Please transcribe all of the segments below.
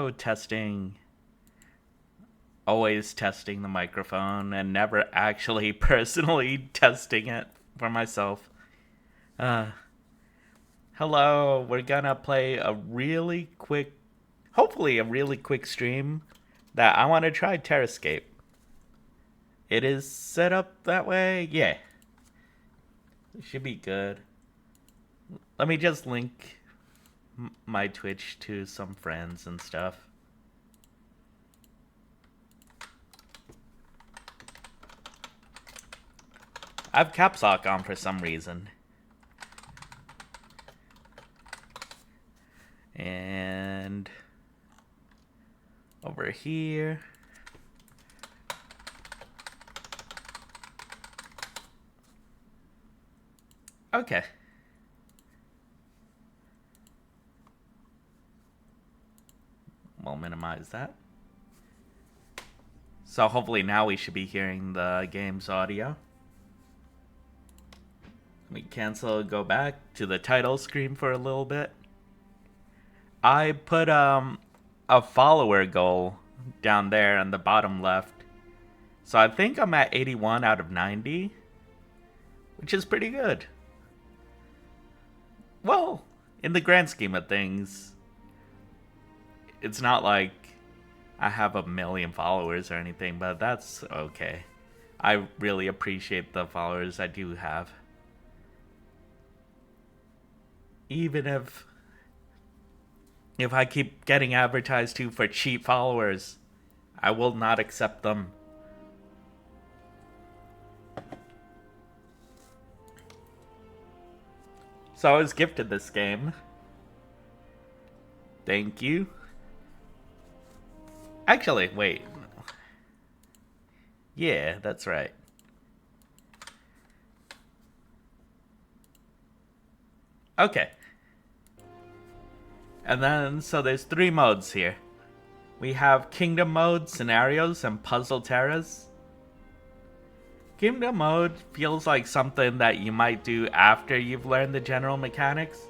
also always testing the microphone and never actually personally testing it for myself. Uh, Hello, we're gonna play a really quick, hopefully a really quick stream that I want to try Terrascape. It is set up that way? Yeah. It should be good. Let me just link my Twitch to some friends and stuff. I have caps lock on for some reason. And over here. Okay. We'll minimize that. So hopefully now we should be hearing the game's audio. Let me cancel, go back to the title screen for a little bit. I put a follower goal down there on the bottom left. So I think I'm at 81 out of 90, which is pretty good. Well, in the grand scheme of things, it's not like I have a million followers or anything, but that's okay. I really appreciate the followers I do have. Even if I keep getting advertised to for cheap followers, I will not accept them. So I was gifted this game. Thank you. Actually, wait. Yeah, that's right. Okay. And then, so there's 3 modes here. We have Kingdom Mode, Scenarios, and Puzzle Terras. Kingdom Mode feels like something that you might do after you've learned the general mechanics.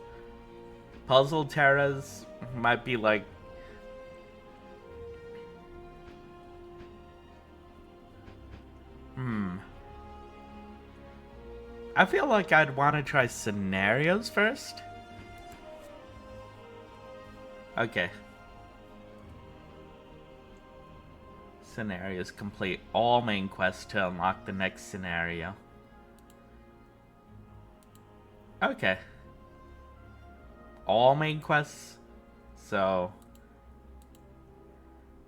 Puzzle Terras might be like... I feel like I'd want to try Scenarios first. Okay. Scenarios complete all main quests to unlock the next scenario. Okay. All main quests. So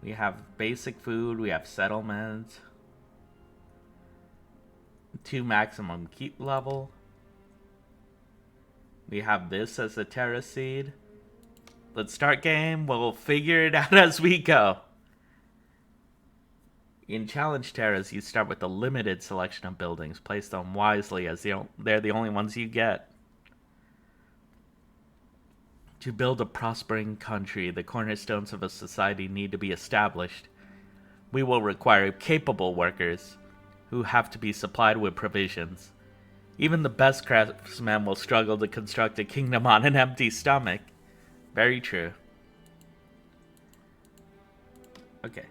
we have basic food, we have settlement, 2 maximum keep level. We have this as a Terra seed. Let's start game. We'll figure it out as we go. In Challenge Terras, you start with a limited selection of buildings. Place them wisely as they're the only ones you get. To build a prospering country, the cornerstones of a society need to be established. We will require capable workers who have to be supplied with provisions. Even the best craftsmen will struggle to construct a kingdom on an empty stomach. Very true. Okay.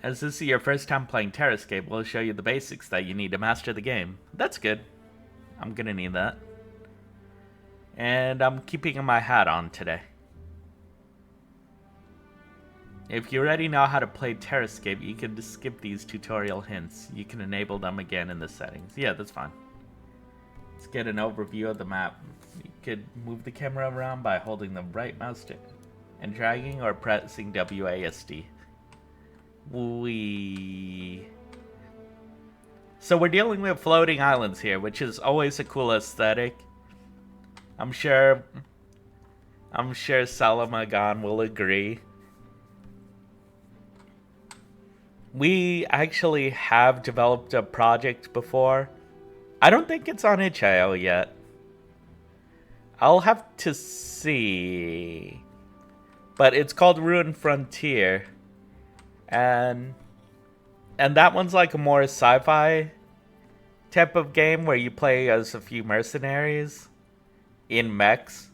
As this is your first time playing Terrascape, we'll show you the basics that you need to master the game. That's good. I'm gonna need that. And I'm keeping my hat on today. If you already know how to play Terrascape, you can just skip these tutorial hints. You can enable them again in the settings. Yeah, that's fine. Let's get an overview of the map. You could move the camera around by holding the right mouse stick and dragging or pressing WASD. So we're dealing with floating islands here, which is always a cool aesthetic. I'm sure Salamagon will agree. We actually have developed a project before. I don't think it's on itch.io yet. I'll have to see. But it's called Ruined Frontier. And that one's like a more sci-fi type of game where you play as a few mercenaries in mechs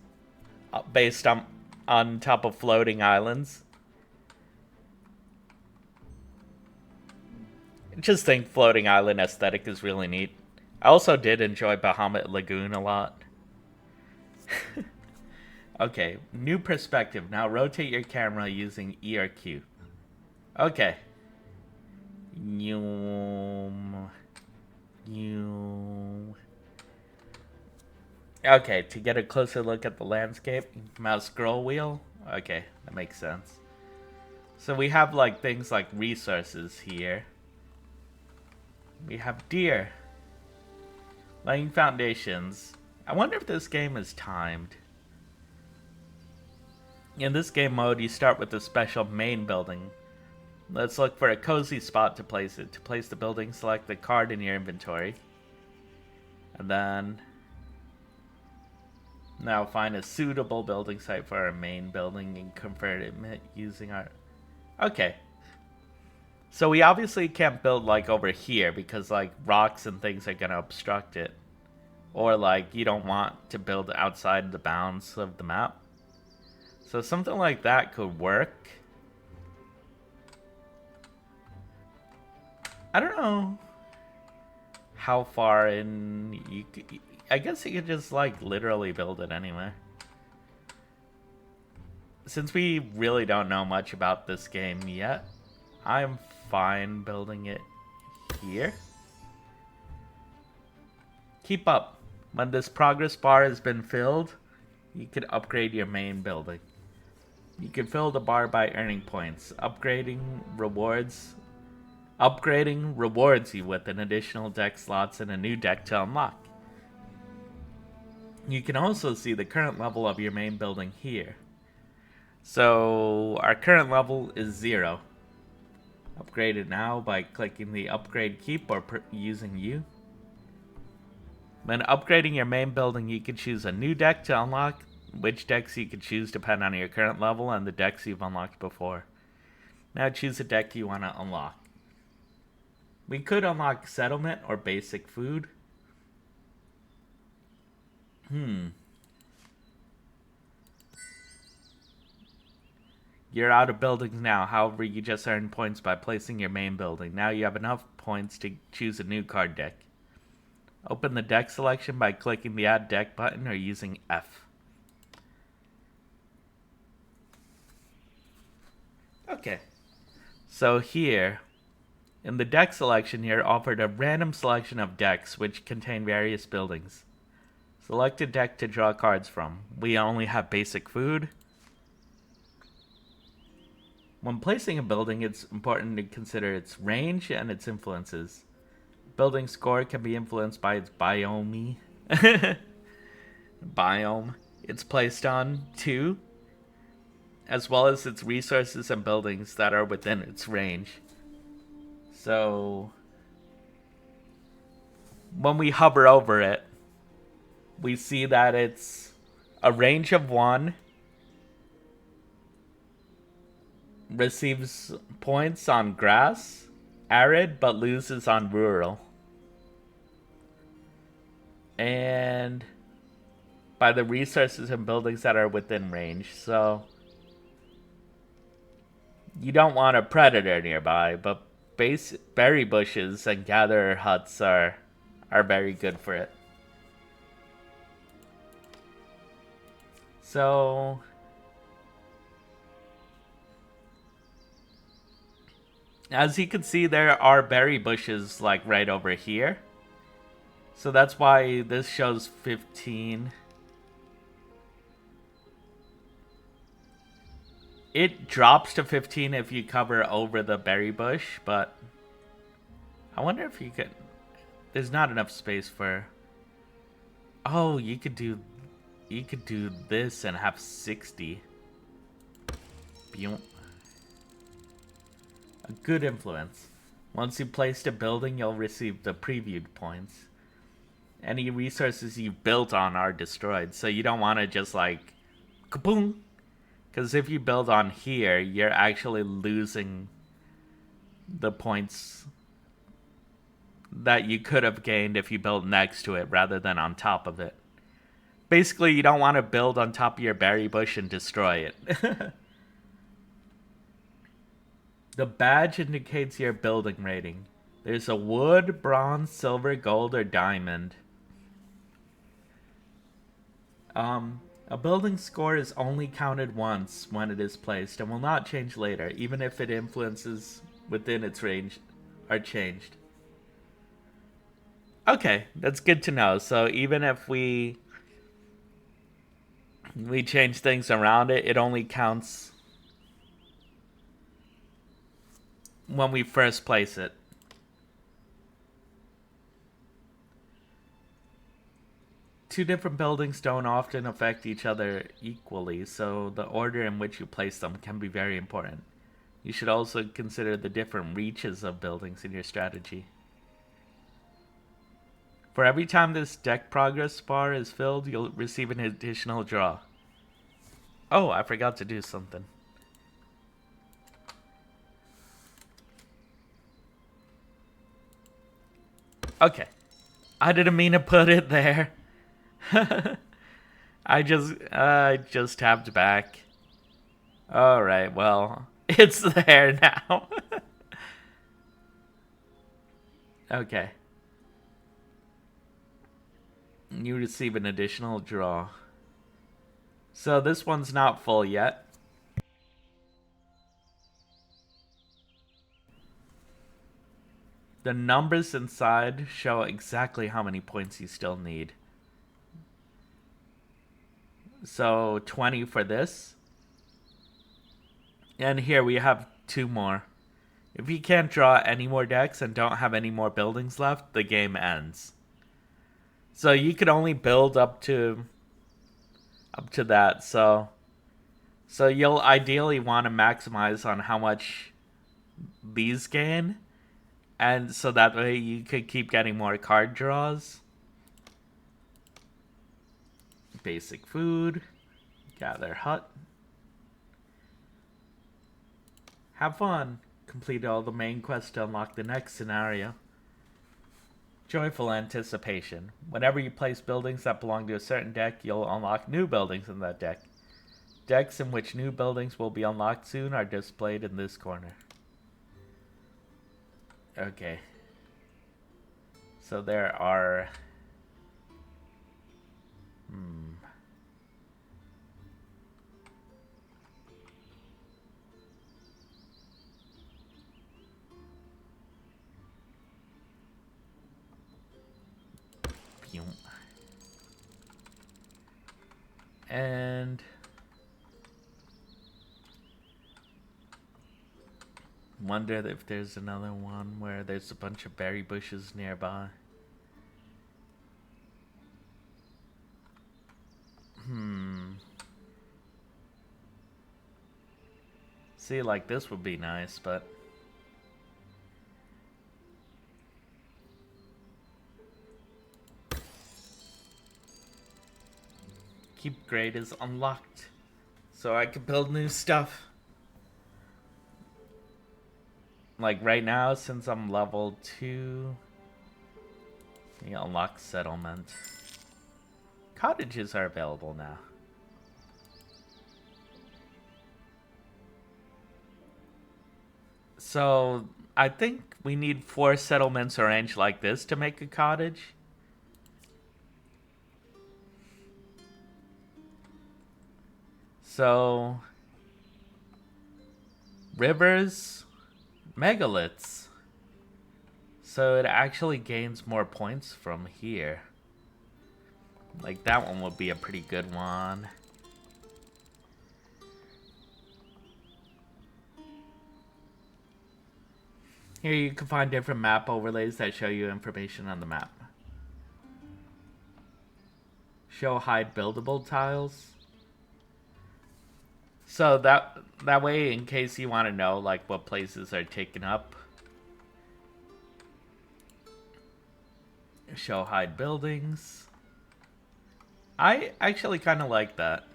based on on top of floating islands. Just think floating island aesthetic is really neat. I also did enjoy Bahamut Lagoon a lot. Okay, new perspective. Now rotate your camera using E or Q. Okay. Okay, to get a closer look at the landscape, mouse scroll wheel. Okay, that makes sense. So we have like things like resources here. We have deer. Laying foundations. I wonder if this game is timed. In this game mode, you start with a special main building. Let's look for a cozy spot to place it. To place the building, select the card in your inventory. And then... now find a suitable building site for our main building and convert it using our... Okay. So we obviously can't build like over here because like rocks and things are gonna obstruct it. Or like you don't want to build outside the bounds of the map. So something like that could work. I don't know how far in you could, I guess you could just like literally build it anyway. Since we really don't know much about this game yet, I'm fine building it here. Keep up. When this progress bar has been filled, you can upgrade your main building. You can fill the bar by earning points. Upgrading rewards you with an additional deck slots and a new deck to unlock. You can also see the current level of your main building here. So our current level is 0. Upgrade it now by clicking the upgrade keep or using U. When upgrading your main building, you can choose a new deck to unlock. Which decks you can choose depend on your current level and the decks you've unlocked before. Now choose a deck you want to unlock. We could unlock settlement or basic food. You're out of buildings now, however you just earned points by placing your main building. Now you have enough points to choose a new card deck. Open the deck selection by clicking the add deck button or using F. Okay, so here, in the deck selection, you're offered a random selection of decks which contain various buildings. Select a deck to draw cards from. We only have basic food. When placing a building, it's important to consider its range and its influences. Building score can be influenced by its biome. Biome it's placed on, too, as well as its resources and buildings that are within its range. So, when we hover over it, we see that it's a range of 1, receives points on grass, arid, but loses on rural. And by the resources and buildings that are within range. So, you don't want a predator nearby, but berry bushes and gatherer huts are very good for it. So, as you can see, there are berry bushes like right over here. So that's why this shows 15. It drops to 15 if you cover over the berry bush, but I wonder if you could... There's not enough space for... Oh, you could do this and have 60. A good influence. Once you placed a building, you'll receive the previewed points. Any resources you built on are destroyed, so you don't want to just like... Kaboom! Because if you build on here, you're actually losing the points that you could have gained if you built next to it rather than on top of it. Basically, you don't want to build on top of your berry bush and destroy it. The badge indicates your building rating. There's a wood, bronze, silver, gold, or diamond. A building score is only counted once when it is placed and will not change later, even if its influences within its range are changed. Okay, that's good to know. So even if we change things around it, it only counts when we first place it. Two different buildings don't often affect each other equally, so the order in which you place them can be very important. You should also consider the different reaches of buildings in your strategy. For every time this deck progress bar is filled, you'll receive an additional draw. Oh, I forgot to do something. Okay. I didn't mean to put it there. I just tapped back. Alright, well, it's there now. Okay. You receive an additional draw. So this one's not full yet. The numbers inside show exactly how many points you still need. So 20 for this. And here we have 2 more. If you can't draw any more decks and don't have any more buildings left, the game ends. So you could only build up to that. So you'll ideally want to maximize on how much these gain, and so that way you could keep getting more card draws. Basic food, gather hut, have fun, complete all the main quests to unlock the next scenario. Joyful anticipation. Whenever you place buildings that belong to a certain deck, you'll unlock new buildings in that deck. Decks in which new buildings will be unlocked soon are displayed in this corner. Okay. So there are... And... wonder if there's another one where there's a bunch of berry bushes nearby. See, like this would be nice, but... Keep grade is unlocked, so I can build new stuff. Like right now, since I'm level 2, you unlock settlement. Cottages are available now. So I think we need 4 settlements arranged like this to make a cottage. So rivers, megaliths. So it actually gains more points from here. Like that one would be a pretty good one. Here you can find different map overlays that show you information on the map. Show hide buildable tiles. So that way, in case you want to know like what places are taken up. Show hide buildings. I actually kind of like that.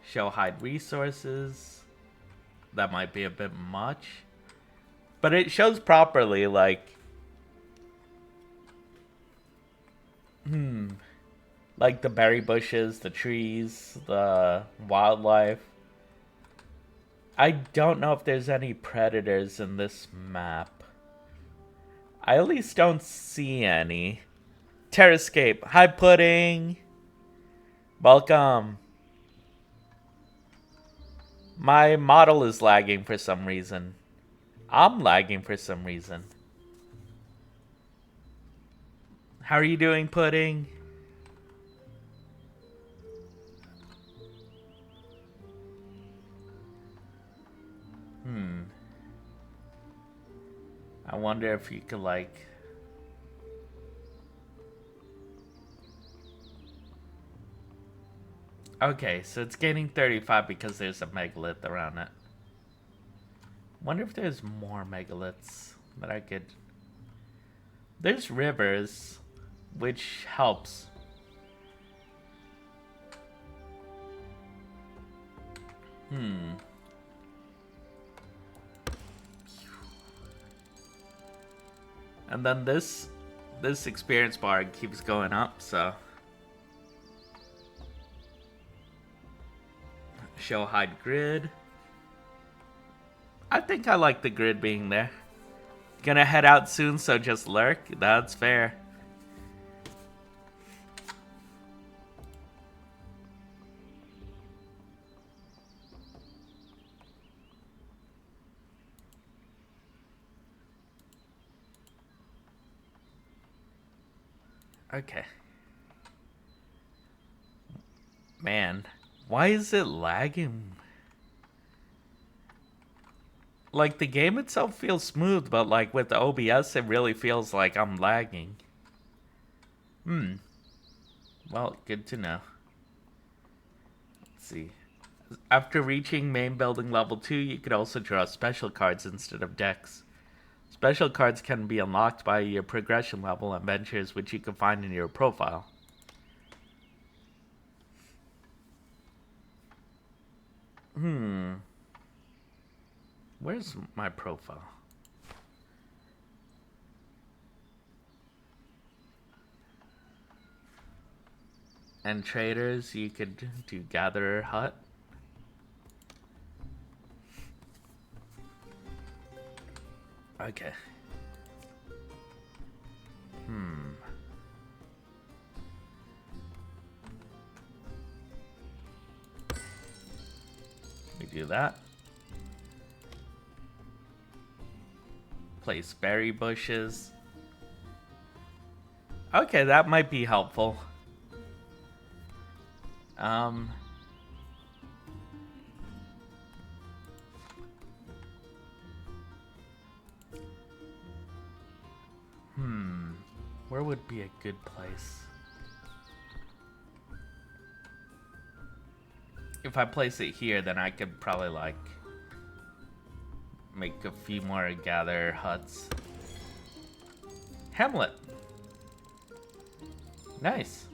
Show hide resources. That might be a bit much. But it shows properly, like... Like the berry bushes, the trees, the wildlife. I don't know if there's any predators in this map. I at least don't see any. Terrascape. Hi, Pudding. Welcome. My model is lagging for some reason. I'm lagging for some reason. How are you doing, Pudding? I wonder if you could, like... Okay, so it's gaining 35 because there's a megalith around it. Wonder if there's more megaliths that I could... There's rivers, which helps. And then this experience bar keeps going up, so... Show hide grid. I think I like the grid being there. Gonna head out soon, so just lurk. That's fair. Okay. Man, why is it lagging? Like, the game itself feels smooth, but like with the OBS, it really feels like I'm lagging. Well, good to know. Let's see. After reaching main building level 2, you could also draw special cards instead of decks. Special cards can be unlocked by your progression level and ventures, which you can find in your profile. Where's my profile? And traders, you could do Gatherer Hut. Okay. We do that. Place berry bushes. Okay, that might be helpful. Where would be a good place? If I place it here, then I could probably, like, make a few more gather huts. Hamlet. Nice.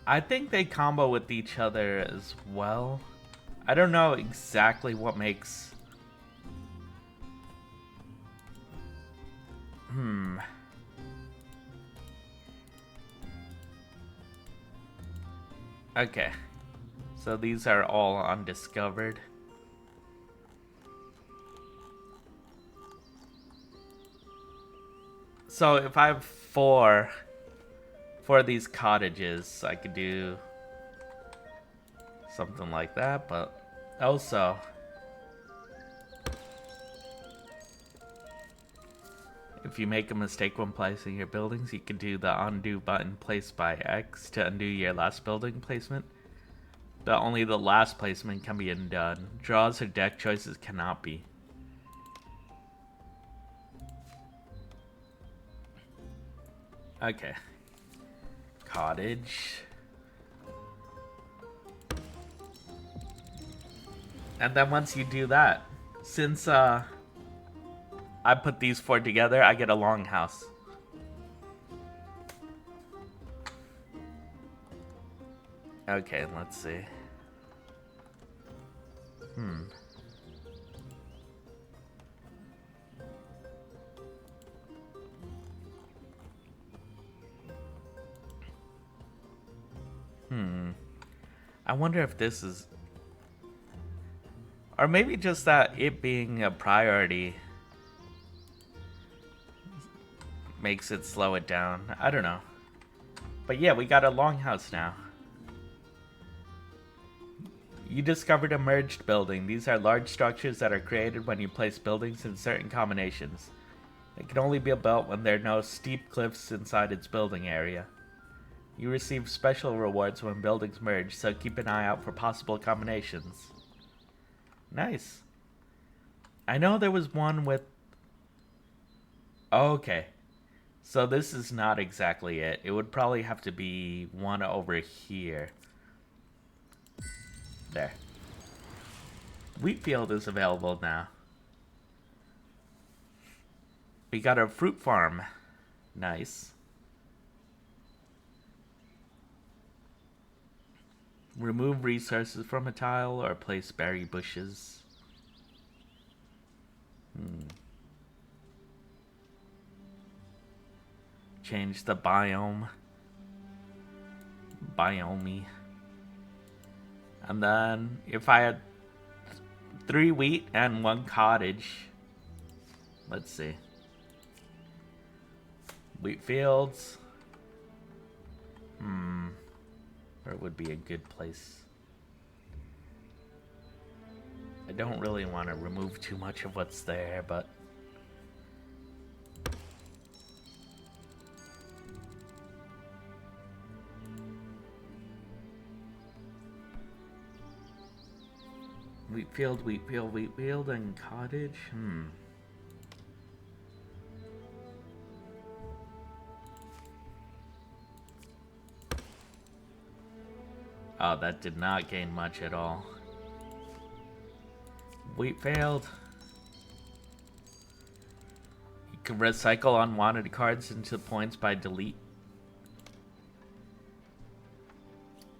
I think they combo with each other as well. I don't know exactly what makes... Okay. So these are all undiscovered. So if I have four of these cottages, I could do something like that, but also if you make a mistake when placing your buildings, you can do the undo button placed by X to undo your last building placement. But only the last placement can be undone. Draws or deck choices cannot be. Okay. Cottage. And then once you do that, since I put these four together, I get a longhouse. Okay, let's see. Hmm. Hmm. I wonder if this is... Or maybe just that it being a priority makes it slow it down. I don't know. But yeah, we got a longhouse now. You discovered a merged building. These are large structures that are created when you place buildings in certain combinations. It can only be built when there are no steep cliffs inside its building area. You receive special rewards when buildings merge, so keep an eye out for possible combinations. Nice. I know there was one with... Oh, okay. So this is not exactly it. It would probably have to be one over here. There. Wheat field is available now. We got a fruit farm. Nice. Remove resources from a tile or place berry bushes. Change the biome. Biome. And then if I had 3 wheat and 1 cottage. Let's see. Wheat fields. Where would be a good place? I don't really want to remove too much of what's there, but... Wheat field, and cottage? Oh, that did not gain much at all. Wheat failed. You can recycle unwanted cards into points by delete.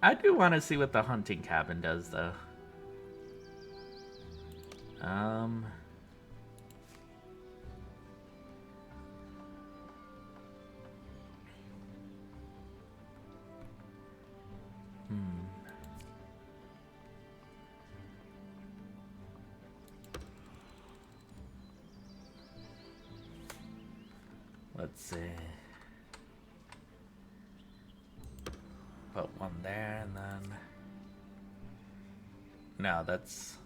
I do want to see what the hunting cabin does, though. Let's see. Put one there and then... No, that's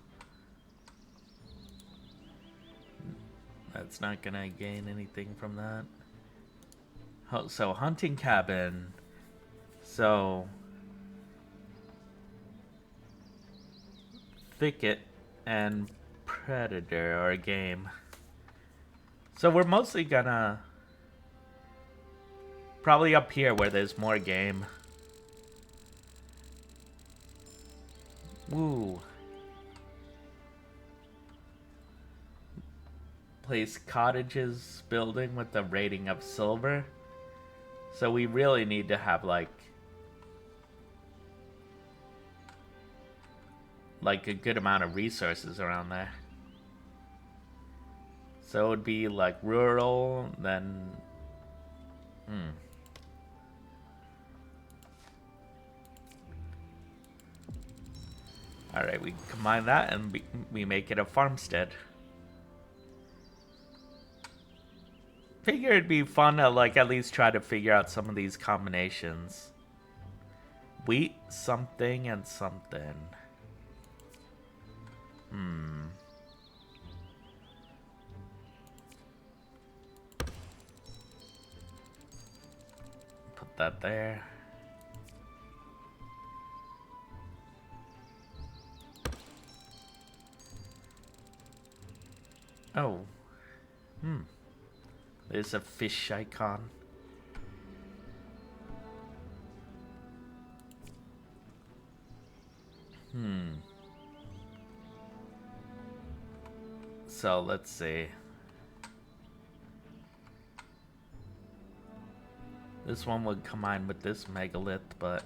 not gonna gain anything from that. Oh, so hunting cabin. So thicket and predator or game. So we're mostly gonna probably up here where there's more game. Woo. Place cottages building with the rating of silver. So we really need to have like a good amount of resources around there. So it would be like rural, then Alright, we combine that and we make it a farmstead. Figure it'd be fun to like at least try to figure out some of these combinations. Wheat, something, and something. Put that there. Oh. There's a fish icon. So let's see. This one would combine with this megalith, but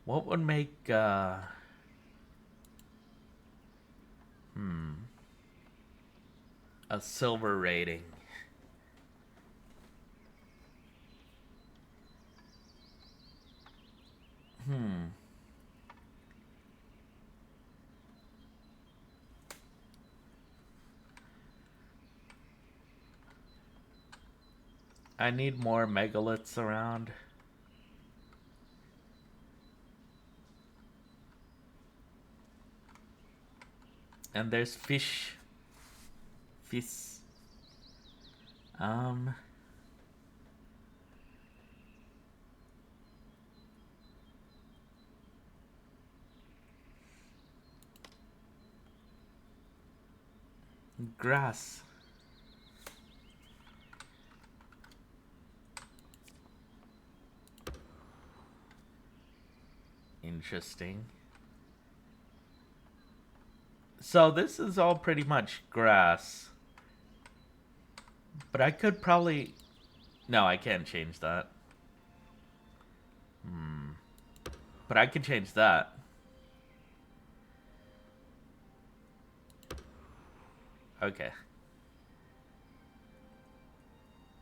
What would make a silver rating? I need more megaliths around. And there's fish. Fish. Grass. Interesting. So this is all pretty much grass. But I could probably... No, I can't change that. But I can change that. Okay.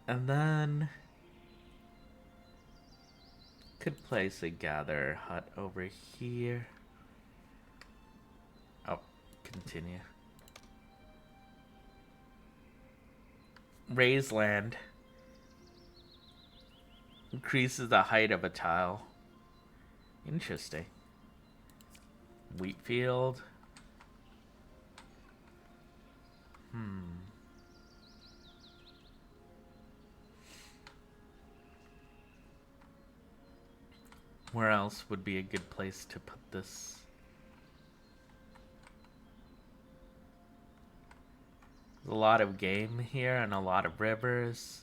And then... could place a gather hut over here. Oh, continue. Raise land. Increases the height of a tile. Interesting. Wheat field. Where else would be a good place to put this? There's a lot of game here and a lot of rivers.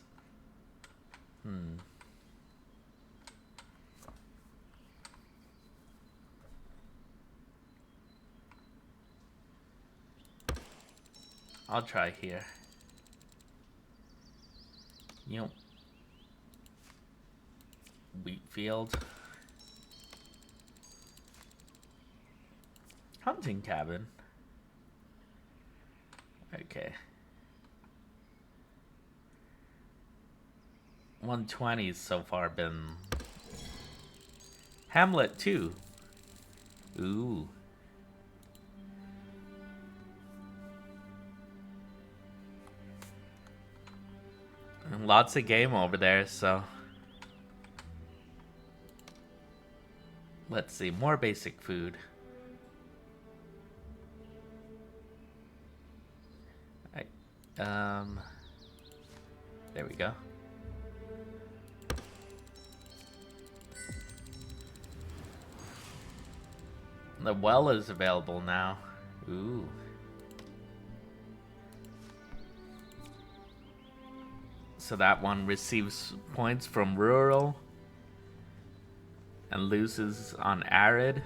I'll try here. Yep. Wheat field. Hunting cabin. Okay. 120's so far been... Hamlet 2. Ooh. And lots of game over there, so... Let's see, more basic food. There we go. The well is available now. Ooh. So that one receives points from rural and loses on arid.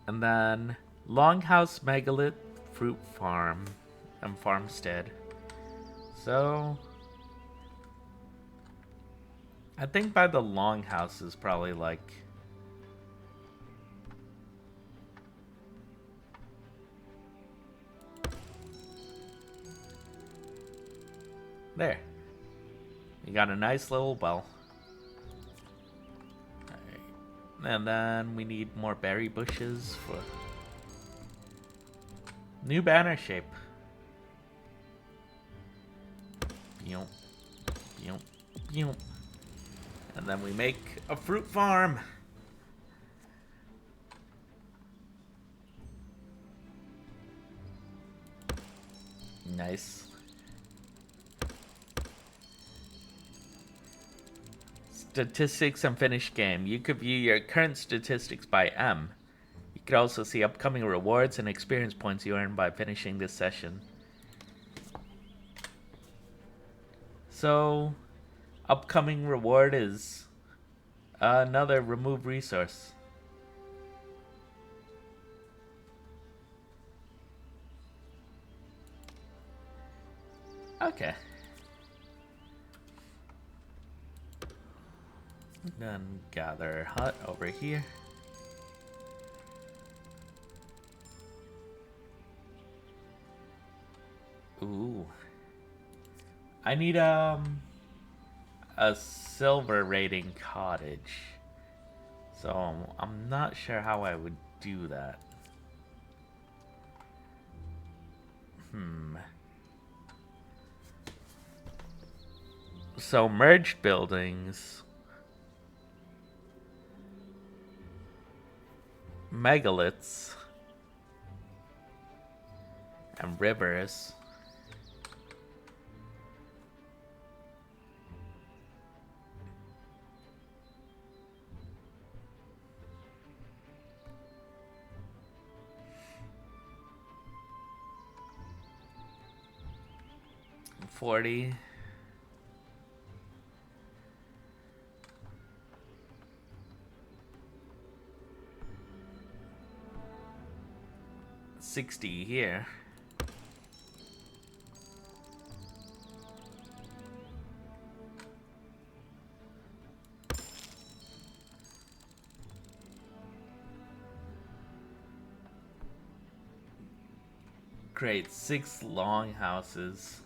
And then Longhouse Megalith Fruit Farm and Farmstead. So I think by the Longhouse is probably like there. You got a nice little well. Alright. And then we need more berry bushes for new banner shape. Yum, yum, yum. And then we make a fruit farm. Nice. Statistics and finish game. You could view your current statistics by M. You could also see upcoming rewards and experience points you earn by finishing this session. So, upcoming reward is another remove resource. Okay. Then gather hut over here. Ooh. I need a silver rating cottage. So I'm not sure how I would do that. So merged buildings, megaliths, and rivers. $40. 60 here. Great, 6 long houses.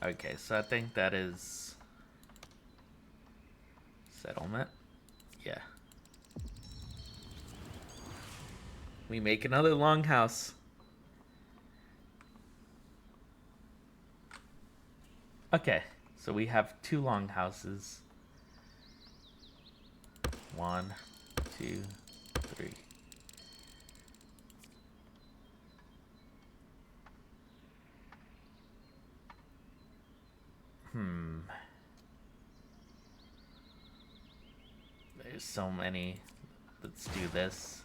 Okay, so I think that is settlement. Yeah. We make another longhouse. Okay, so we have 2 longhouses. 1, 2, 3. There's so many. Let's do this.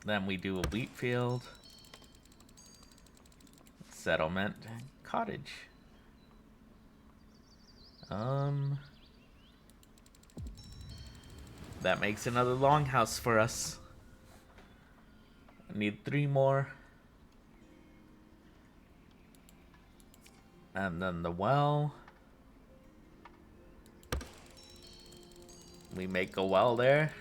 Then we do a wheat field. Settlement. Cottage. That makes another longhouse for us. I need 3 more. And then the well. We make a well there.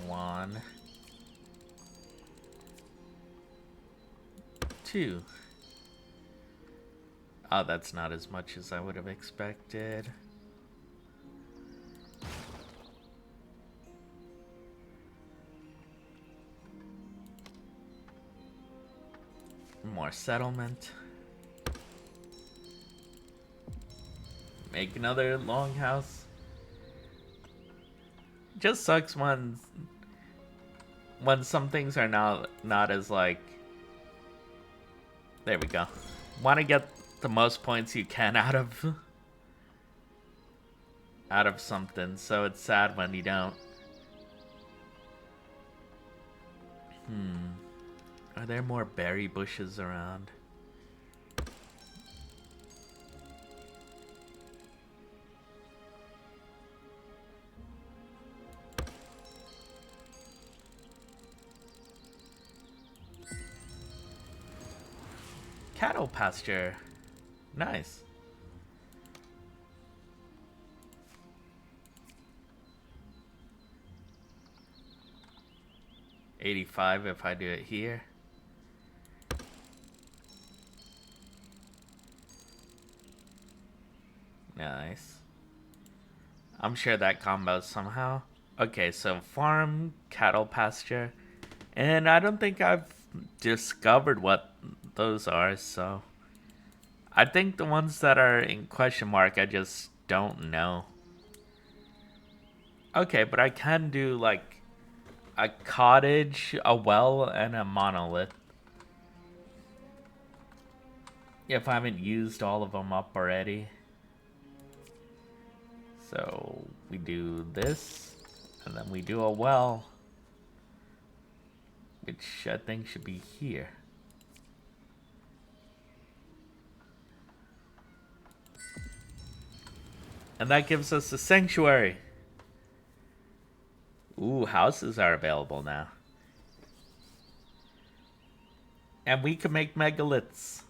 One. 2. Oh, that's not as much as I would have expected. More settlement. Make another longhouse. Just sucks when some things are not as like. There we go. Want to get the most points you can out of something, so it's sad when you don't. Are there more berry bushes around? Cattle pasture. Nice. $85 if I do it here. Nice. I'm sure that combos somehow. Okay, so farm, cattle pasture. And I don't think I've discovered what those are, so I think the ones that are in question mark I just don't know. Okay, but I can do like a cottage, a well, and a monolith. If I haven't used all of them up already. So we do this, and then we do a well. which I think should be here. And that gives us a sanctuary. Ooh, houses are available now. And we can make megaliths,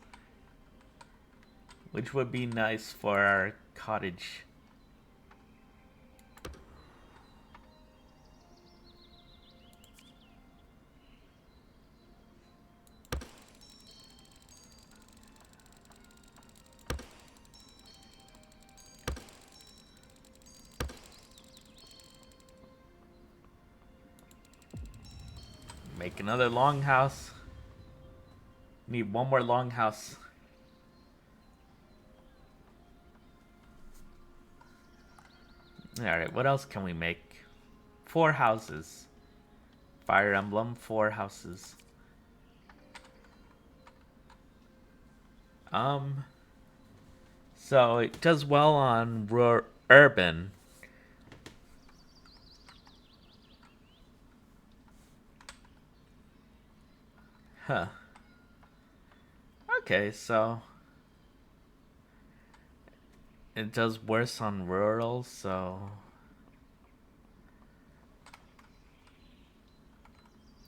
which would be nice for our cottage. Make another longhouse. Need one more longhouse. Alright, what else can we make? 4 houses. Fire Emblem, 4 houses. So it does well on urban. Huh. Okay, so it does worse on rural, so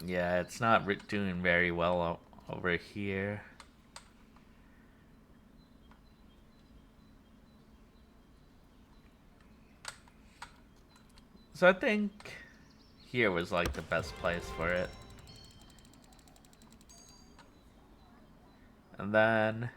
yeah, it's not doing very well over here. So I think here was like the best place for it. And then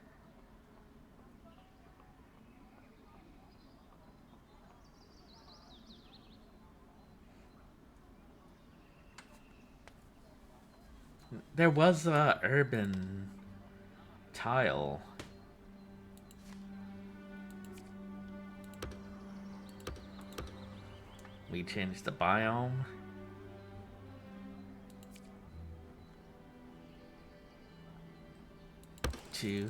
there was a urban tile. We changed the biome. To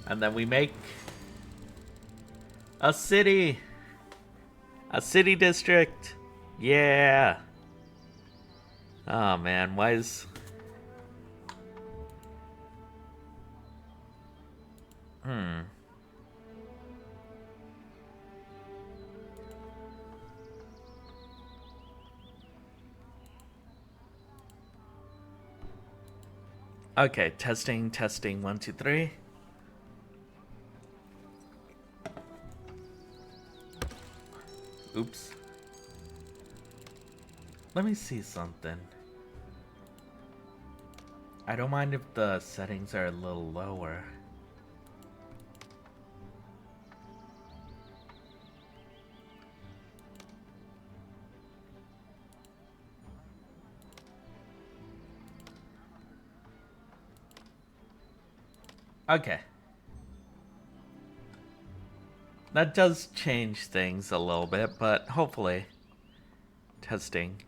and then we make a city. A city district. Yeah. Oh man, why is... Okay, testing, 1, 2, 3. Oops. Let me see something. I don't mind if the settings are a little lower. Okay. That does change things a little bit, but hopefully. Testing.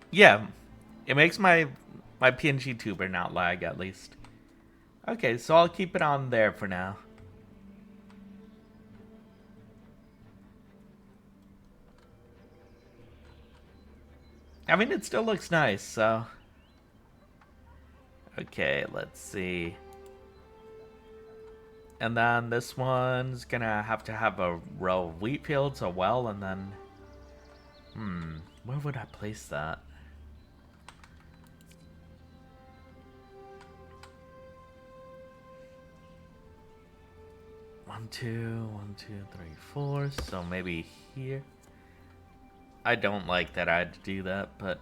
Yeah, it makes my PNG tuber not lag at least. Okay, so I'll keep it on there for now. I mean, it still looks nice, so... Okay, let's see. And then this one's gonna have to have a row of wheat fields, a well, and then... where would I place that? One, two, 3, 4. So maybe here. I don't like that I had to do that, but...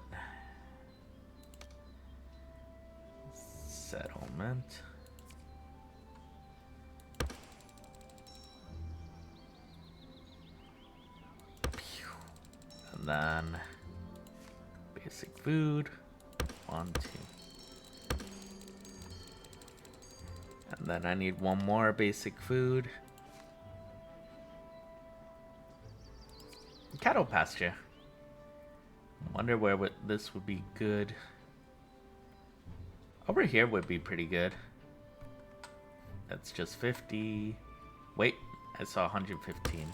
Settlement. And then... Basic food. 1, 2. And then I need one more basic food. Cattle pasture. Wonder where this would be good. Over here would be pretty good. That's just 50. Wait, I saw 115.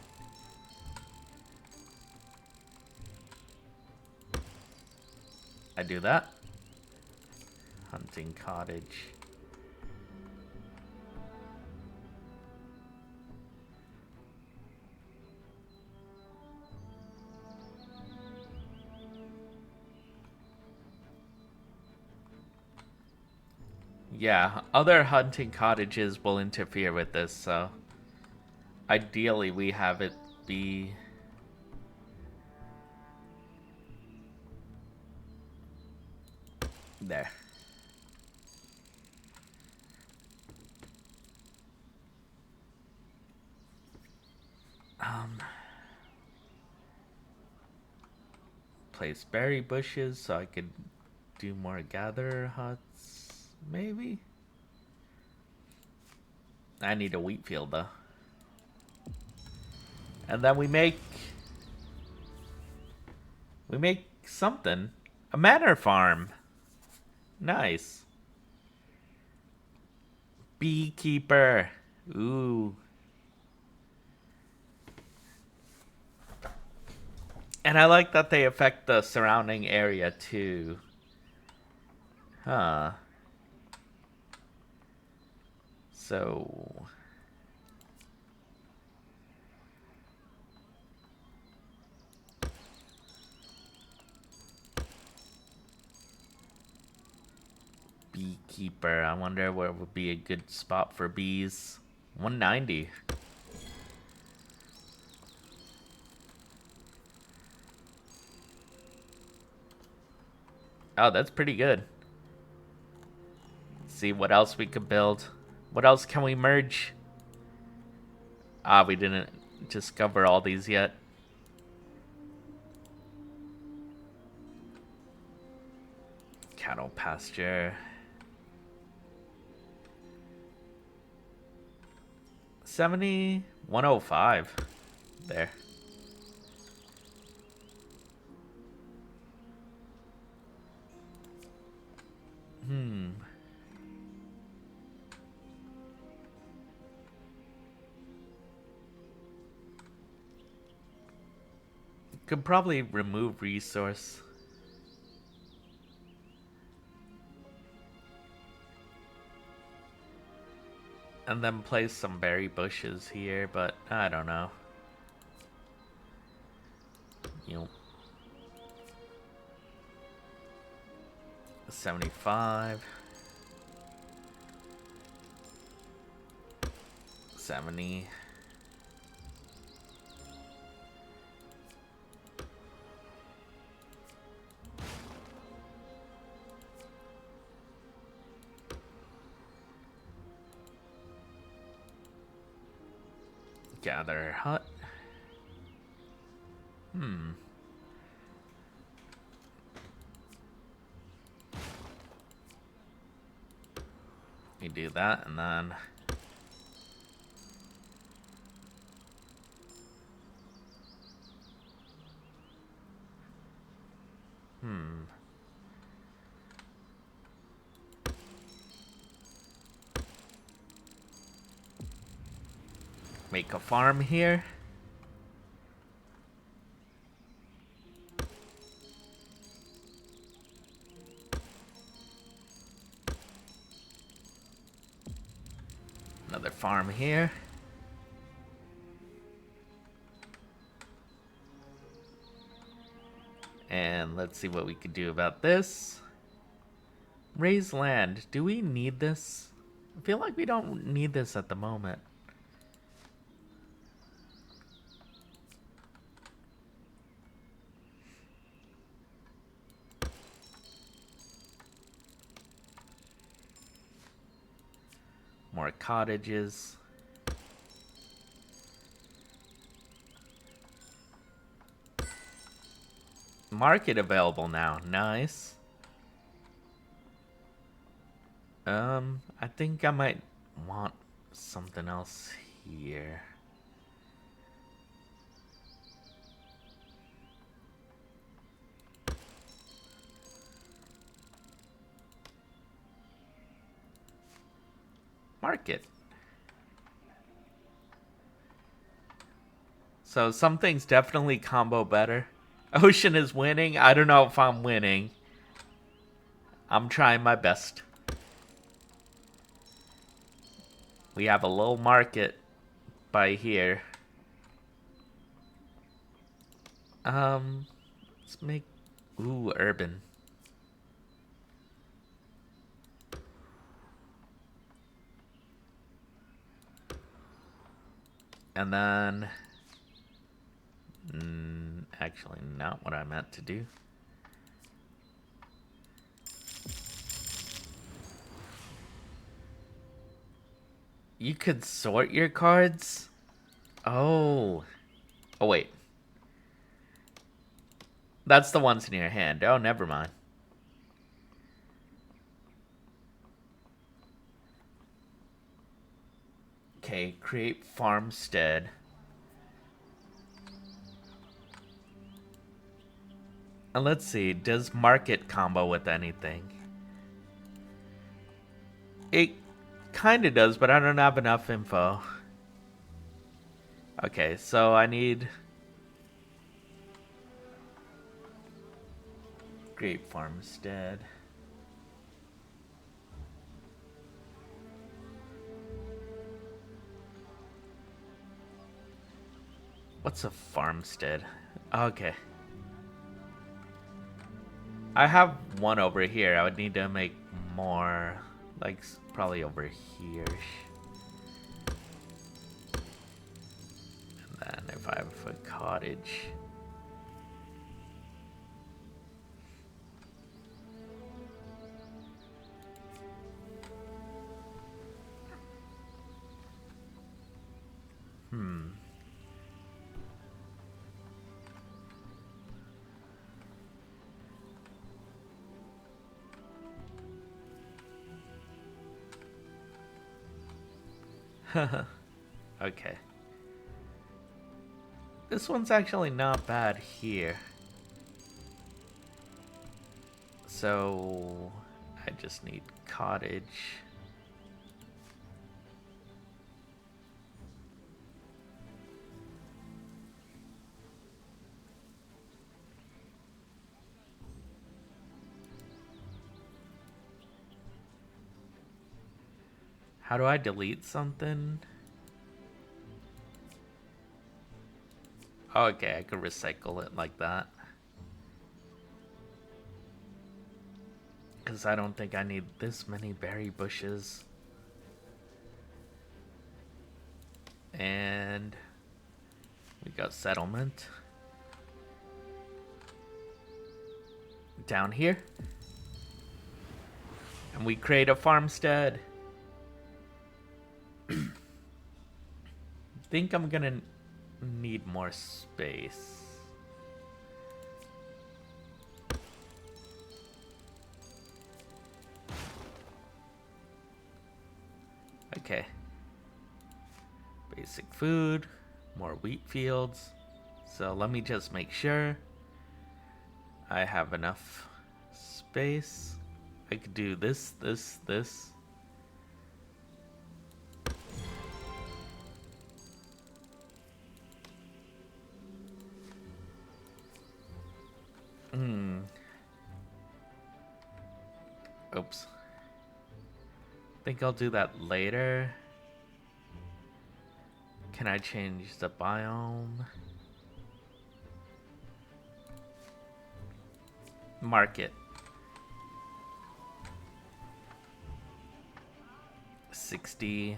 I do that. Hunting cottage. Yeah, other hunting cottages will interfere with this, so ideally we have it be there. Place berry bushes so I could do more gather huts, maybe? I need a wheat field though. And then we make something. A manor farm. Nice. Beekeeper. Ooh. And I like that they affect the surrounding area too. Huh. So beekeeper. I wonder where would be a good spot for bees. 190. Oh, that's pretty good. Let's see what else we could build. What else can we merge? Ah, we didn't discover all these yet. Cattle pasture. 70, 105. There. Could probably remove resource. And then place some berry bushes here, but I don't know. You know. 75. 70. Gather hut. You do that and then make a farm here. Another farm here. And let's see what we could do about this. Raise land. Do we need this? I feel like we don't need this at the moment. More cottages. Market available now. Nice. I think I might want something else here. market. So some things definitely combo better. Ocean is winning. I don't know if I'm winning. I'm trying my best. We have a little market by here. Let's make... Ooh, urban. And then... actually, not what I meant to do. You could sort your cards? Oh. Oh, wait. That's the ones in your hand. Oh, never mind. Okay, create farmstead. And let's see, does market combo with anything? It kind of does, but I don't have enough info. Okay, so I need... Great farmstead. What's a farmstead? Okay. I have one over here. I would need to make more, like probably over here. And then if I have a cottage. Okay. This one's actually not bad here. So I just need cottage. How do I delete something? Oh, okay, I could recycle it like that. Because I don't think I need this many berry bushes. And we got settlement. Down here. And we create a farmstead. Think I'm gonna need more space. Okay. Basic food, more wheat fields. So let me just make sure I have enough space. I could do this, this, this. Oops. Think I'll do that later. Can I change the biome? Market. 60.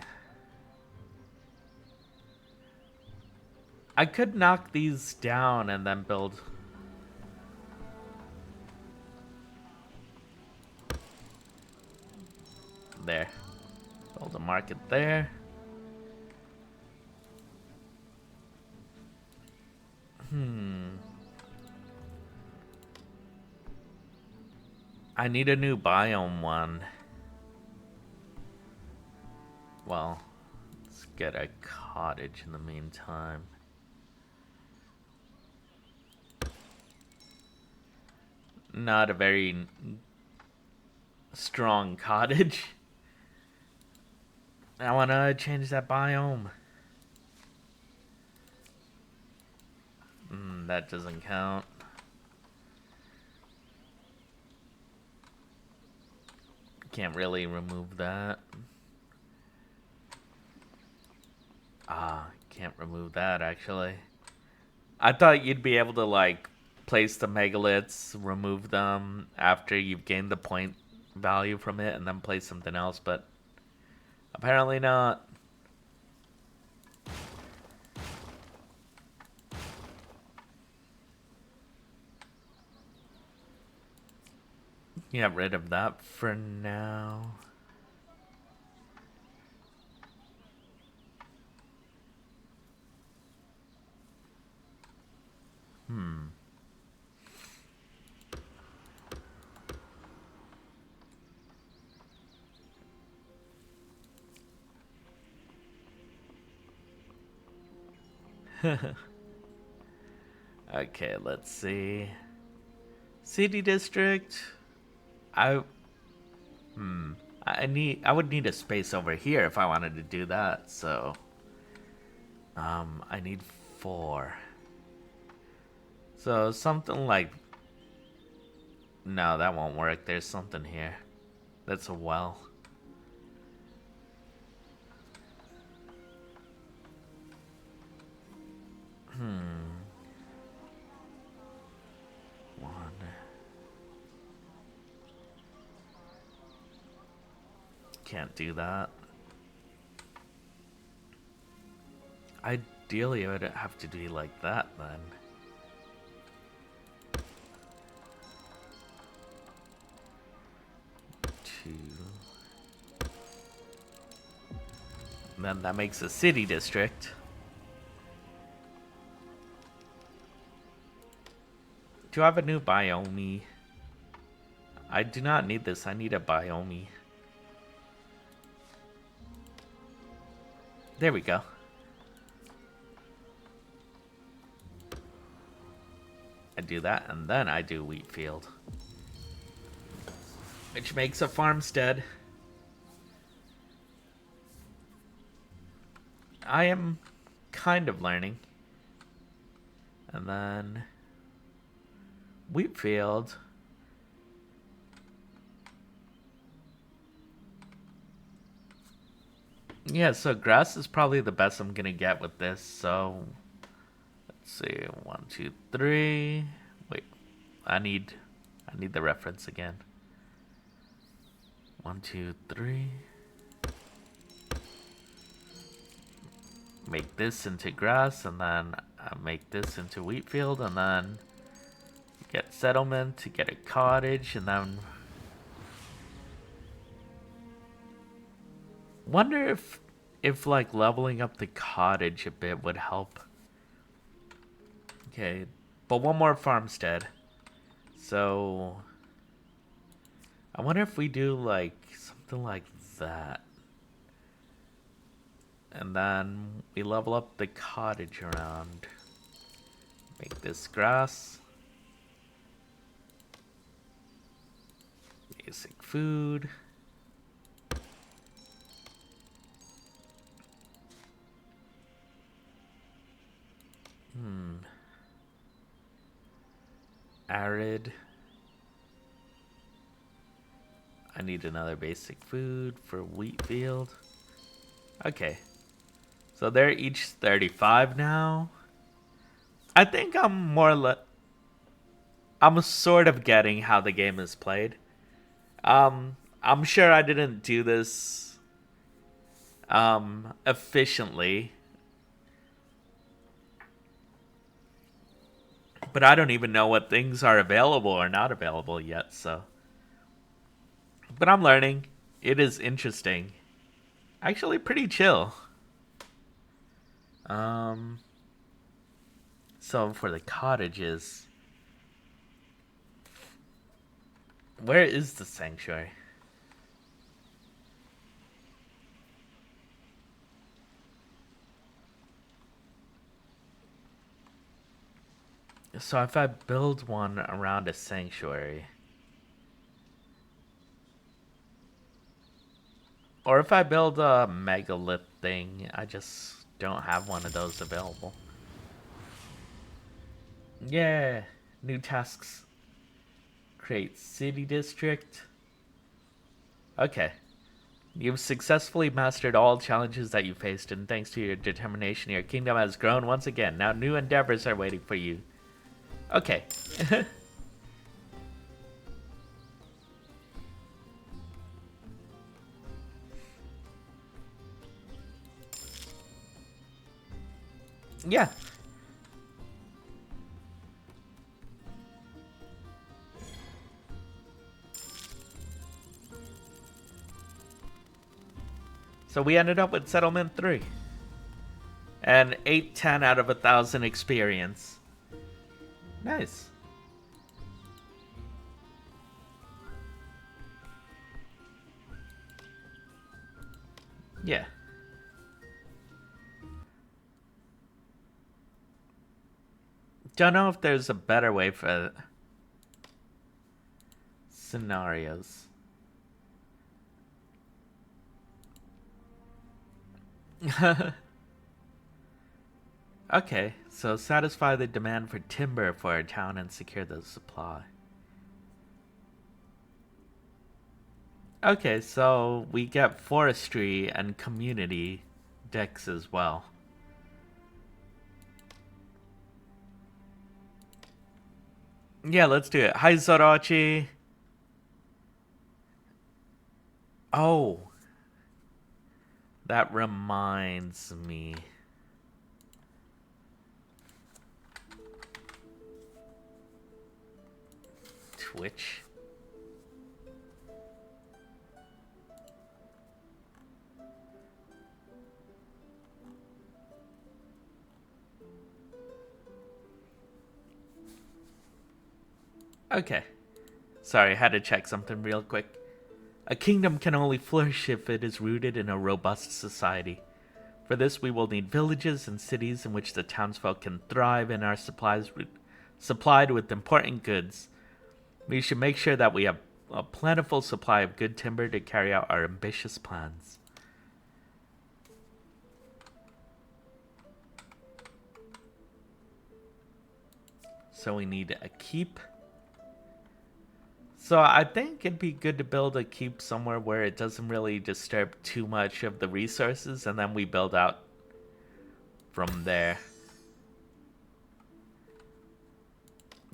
I could knock these down and then build. There. Build a market there. I need a new biome one. Well, let's get a cottage in the meantime. Not a very strong cottage. I want to change that biome. That doesn't count. Can't really remove that. Can't remove that actually. I thought you'd be able to like place the megaliths, remove them after you've gained the point value from it, and then place something else, but apparently not. Get rid of that for now. Okay, let's see. City district. I I would need a space over here if I wanted to do that, so I need 4. So something like, no, that won't work. There's something here. That's a well. One. Can't do that. Ideally, it would have to be like that then. Two. And then that makes a city district. Do I have a new biome? I do not need this. I need a biome. There we go. I do that, and then I do wheat field. Which makes a farmstead. I am kind of learning. And then wheat field. Yeah, so grass is probably the best I'm gonna get with this, so let's see, 1, 2, 3. Wait, I need the reference again. 1, 2, 3. Make this into grass, and then I make this into wheat field, and then get settlement to get a cottage, and then wonder if like leveling up the cottage a bit would help. Okay, but one more farmstead. So I wonder if we do like something like that. And then we level up the cottage around. Make this grass. Basic food. Arid. I need another basic food for wheat field. Okay. So they're each 35 now. I think I'm I'm sort of getting how the game is played. I'm sure I didn't do this efficiently. But I don't even know what things are available or not available yet, so. But I'm learning. It is interesting. Actually pretty chill. So for the cottages, where is the sanctuary? So if I build one around a sanctuary, Or if I build a megalith thing, I just don't have one of those available. Yeah, new tasks. Create city district. Okay. You've successfully mastered all challenges that you faced, and thanks to your determination, your kingdom has grown once again. Now new endeavors are waiting for you. Okay. Yeah. So we ended up with Settlement 3. And 810 out of 1,000 experience. Nice. Yeah. Don't know if there's a better way for scenarios. Okay, so satisfy the demand for timber for our town and secure the supply. Okay, so we get forestry and community decks as well. Yeah, let's do it. Hi, Zorochi. Oh, that reminds me. Twitch. Okay. Sorry, I had to check something real quick. A kingdom can only flourish if it is rooted in a robust society. For this, we will need villages and cities in which the townsfolk can thrive and are supplied with important goods. We should make sure that we have a plentiful supply of good timber to carry out our ambitious plans. So we need a keep. So I think it'd be good to build a keep somewhere where it doesn't really disturb too much of the resources, and then we build out from there.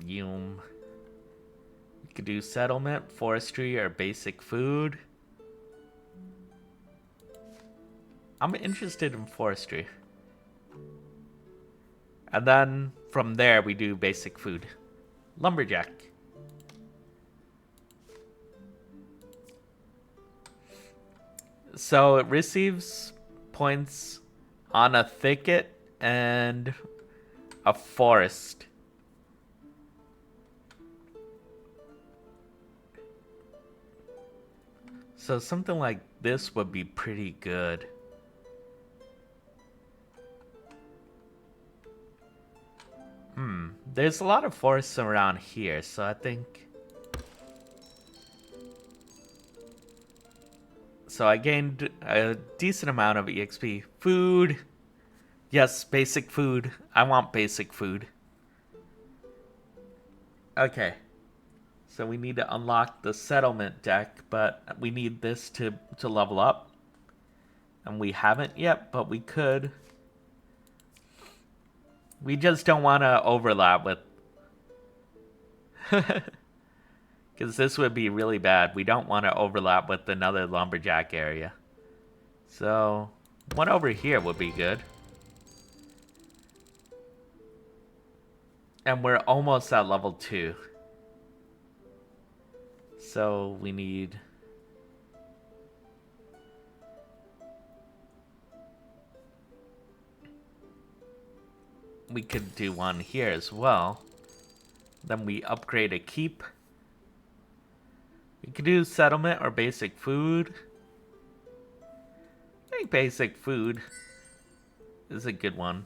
You could do settlement, forestry, or basic food. I'm interested in forestry. And then from there we do basic food. Lumberjack. So it receives points on a thicket and a forest. So something like this would be pretty good. There's a lot of forests around here, so I think... So I gained a decent amount of EXP. Food. Yes, basic food. I want basic food. Okay. So we need to unlock the settlement deck, but we need this to level up. And we haven't yet, but we could. We just don't want to overlap with... Because this would be really bad. We don't want to overlap with another lumberjack area. So, one over here would be good. And we're almost at level 2. So, we need... We could do one here as well. Then we upgrade a keep. We could do settlement or basic food. I think basic food is a good one.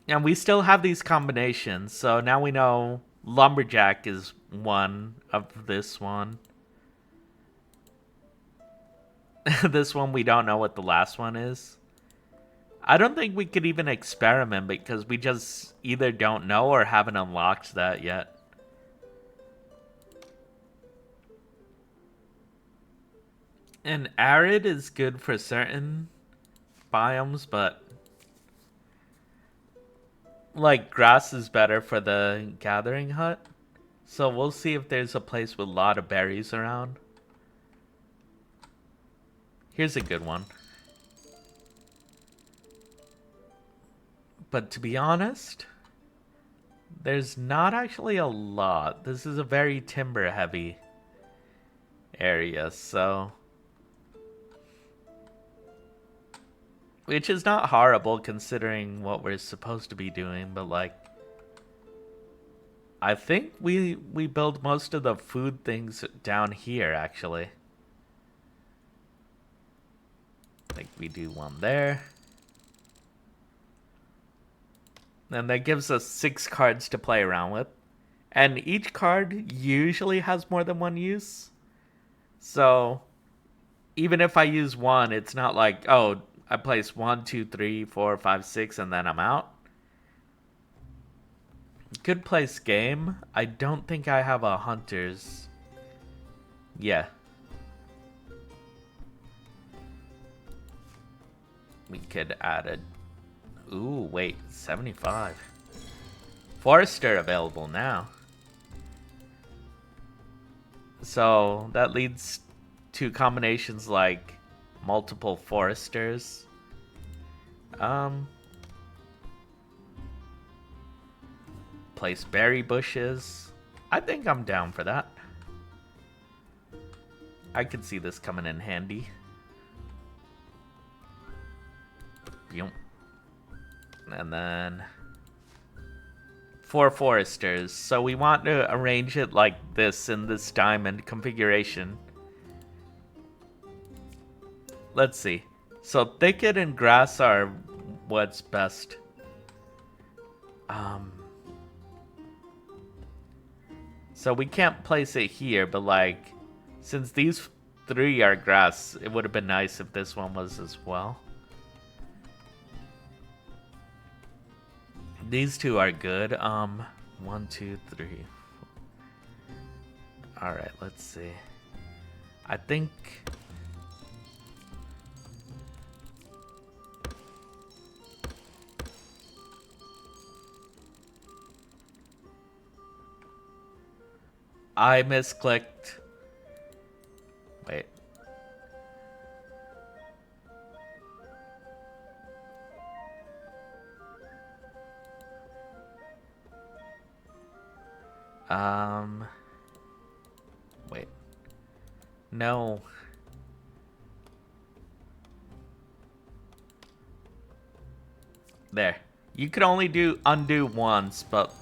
And we still have these combinations, so now we know lumberjack is one of this one. This one, we don't know what the last one is. I don't think we could even experiment because we just either don't know or haven't unlocked that yet. And arid is good for certain biomes, but like grass is better for the gathering hut. So we'll see if there's a place with a lot of berries around. Here's a good one. But to be honest, there's not actually a lot. This is a very timber heavy area, so... Which is not horrible considering what we're supposed to be doing, but like... I think we build most of the food things down here, actually. I think we do one there. And that gives us 6 cards to play around with. And each card usually has more than one use. So, even if I use one, it's not like, oh, I place 1, 2, 3, 4, 5, 6, and then I'm out. Good place game. I don't think I have a hunters. Yeah. We could add a... Ooh, wait, 75. Forester available now. So that leads to combinations like multiple foresters. Place berry bushes. I think I'm down for that. I could see this coming in handy. And then 4 foresters. So we want to arrange it like this in this diamond configuration. Let's see. So thicket and grass are what's best. So we can't place it here, but like, since these 3 are grass, it would have been nice if this one was as well. These 2 are good. 1, 2, 3. 4. All right, let's see. I think I misclicked. Wait. Wait. No. There. You could only do undo once, but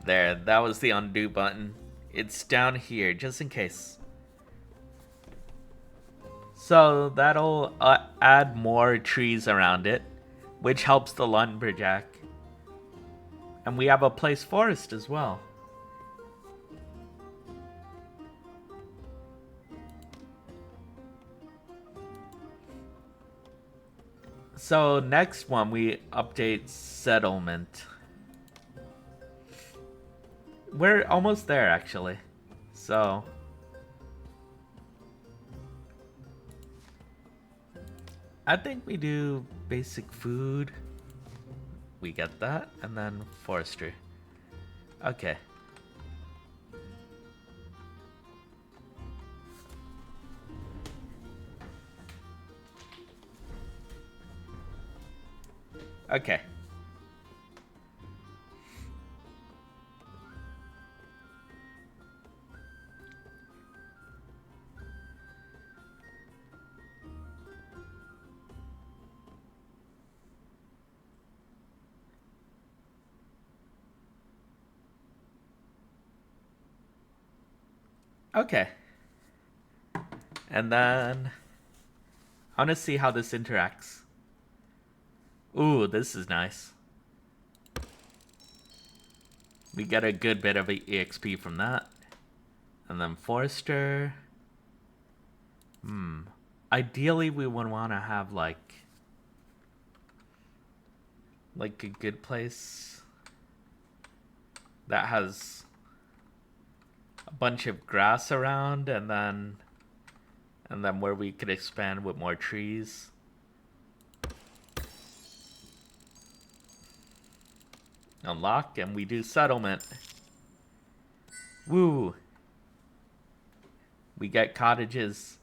there, that was the undo button. It's down here, just in case. So that'll add more trees around it, which helps the lumberjack. And we have a place forest as well. So next one, we update settlement. We're almost there, actually. So I think we do basic food. We get that, and then forestry. Okay. Okay. Okay. And then I want to see how this interacts. Ooh, this is nice. We get a good bit of EXP from that. And then Forester. Ideally, we would want to have like a good place that has a bunch of grass around, and then where we could expand with more trees. Unlock, and we do settlement. Woo! We get cottages.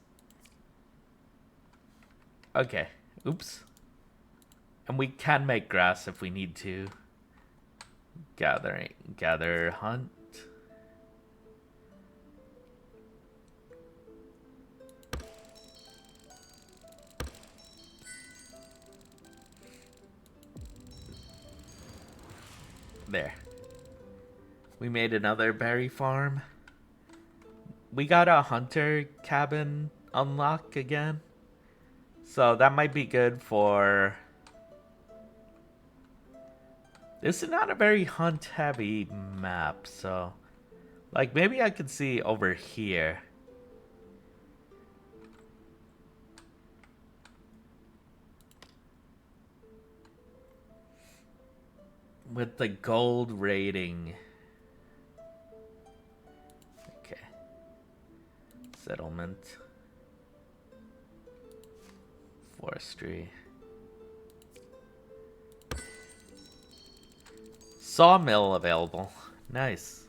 Okay. Oops. And we can make grass if we need to. Gather, hunt. There. We made another berry farm. We got a hunter cabin unlock again. So that might be good for... This is not a very hunt heavy map, so... Like, maybe I could see over here. With the gold rating. Okay. Settlement. Forestry. Sawmill available. Nice.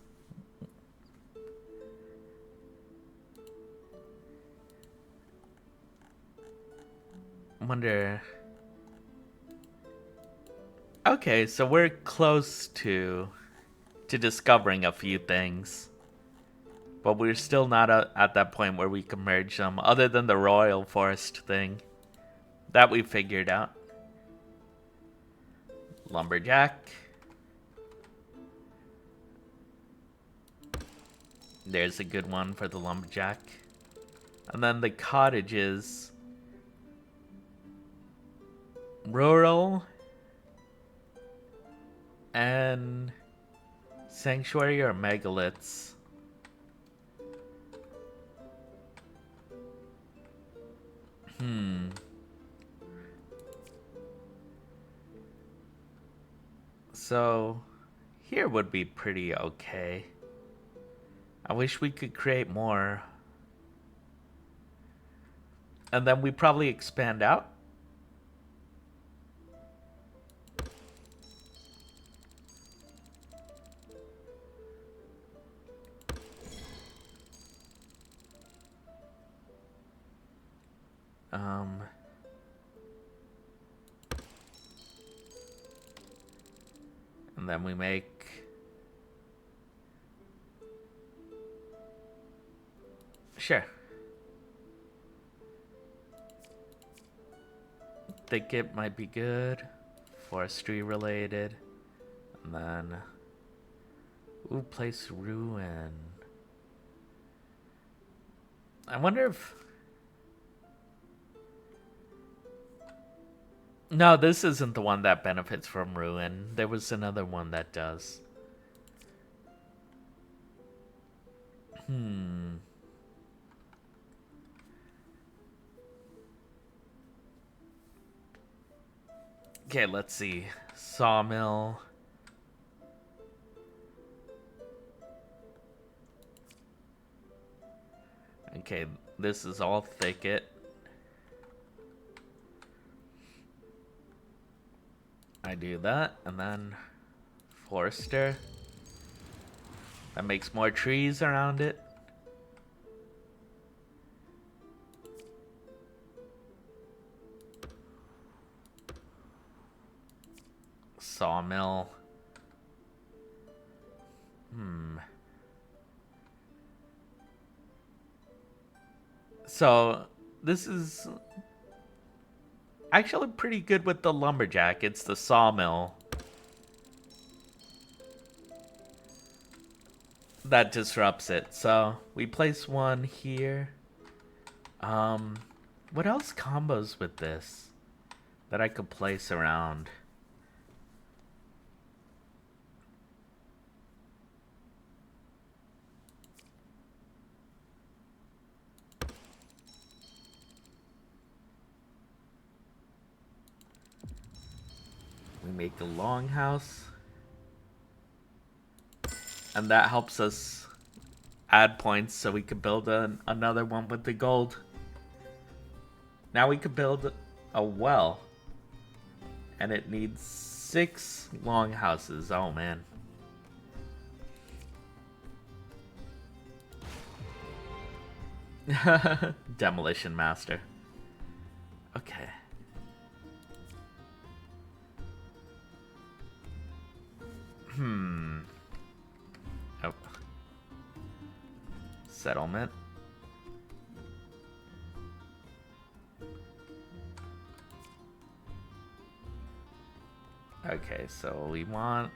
Wonder... Okay, so we're close to discovering a few things. But we're still not at that point where we can merge them, other than the royal forest thing. That we figured out. Lumberjack. There's a good one for the lumberjack. And then the cottages. Rural. And sanctuary or megaliths. So here would be pretty okay. I wish we could create more. And then we probably expand out. And then we make... Sure. Thicket might be good. Forestry related. And then... Ooh, place ruin. I wonder if... No, this isn't the one that benefits from ruin. There was another one that does. Okay, let's see. Sawmill. Okay, this is all thicket. I do that, and then forester. That makes more trees around it. Sawmill. So, this is actually pretty good with the lumberjack. It's the sawmill that disrupts it. So, we place one here. What else combos with this that I could place around? We make a longhouse. And that helps us add points so we could build another one with the gold. Now we could build a well. And it needs 6 longhouses. Oh man. Demolition Master. Okay. Oh. Settlement. Okay, so we want...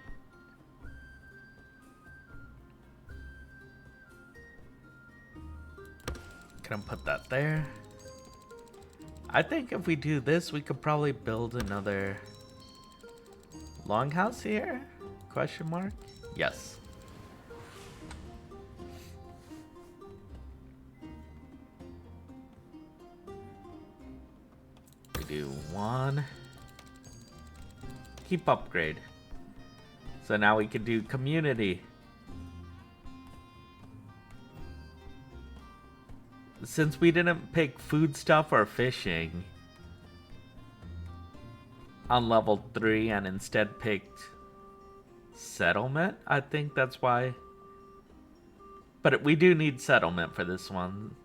Gonna put that there. I think if we do this, we could probably build another longhouse here? Question mark? Yes. We do 1. Keep upgrade. So now we can do community. Since we didn't pick food stuff or fishing on level 3 and instead picked settlement, I think that's why. But we do need settlement for this one.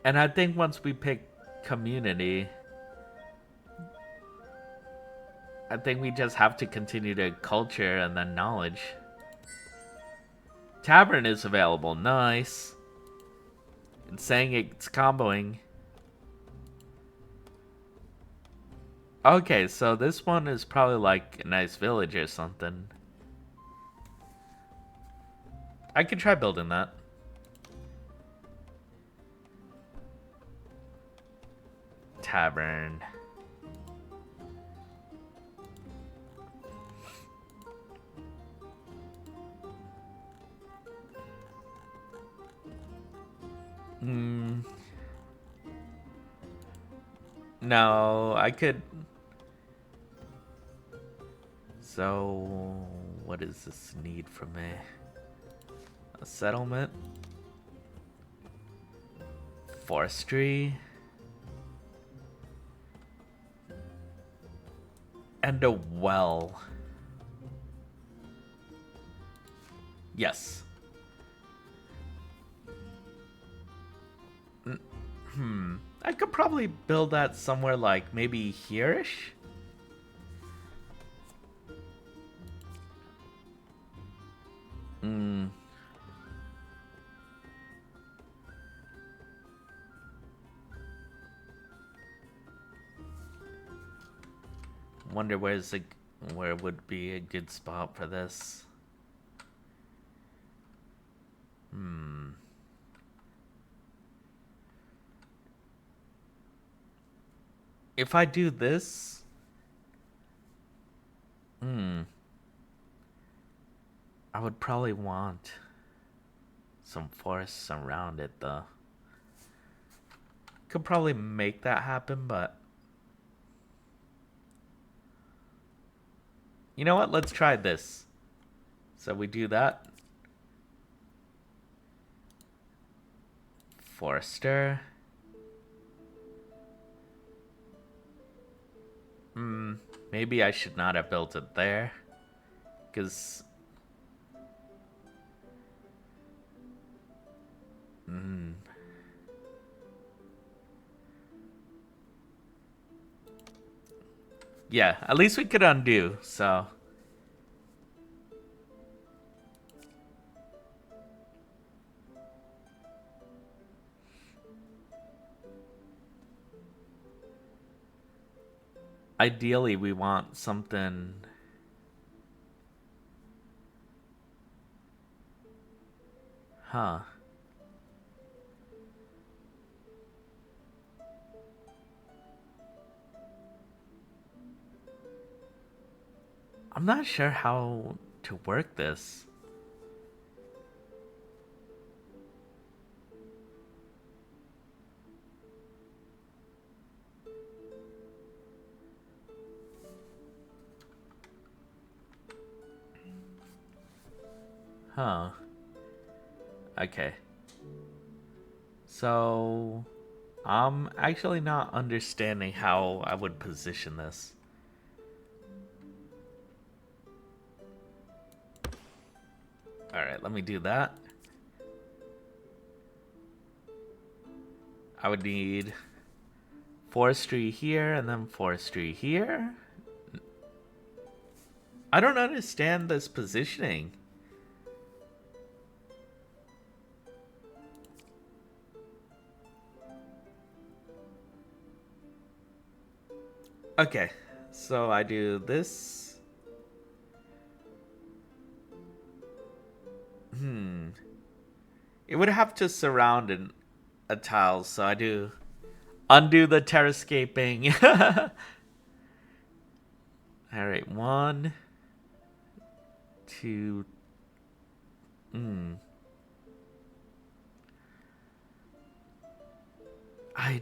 And I think once we pick community, I think we just have to continue to culture and then knowledge. Tavern is available. Nice. It's saying it's comboing. Okay, so this one is probably like a nice village or something. I could try building that. Tavern. No, I could... So, what does this need from me? A settlement? Forestry? And a well. Yes. I could probably build that somewhere like maybe here-ish? Wonder where would be a good spot for this. If I do this, I would probably want some forests around it though. Could probably make that happen, but you know what? Let's try this. So we do that. Forester. Maybe I should not have built it there. Because... yeah, at least we could undo, so... Ideally, we want something... Huh. I'm not sure how to work this. Huh. Okay. So, I'm actually not understanding how I would position this. Alright, let me do that. I would need forestry here and then forestry here. I don't understand this positioning. Okay, so I do this. It would have to surround a tile, so I do undo the terrascaping. Alright, 1, 2. I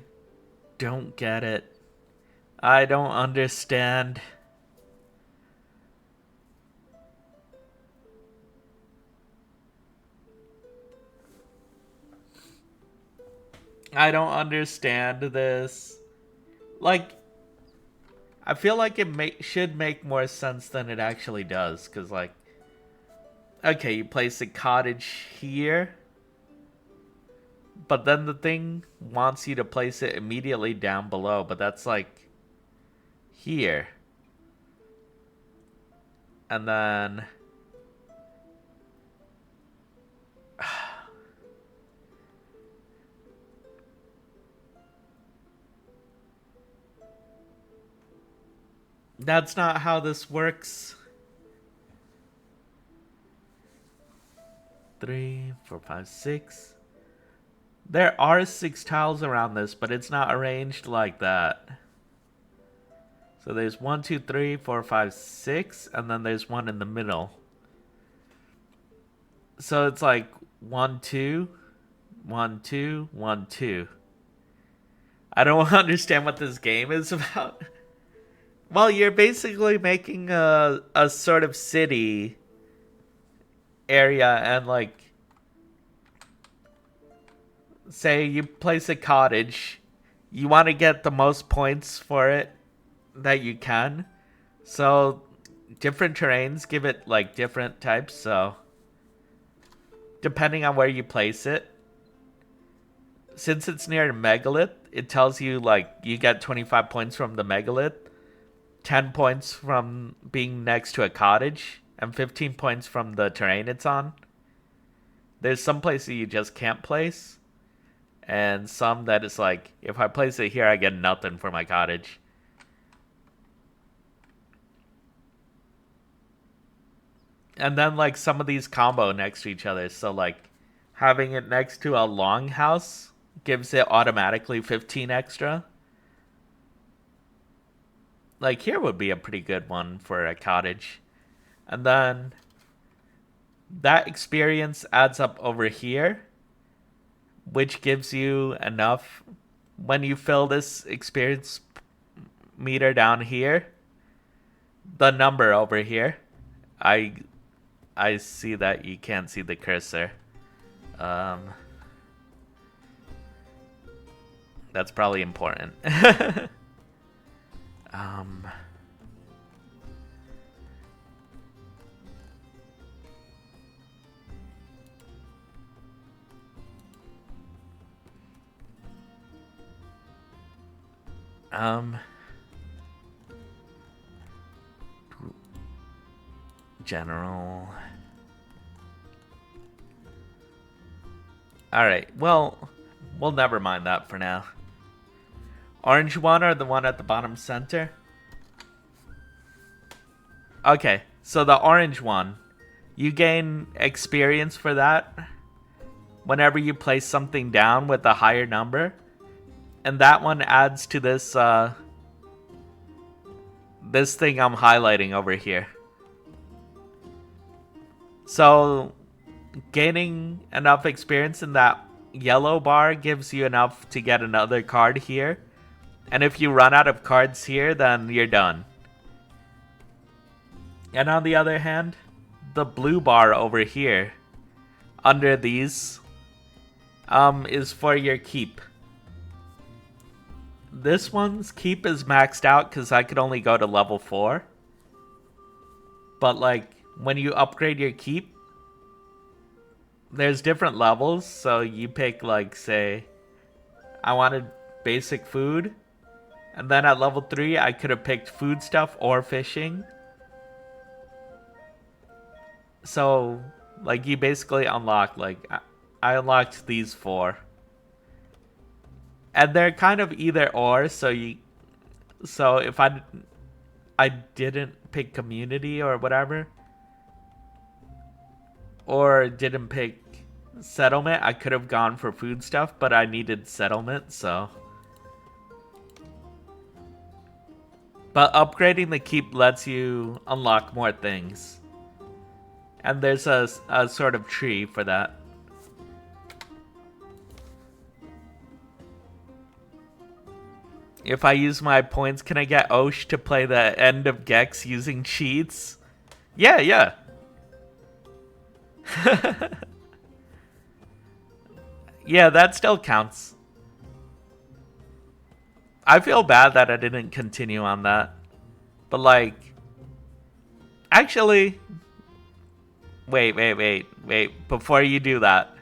don't get it. I don't understand. I don't understand this. Like, I feel like it should make more sense than it actually does. Because, like, okay, you place a cottage here. But then the thing wants you to place it immediately down below. But that's, like, here. And then... That's not how this works. 3, 4, 5, 6. There are 6 tiles around this, but it's not arranged like that. So there's 1, 2, 3, 4, 5, 6, and then there's one in the middle. So it's like 1, 2, 1, 2, 1, 2. I don't understand what this game is about. Well, you're basically making a sort of city area, and like, say you place a cottage, you want to get the most points for it that you can. So different terrains give it like different types, so depending on where you place it, since it's near a megalith, it tells you like you get 25 points from the megalith, 10 points from being next to a cottage, and 15 points from the terrain it's on. There's some places you just can't place, and some that is like, if I place it here, I get nothing for my cottage. And then like some of these combo next to each other, so like having it next to a longhouse gives it automatically 15 extra. Like here would be a pretty good one for a cottage. And then that experience adds up over here, which gives you enough when you fill this experience meter down here. The number over here, I see that you can't see the cursor. That's probably important. General. Alright, well, we'll never mind that for now. Orange one or the one at the bottom center? Okay, so the orange one, you gain experience for that whenever you place something down with a higher number. And that one adds to this, this thing I'm highlighting over here. So, gaining enough experience in that yellow bar gives you enough to get another card here. And if you run out of cards here, then you're done. And on the other hand, the blue bar over here under these is for your keep. This one's keep is maxed out because I could only go to level 4. But like when you upgrade your keep, there's different levels. So you pick like, say, I wanted basic food. And then at level 3, I could have picked food stuff or fishing. So like you basically unlock, like I unlocked these 4. And they're kind of either or, so if I didn't pick community or whatever, or didn't pick settlement, I could have gone for food stuff, but I needed settlement, so. But upgrading the keep lets you unlock more things. And there's a sort of tree for that. If I use my points, can I get Osh to play the end of Gex using cheats? Yeah, yeah. Yeah, that still counts. I feel bad that I didn't continue on that. But like... Actually... Wait. Before you do that...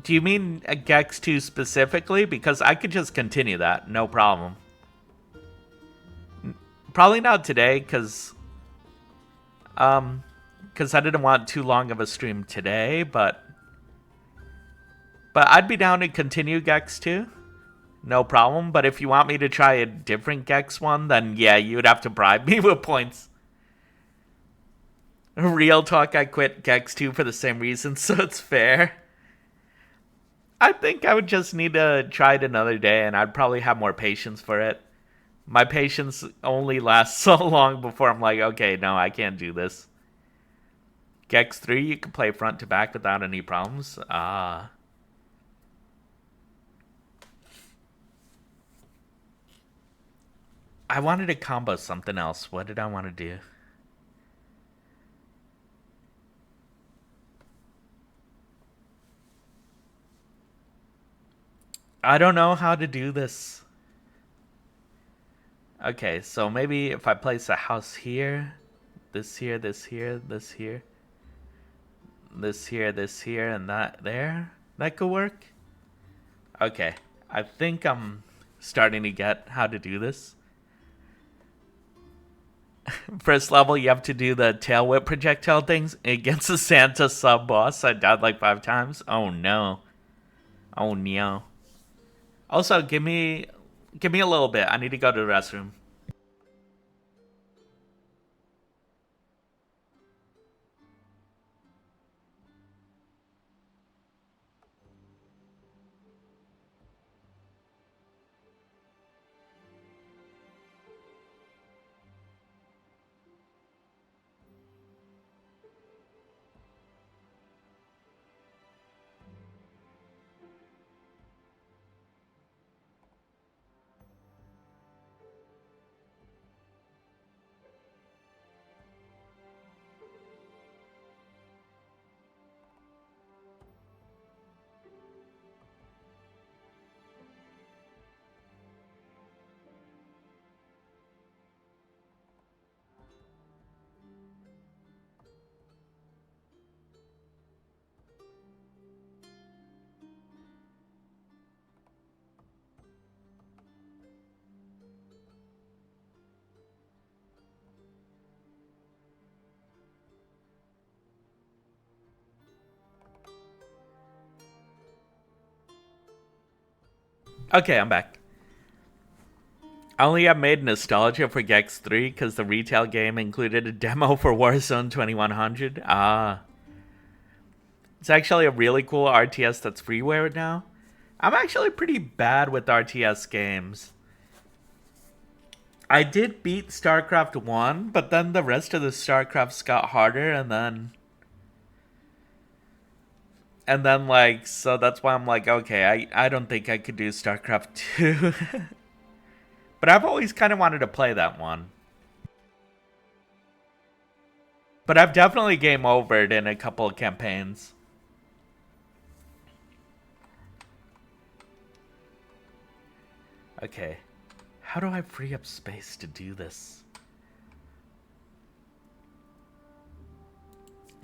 Do you mean Gex 2 specifically? Because I could just continue that, no problem. Probably not today, because I didn't want too long of a stream today, but I'd be down to continue Gex 2. No problem, but if you want me to try a different Gex one, then yeah, you'd have to bribe me with points. Real talk, I quit Gex 2 for the same reason, so it's fair. I think I would just need to try it another day, and I'd probably have more patience for it. My patience only lasts so long before I'm like, okay, no, I can't do this. Gex 3, you can play front to back without any problems. I wanted to combo something else. What did I want to do? I don't know how to do this. Okay, so maybe if I place a house here, this here, this here, this here, this here, this here, and that there, that could work. Okay, I think I'm starting to get how to do this. First level, you have to do the tail whip projectile things against the Santa sub boss. I died like 5 times. Oh no. Oh no. Also, give me a little bit. I need to go to the restroom. Okay, I'm back. I only have made nostalgia for Gex 3 because the retail game included a demo for Warzone 2100. It's actually a really cool RTS that's freeware now. I'm actually pretty bad with RTS games. I did beat StarCraft 1, but then the rest of the StarCrafts got harder, and then like, so that's why I'm like, okay, I don't think I could do StarCraft 2. But I've always kind of wanted to play that one. But I've definitely game overed in a couple of campaigns. Okay. How do I free up space to do this?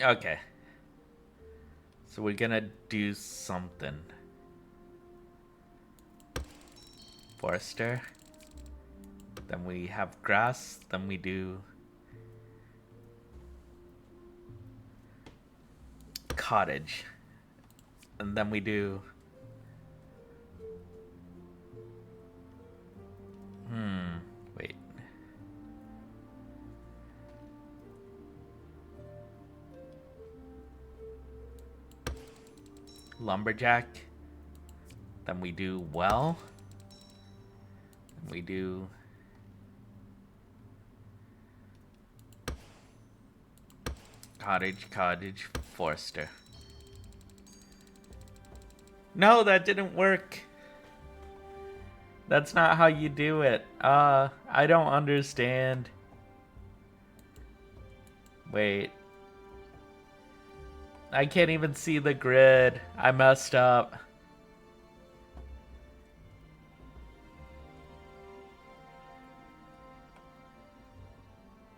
Okay. So we're gonna do something. Forester. Then we have grass. Then we do cottage. And then we do... Wait. Lumberjack. Then we do well. Then we do... Cottage, Forester. No, that didn't work. That's not how you do it. I don't understand. Wait. I can't even see the grid. I messed up.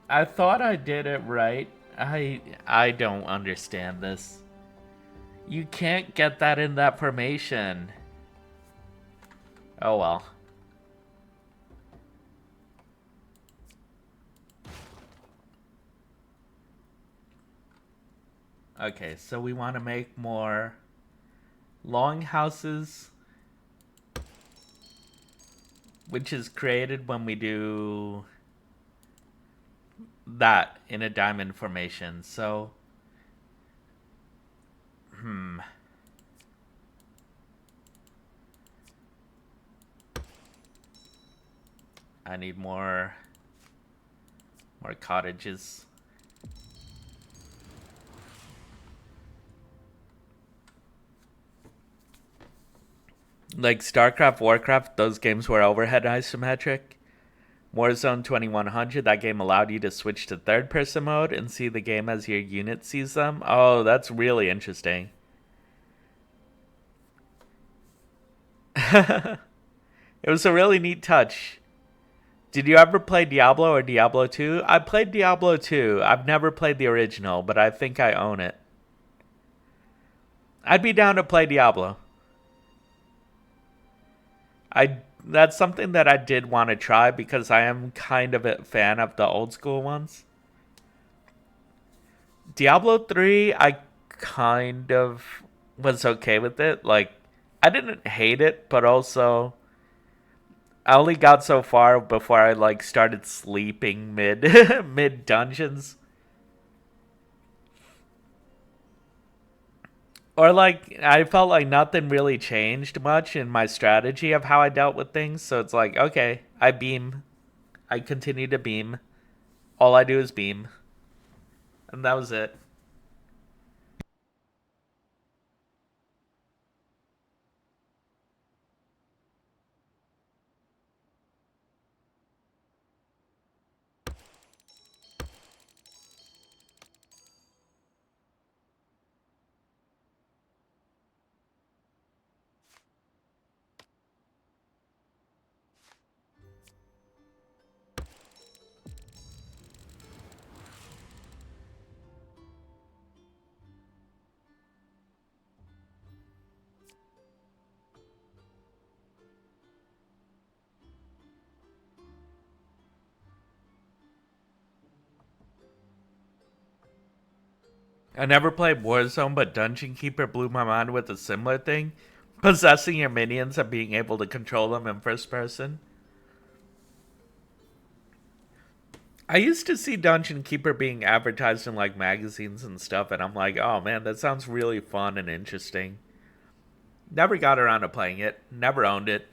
I thought I did it right. I don't understand this. You can't get that in that formation. Oh well. Okay, so we want to make more long houses, which is created when we do that in a diamond formation. So, I need more cottages. Like StarCraft, Warcraft, those games were overhead isometric. Warzone 2100, that game allowed you to switch to third-person mode and see the game as your unit sees them. Oh, that's really interesting. It was a really neat touch. Did you ever play Diablo or Diablo 2? I played Diablo 2. I've never played the original, but I think I own it. I'd be down to play Diablo. That's something that I did want to try because I am kind of a fan of the old school ones. Diablo 3, I kind of was okay with it. Like, I didn't hate it, but also I only got so far before I like started sleeping mid dungeons. Or like I felt like nothing really changed much in my strategy of how I dealt with things. So it's like, okay, I beam. I continue to beam. All I do is beam. And that was it. I never played Warzone, but Dungeon Keeper blew my mind with a similar thing. Possessing your minions and being able to control them in first person. I used to see Dungeon Keeper being advertised in like magazines and stuff, and I'm like, oh man, that sounds really fun and interesting. Never got around to playing it. Never owned it.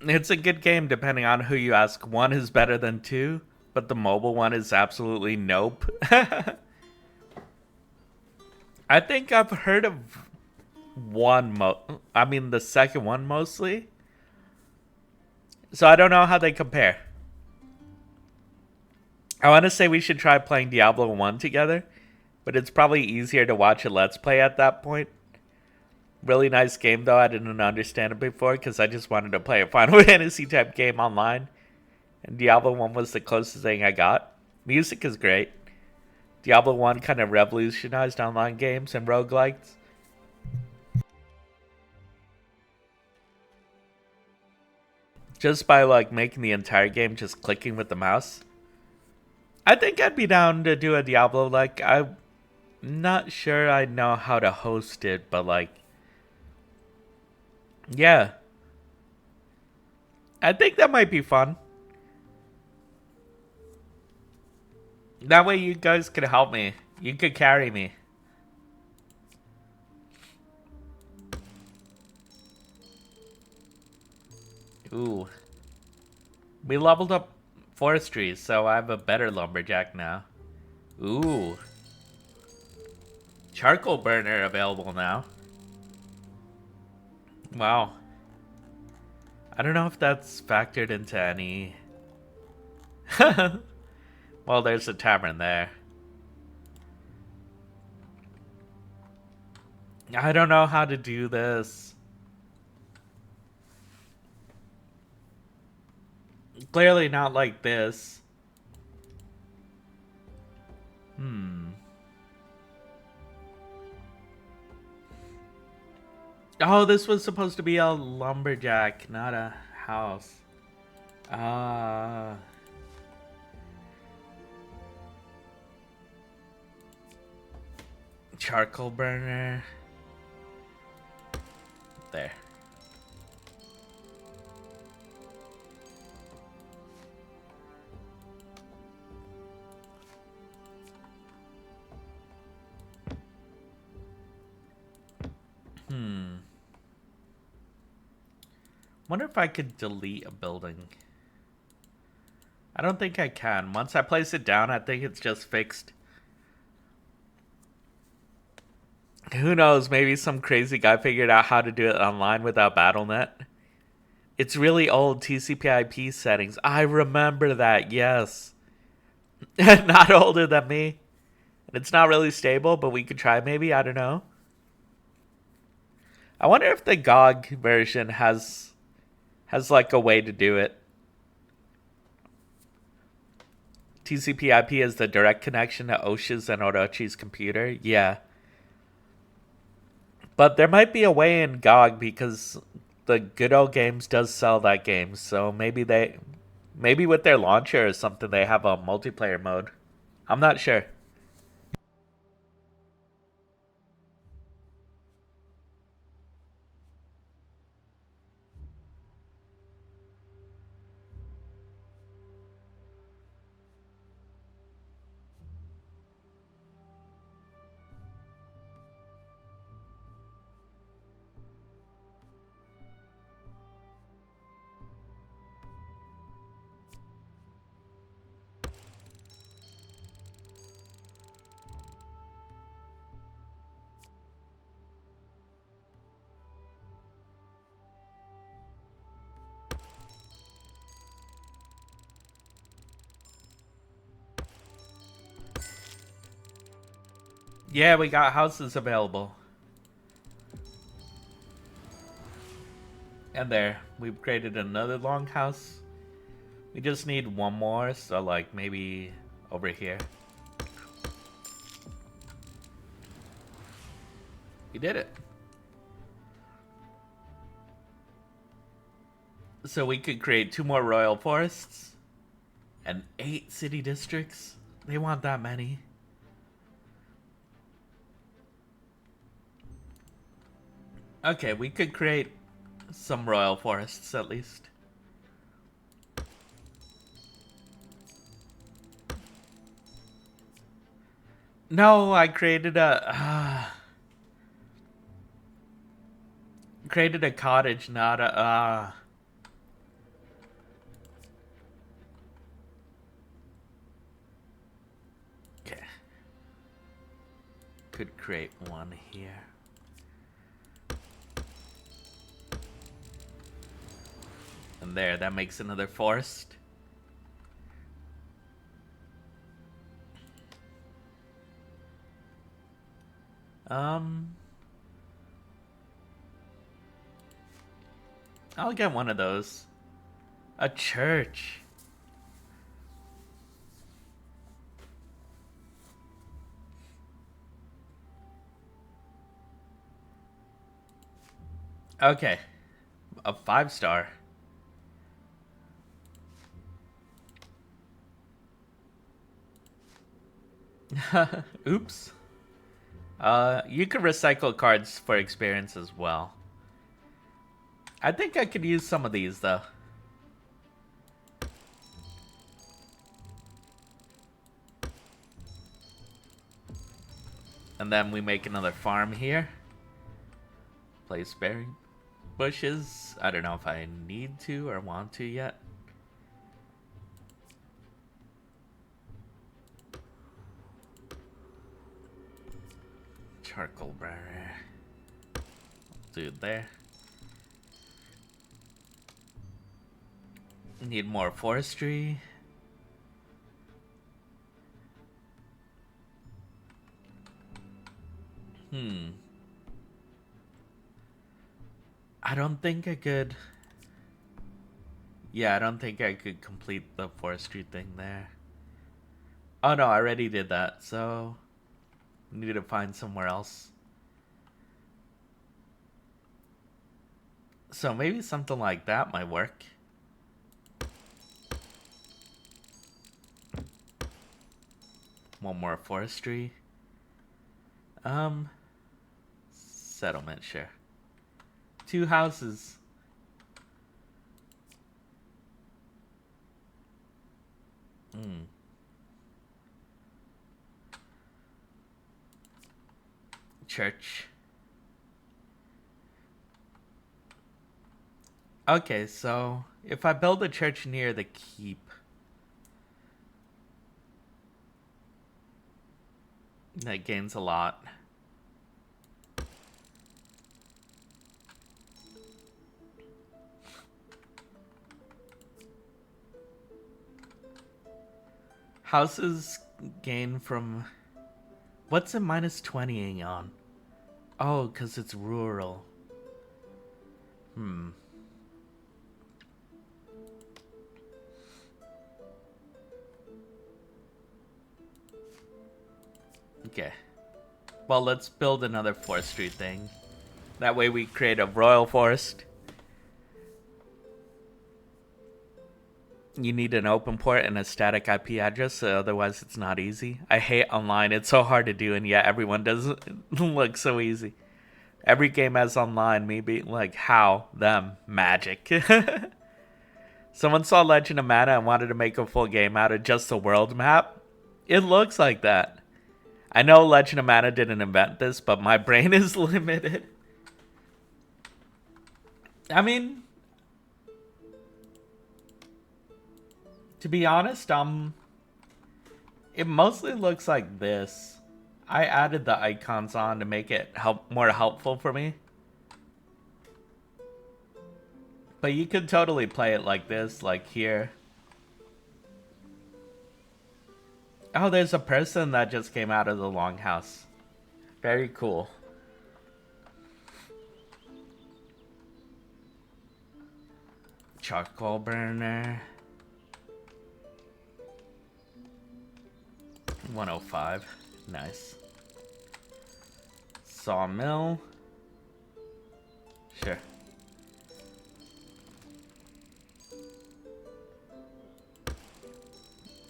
It's a good game depending on who you ask. One is better than two, but the mobile one is absolutely nope. I think I've heard of the second one mostly. So I don't know how they compare. I want to say we should try playing Diablo 1 together, but it's probably easier to watch a Let's Play at that point. Really nice game though, I didn't understand it before because I just wanted to play a Final Fantasy type game online. And Diablo 1 was the closest thing I got. Music is great. Diablo 1 kind of revolutionized online games and roguelikes. Just by like making the entire game just clicking with the mouse. I think I'd be down to do a Diablo. Like, I'm not sure I know how to host it, but like, yeah. I think that might be fun. That way you guys could help me. You could carry me. Ooh. We leveled up forestry, so I have a better lumberjack now. Ooh. Charcoal burner available now. Wow. I don't know if that's factored into any... Well, there's a tavern there. I don't know how to do this. Clearly not like this. Oh, this was supposed to be a lumberjack, not a house. Charcoal burner. There. Wonder if I could delete a building. I don't think I can. Once I place it down, I think it's just fixed. Who knows? Maybe some crazy guy figured out how to do it online without BattleNet. It's really old TCP/IP settings. I remember that, yes. Not older than me. And it's not really stable, but we could try maybe. I don't know. I wonder if the GOG version has like a way to do it. TCP/IP is the direct connection to Osha's and Orochi's computer. Yeah. But there might be a way in GOG because the Good Old Games does sell that game. So maybe with their launcher or something, they have a multiplayer mode. I'm not sure. Yeah, we got houses available. And there, we've created another longhouse. We just need one more, so like maybe over here. We did it. So we could create 2 more royal forests and 8 city districts. They want that many. Okay, we could create some royal forests at least. No, I created a cottage, not a Could create one here. And there, that makes another forest. I'll get one of those. A church. Okay. A 5-star. Oops. You can recycle cards for experience as well. I think I could use some of these, though. And then we make another farm here. Place berry bushes. I don't know if I need to or want to yet. Charcoal burner. Do it there. Need more forestry. I don't think I could. Yeah, I don't think I could complete the forestry thing there. Oh no, I already did that, so need to find somewhere else. So maybe something like that might work. One more forestry. Settlement, sure. 2 houses. Church. Okay, so if I build a church near the keep, that gains a lot. Houses gain from... What's it minus 20ing on? Oh, because it's rural. Okay. Well, let's build another forestry thing. That way we create a royal forest. You need an open port and a static IP address, so otherwise it's not easy. I hate online. It's so hard to do, and yet everyone does it look so easy. Every game has online, me being like, how? Them. Magic. Someone saw Legend of Mana and wanted to make a full game out of just the world map. It looks like that. I know Legend of Mana didn't invent this, but my brain is limited. I mean, to be honest, it mostly looks like this. I added the icons on to make it more helpful for me. But you could totally play it like this, like here. Oh, there's a person that just came out of the longhouse. Very cool. Charcoal burner. 105. Nice. Sawmill. Sure.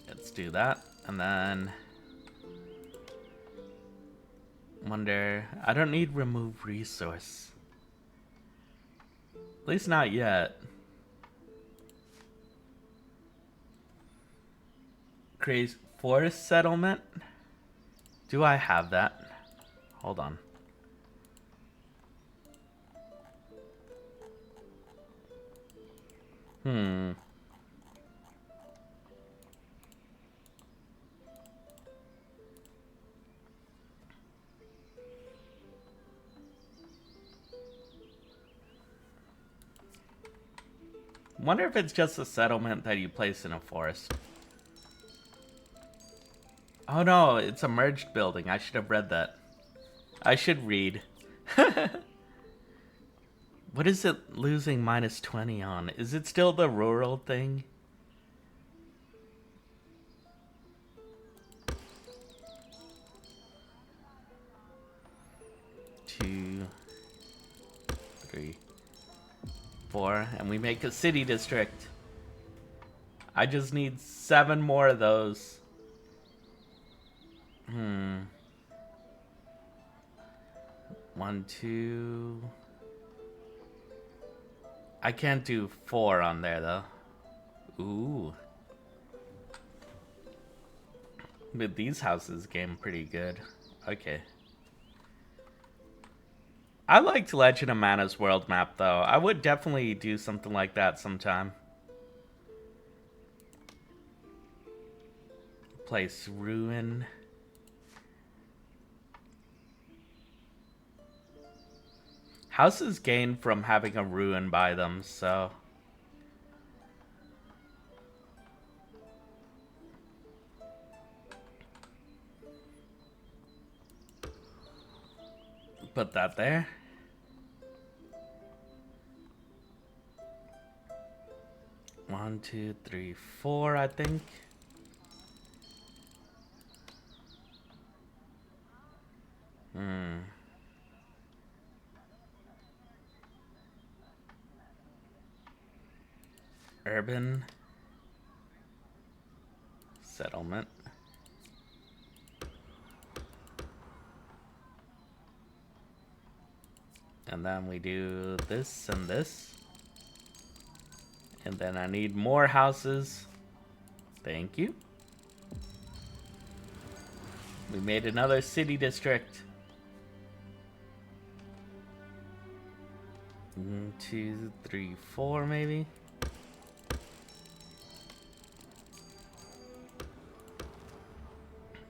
Let's do that. And then... Wonder... I don't need remove resource. At least not yet. Create forest settlement? Do I have that? Hold on. Wonder if it's just a settlement that you place in a forest. Oh no, it's a merged building. I should have read that. I should read. What is it losing minus 20 on? Is it still the rural thing? Two, three, four, and we make a city district. I just need 7 more of those. 1, 2. I can't do 4 on there though. Ooh. But these houses game pretty good. Okay. I liked Legend of Mana's world map though. I would definitely do something like that sometime. Place ruin. Houses gain from having a ruin by them, so... Put that there. One, two, three, 4, I think. Urban settlement. And then we do this and this. And then I need more houses. Thank you. We made another city district. 1, 2, 3, 4 maybe.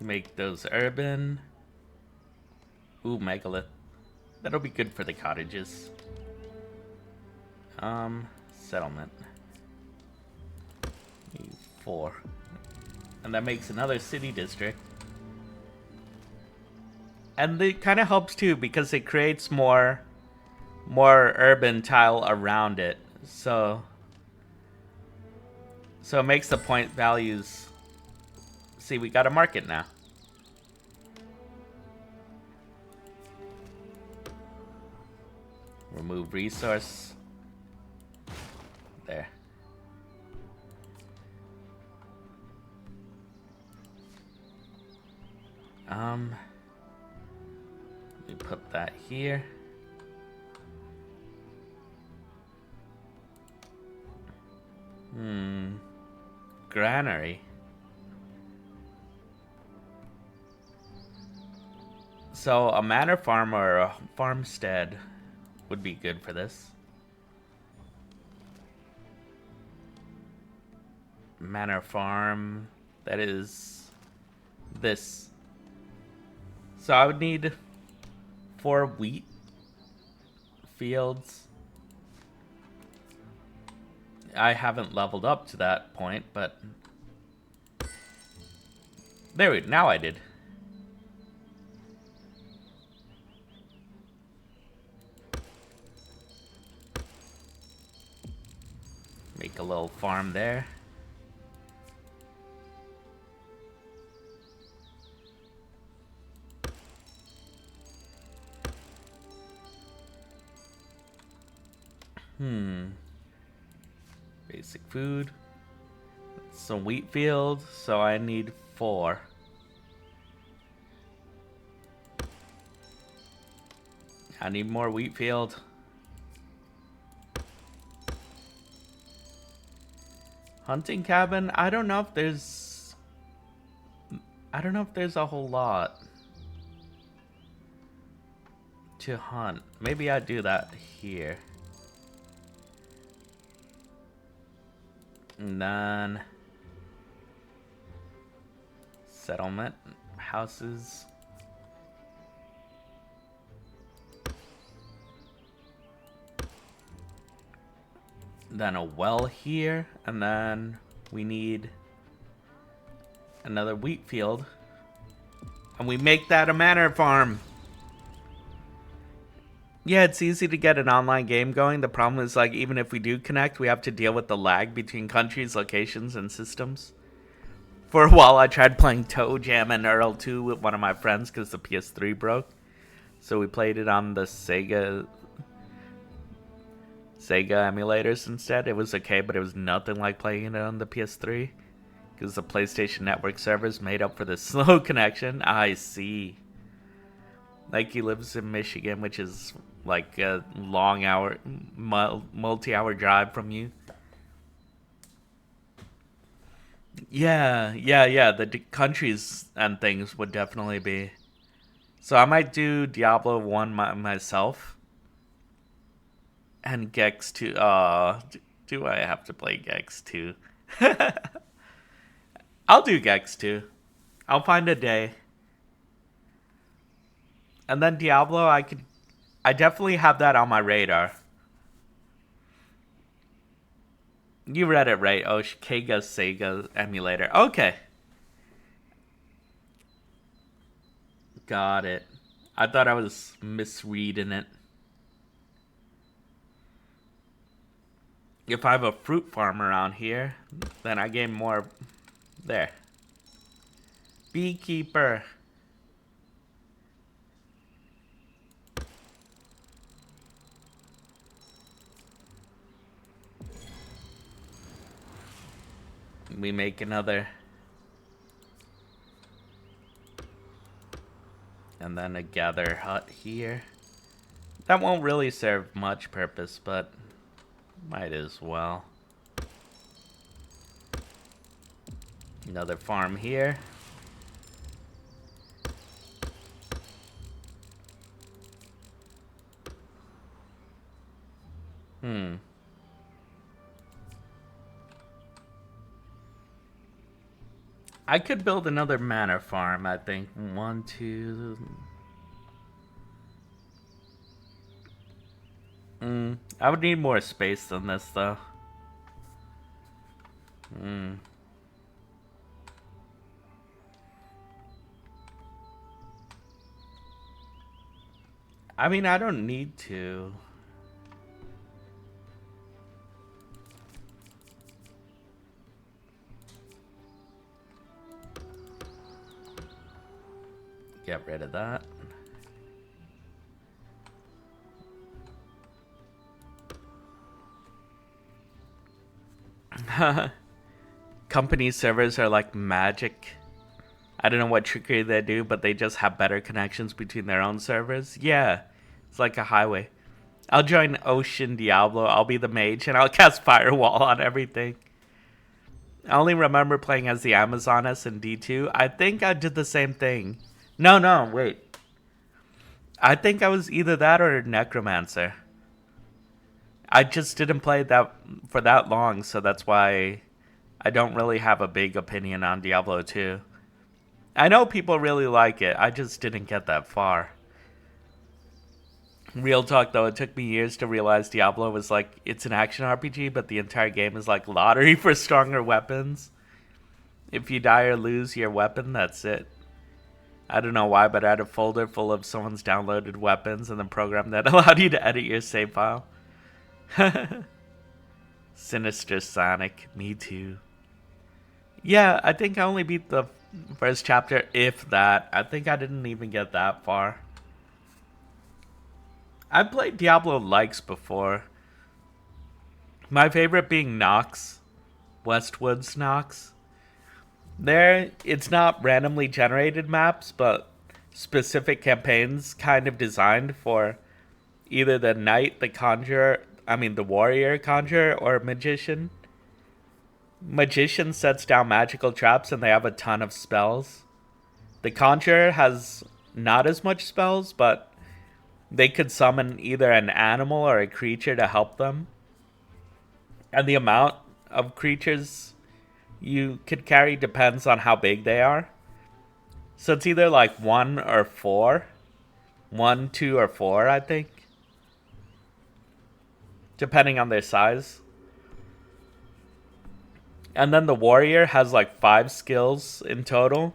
Make those urban. Ooh, megalith. That'll be good for the cottages. Settlement. 4. And that makes another city district. And it kind of helps too because it creates more urban tile around it. So it makes the point values. See, we got a market now. Remove resource. There. We put that here. Granary. So a manor farm or a farmstead would be good for this. Manor farm, that is this. So I would need 4 wheat fields. I haven't leveled up to that point, but there we go. Now I did. Make a little farm there. Basic food. Some wheat field, so I need 4. I need more wheat field. Hunting cabin, I don't know if there's a whole lot to hunt. Maybe I do that here. And then settlement houses. Then a well here, and then we need another wheat field. And we make that a manor farm. Yeah, it's easy to get an online game going. The problem is, like, even if we do connect, we have to deal with the lag between countries, locations, and systems. For a while, I tried playing Toe Jam and Earl 2 with one of my friends because the PS3 broke. So we played it on the Sega emulators instead. It was okay, but it was nothing like playing it on the PS3 because the PlayStation Network servers made up for the slow connection. I see. Like, he lives in Michigan, which is like a long hour, multi-hour drive from you. Yeah. The countries and things would definitely be. So I might do Diablo 1 myself. And Gex 2. Do I have to play Gex 2? I'll do Gex 2. I'll find a day. And then Diablo, I definitely have that on my radar. You read it right. Oh, Kega Sega emulator. Okay. Got it. I thought I was misreading it. If I have a fruit farm around here, then I gain more. There. Beekeeper. We make another. And then a gather hut here. That won't really serve much purpose, but might as well. Another farm here. I could build another manor farm, I think. 1, 2. I would need more space than this, though. I mean, I don't need to. Get rid of that. Company servers are like magic. I don't know what trickery they do, but they just have better connections between their own servers. Yeah, it's like a highway. I'll join Ocean Diablo. I'll be the mage, and I'll cast Firewall on everything. I only remember playing as the Amazoness in D2. I think I did the same thing. No, wait. I think I was either that or Necromancer. I just didn't play that for that long, so that's why I don't really have a big opinion on Diablo 2. I know people really like it. I just didn't get that far. Real talk, though, it took me years to realize Diablo was like, it's an action RPG, but the entire game is like lottery for stronger weapons. If you die or lose your weapon, that's it. I don't know why, but I had a folder full of someone's downloaded weapons and the program that allowed you to edit your save file. Sinister Sonic, me too. Yeah, I think I only beat the first chapter, if that. I think I didn't even get that far. I've played Diablo likes before. My favorite being Nox. Westwood's Nox. There, it's not randomly generated maps, but specific campaigns kind of designed for either the knight, the warrior conjurer, or magician. Magician sets down magical traps and they have a ton of spells. The conjurer has not as much spells, but they could summon either an animal or a creature to help them. And the amount of creatures you could carry depends on how big they are. So it's either like 1 or 4. 1, 2, or 4, I think. Depending on their size. And then the warrior has like 5 skills in total.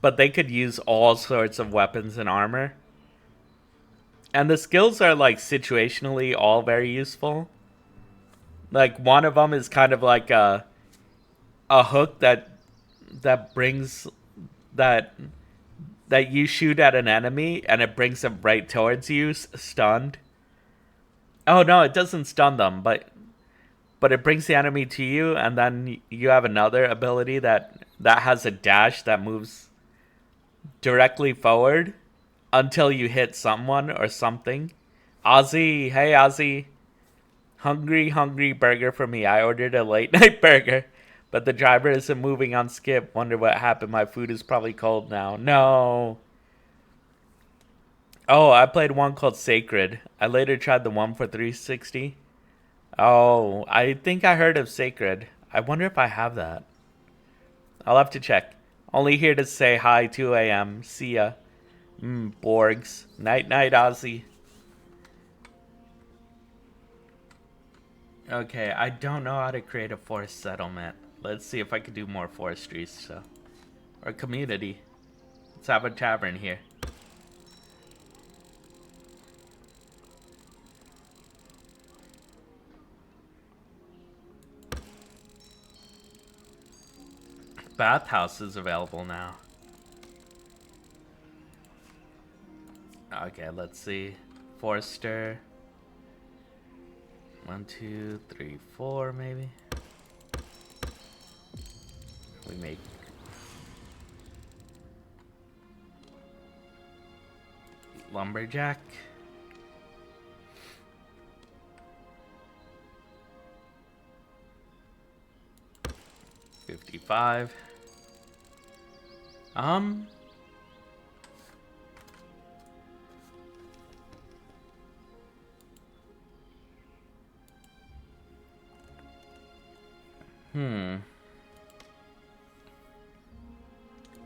But they could use all sorts of weapons and armor. And the skills are like situationally all very useful. Like one of them is kind of like a hook that brings that that you shoot at an enemy and it brings them right towards you stunned. Oh no, it doesn't stun them, but it brings the enemy to you, and then you have another ability that has a dash that moves directly forward until you hit someone or something. Ozzy, hey Ozzy. Hungry, hungry burger for me. I ordered a late night burger, but the driver isn't moving on skip. Wonder what happened. My food is probably cold now. No. Oh, I played one called Sacred. I later tried the one for 360. Oh, I think I heard of Sacred. I wonder if I have that. I'll have to check. Only here to say hi, 2 a.m. See ya. Borgs. Night night, Ozzy. Okay, I don't know how to create a forest settlement. Let's see if I could do more forestry stuff. Or community. Let's have a tavern here. Bathhouse is available now. Okay, let's see. Forester. 1, 2, 3, 4, maybe. We make lumberjack. $55.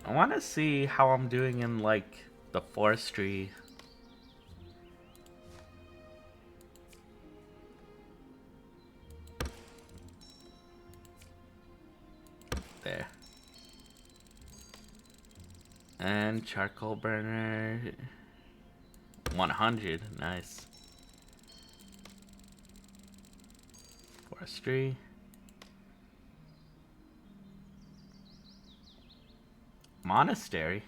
I want to see how I'm doing in, like, the forestry. There. And charcoal burner. 100. Nice. Forestry. Monastery.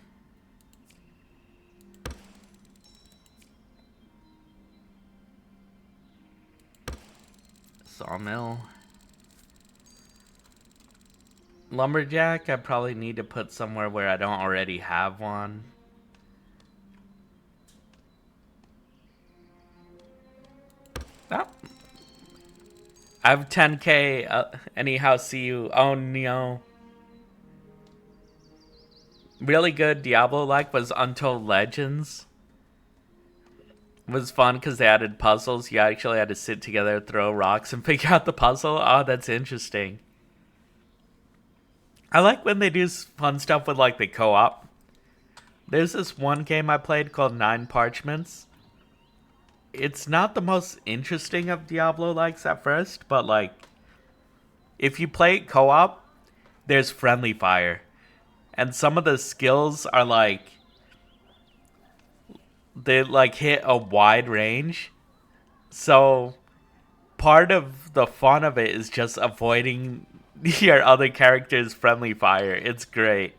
Sawmill. Lumberjack, I probably need to put somewhere where I don't already have one. Oh. I have 10k. Anyhow, see you. Oh no. Really good Diablo-like was Untold Legends. It was fun because they added puzzles. You actually had to sit together, throw rocks, and figure out the puzzle. Oh, that's interesting. I like when they do fun stuff with, like, the co-op. There's this one game I played called 9 Parchments. It's not the most interesting of Diablo-likes at first, but, like, if you play co-op, there's friendly fire. And some of the skills are, like, they, like, hit a wide range. So, part of the fun of it is just avoiding your other character's friendly fire. It's great.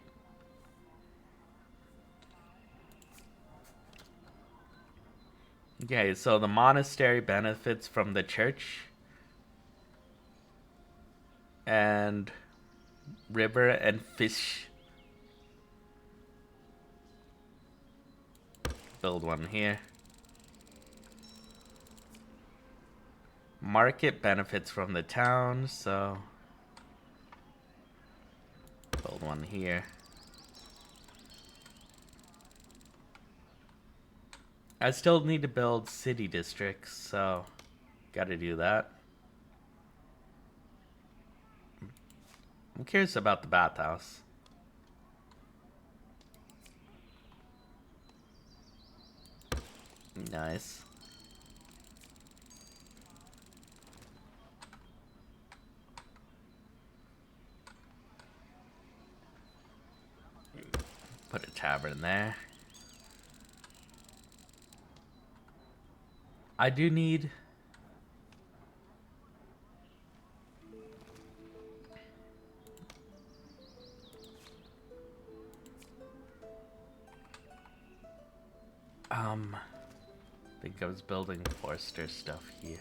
Okay, so the monastery benefits from the church and river and fish. Build one here. Market benefits from the town, so build one here. I still need to build city districts, so gotta do that. I'm curious about the bathhouse. Nice. Put a tavern there. I do need... I think I was building forester stuff here.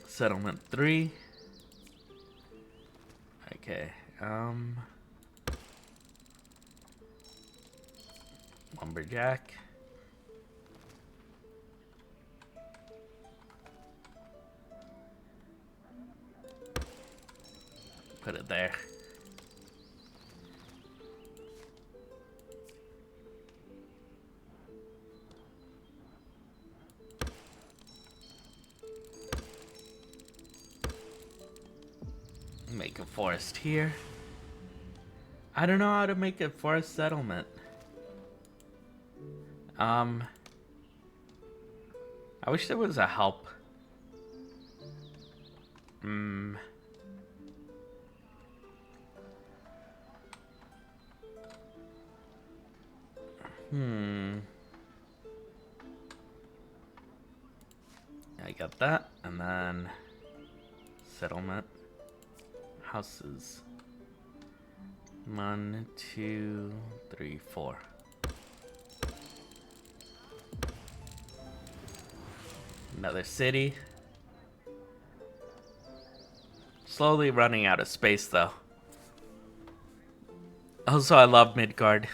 Settlement 3. Okay, lumberjack. Put it there. Make a forest here. I don't know how to make a forest settlement. I wish there was a help. I got that, and then settlement houses. 1, 2, 3, 4. Another city. Slowly running out of space, though. Also, I love Midgard.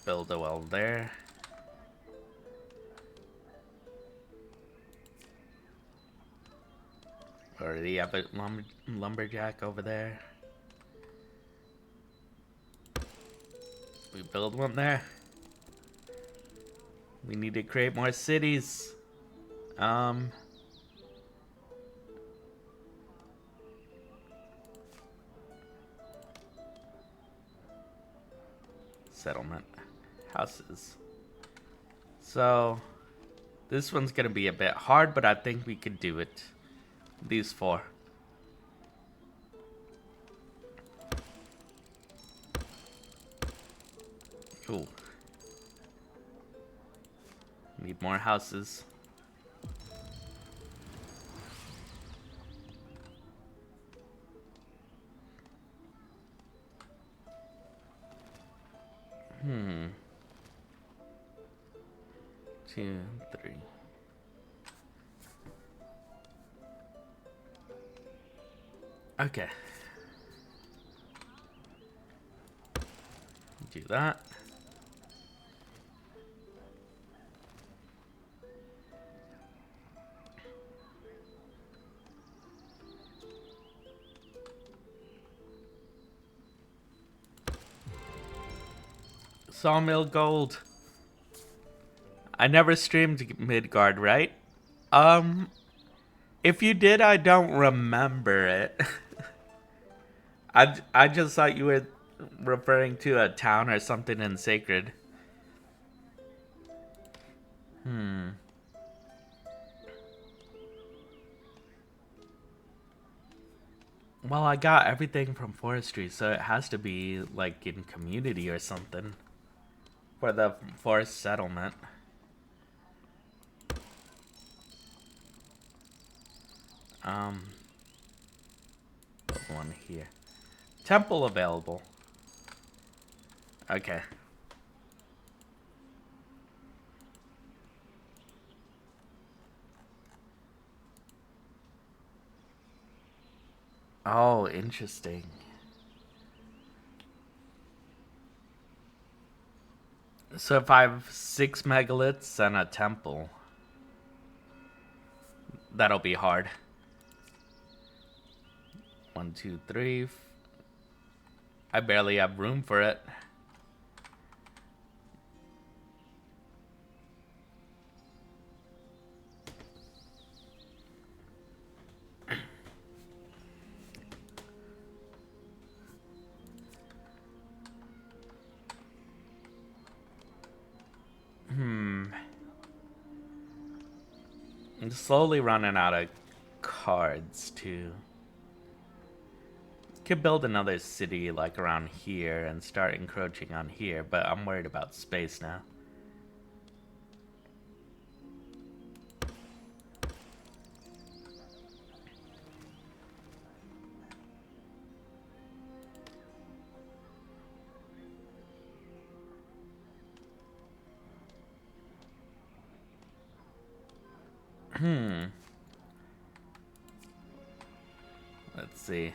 Build a well there. Already have a lumberjack over there. We build one there. We need to create more cities. Settlement houses. So this one's gonna be a bit hard, but I think we could do it. These 4. Cool. Need more houses. Two, 3. Okay. Do that. Sawmill Gold. I never streamed Midgard, right? If you did, I don't remember it. I just thought you were referring to a town or something in Sacred. Well, I got everything from forestry, so it has to be like in community or something for the forest settlement. Put one here. Temple available. Okay. Oh, interesting. So if I have 6 megaliths and a temple, that'll be hard. 1, 2, 3. I barely have room for it. I'm slowly running out of cards, too. Could build another city, like, around here and start encroaching on here, but I'm worried about space now. Let's see.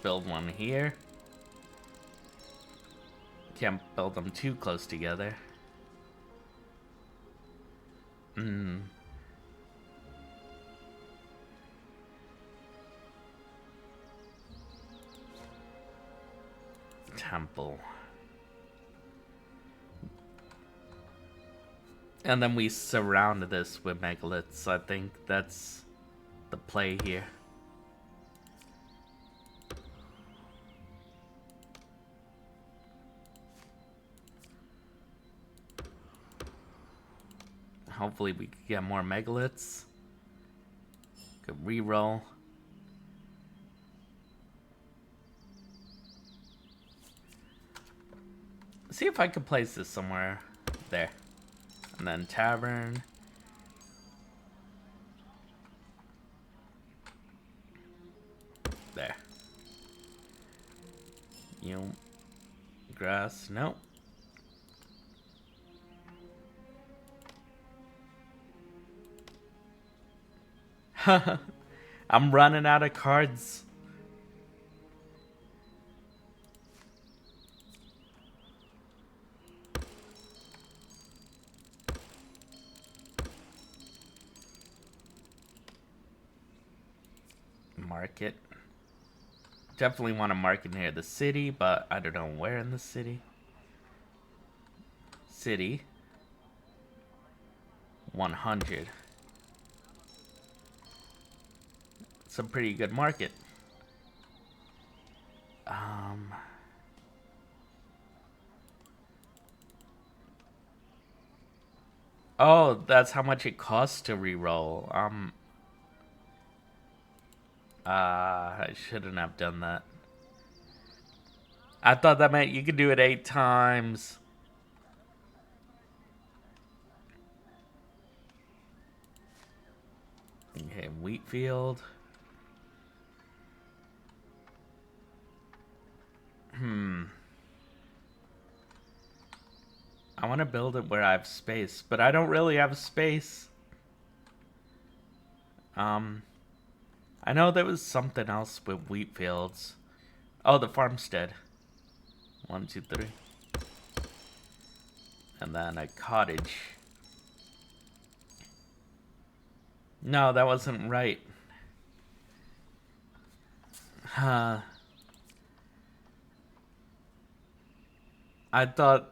Build one here. Can't build them too close together. Temple. And then we surround this with megaliths. I think that's the play here. Hopefully we can get more megaliths. Could reroll. See if I could place this somewhere there. And then tavern. There. Grass. Nope. I'm running out of cards. Market. Definitely want to market near the city, but I don't know where in the city. City. 100. It's a pretty good market. Oh, that's how much it costs to reroll. I shouldn't have done that. I thought that meant you could do it 8 times. Okay, wheat field. I want to build it where I have space, but I don't really have space. I know there was something else with wheat fields. Oh, the farmstead. 1, 2, 3. And then a cottage. No, that wasn't right. I thought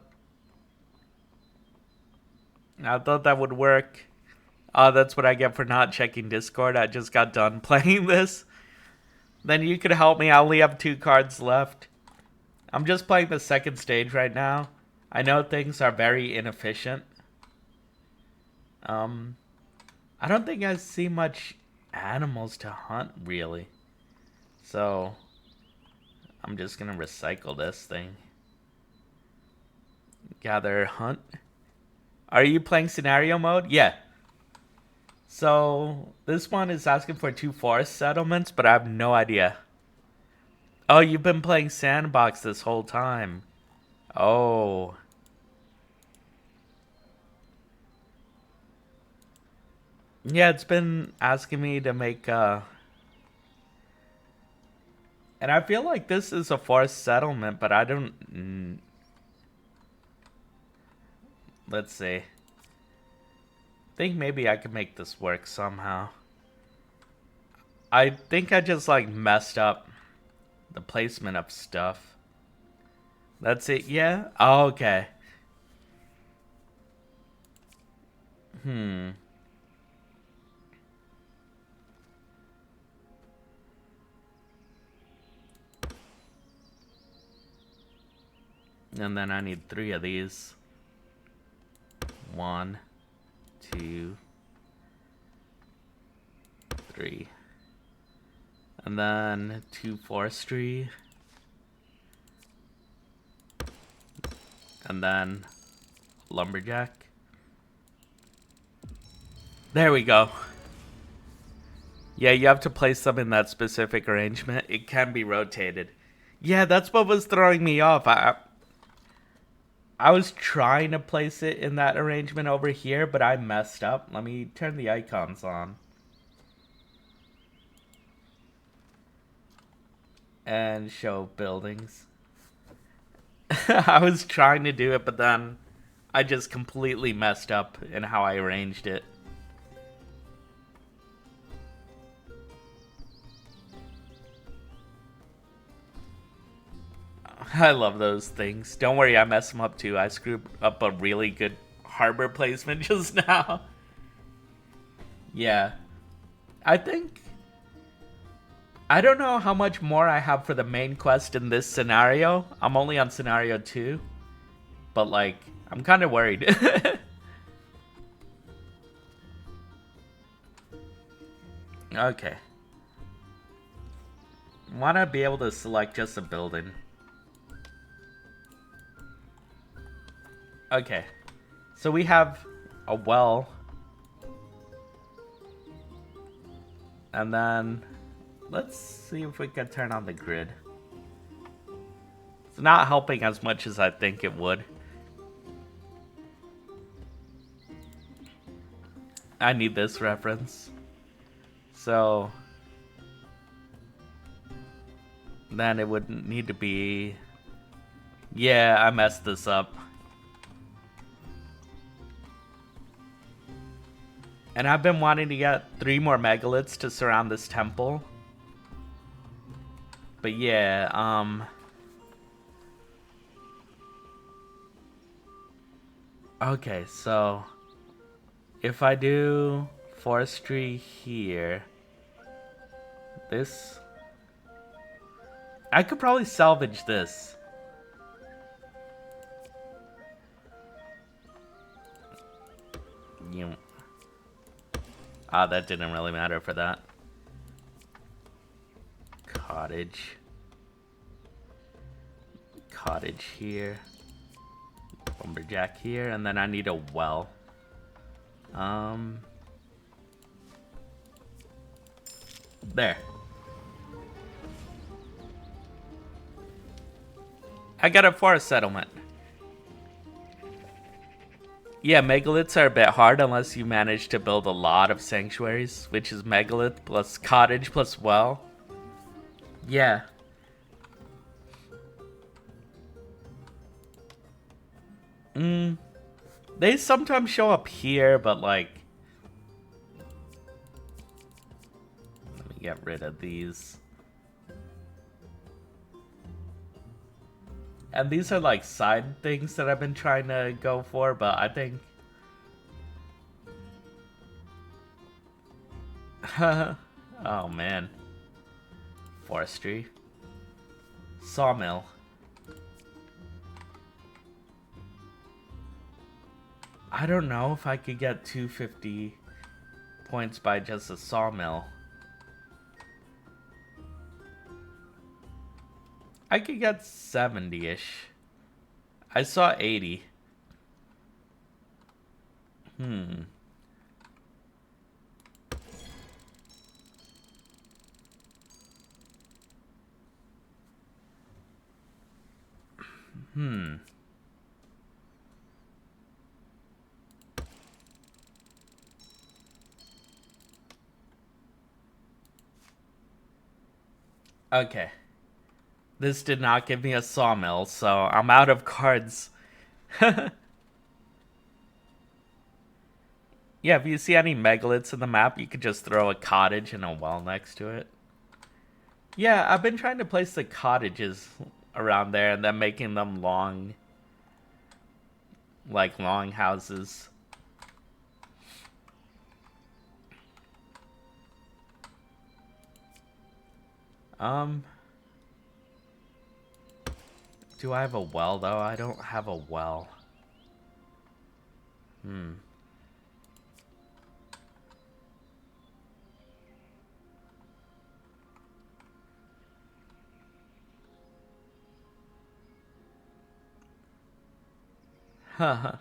that would work. Oh, that's what I get for not checking Discord. I just got done playing this. Then you could help me. I only have 2 cards left. I'm just playing the second stage right now. I know things are very inefficient. I don't think I see much animals to hunt, really. So, I'm just gonna recycle this thing. Gather, hunt. Are you playing scenario mode? Yeah. So, this one is asking for 2 forest settlements, but I have no idea. Oh, you've been playing sandbox this whole time. Oh. Yeah, it's been asking me to make, And I feel like this is a forest settlement, but I don't... Let's see. Think maybe I could make this work somehow. I think I just like messed up the placement of stuff. That's it, yeah? Oh, okay. And then I need 3 of these. 1, 2, 3. And then 2 forestry. And then lumberjack. There we go. Yeah, you have to place them in that specific arrangement. It can be rotated. Yeah, that's what was throwing me off. I was trying to place it in that arrangement over here, but I messed up. Let me turn the icons on. And show buildings. I was trying to do it, but then I just completely messed up in how I arranged it. I love those things. Don't worry, I mess them up too. I screwed up a really good harbor placement just now. Yeah. I think... I don't know how much more I have for the main quest in this scenario. I'm only on scenario 2. But, like, I'm kind of worried. Okay. Want to be able to select just a building. Okay. So we have a well. And then... let's see if we can turn on the grid. It's not helping as much as I think it would. I need this reference. So... then it would need to be... yeah, I messed this up. And I've been wanting to get 3 more megaliths to surround this temple. But yeah, okay, so... if I do forestry here... this... I could probably salvage this. Ah, that didn't really matter for that. Cottage. Cottage here. Lumberjack here, and then I need a well. There. I got a forest settlement. Yeah, megaliths are a bit hard unless you manage to build a lot of sanctuaries, which is megalith plus cottage plus well. Yeah. They sometimes show up here, but like... let me get rid of these. And these are like side things that I've been trying to go for, but I think... oh man. Forestry. Sawmill. I don't know if I could get 250 points by just a sawmill. I could get 70-ish. I saw 80. Okay. This did not give me a sawmill, so I'm out of cards. Yeah, if you see any megaliths in the map, you could just throw a cottage and a well next to it. Yeah, I've been trying to place the cottages around there and then making them long, like long houses. Um, do I have a well though? I don't have a well. Huh.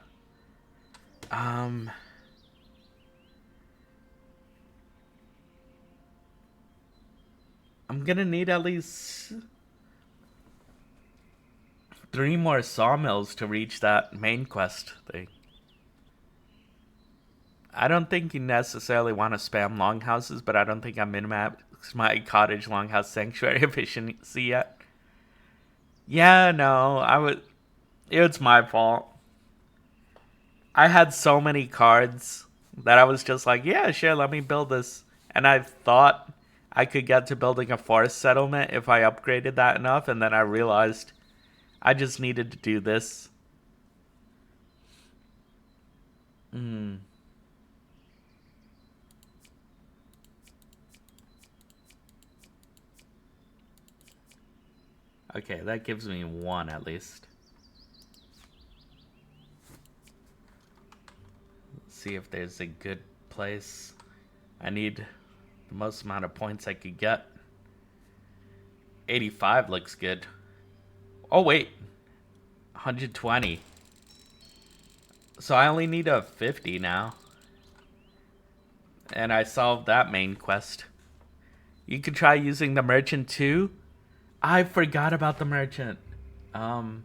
um, I'm gonna need at least 3 more sawmills to reach that main quest thing. I don't think you necessarily want to spam longhouses, but I don't think I min-maxed my cottage longhouse sanctuary efficiency yet. Yeah, no, it's my fault. I had so many cards that I was just like, yeah, sure, let me build this. And I thought I could get to building a forest settlement if I upgraded that enough, and then I realized I just needed to do this. Okay, that gives me 1 at least. Let's see if there's a good place. I need the most amount of points I could get. 85 looks good. Oh, wait. 120. So I only need a 50 now. And I solved that main quest. You could try using the merchant too. I forgot about the merchant. Um.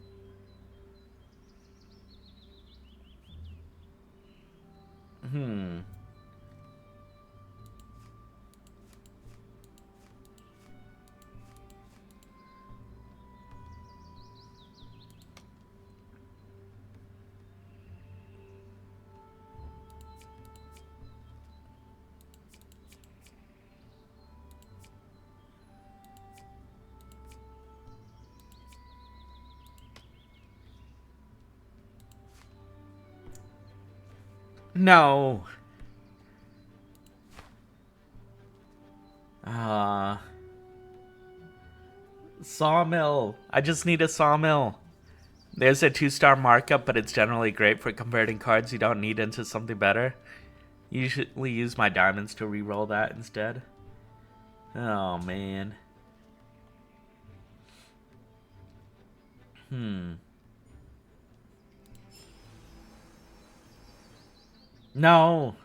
Hmm. No. Uh. Sawmill. I just need a sawmill. There's a 2-star markup, but it's generally great for converting cards you don't need into something better. Usually use my diamonds to re-roll that instead. Oh, man. No.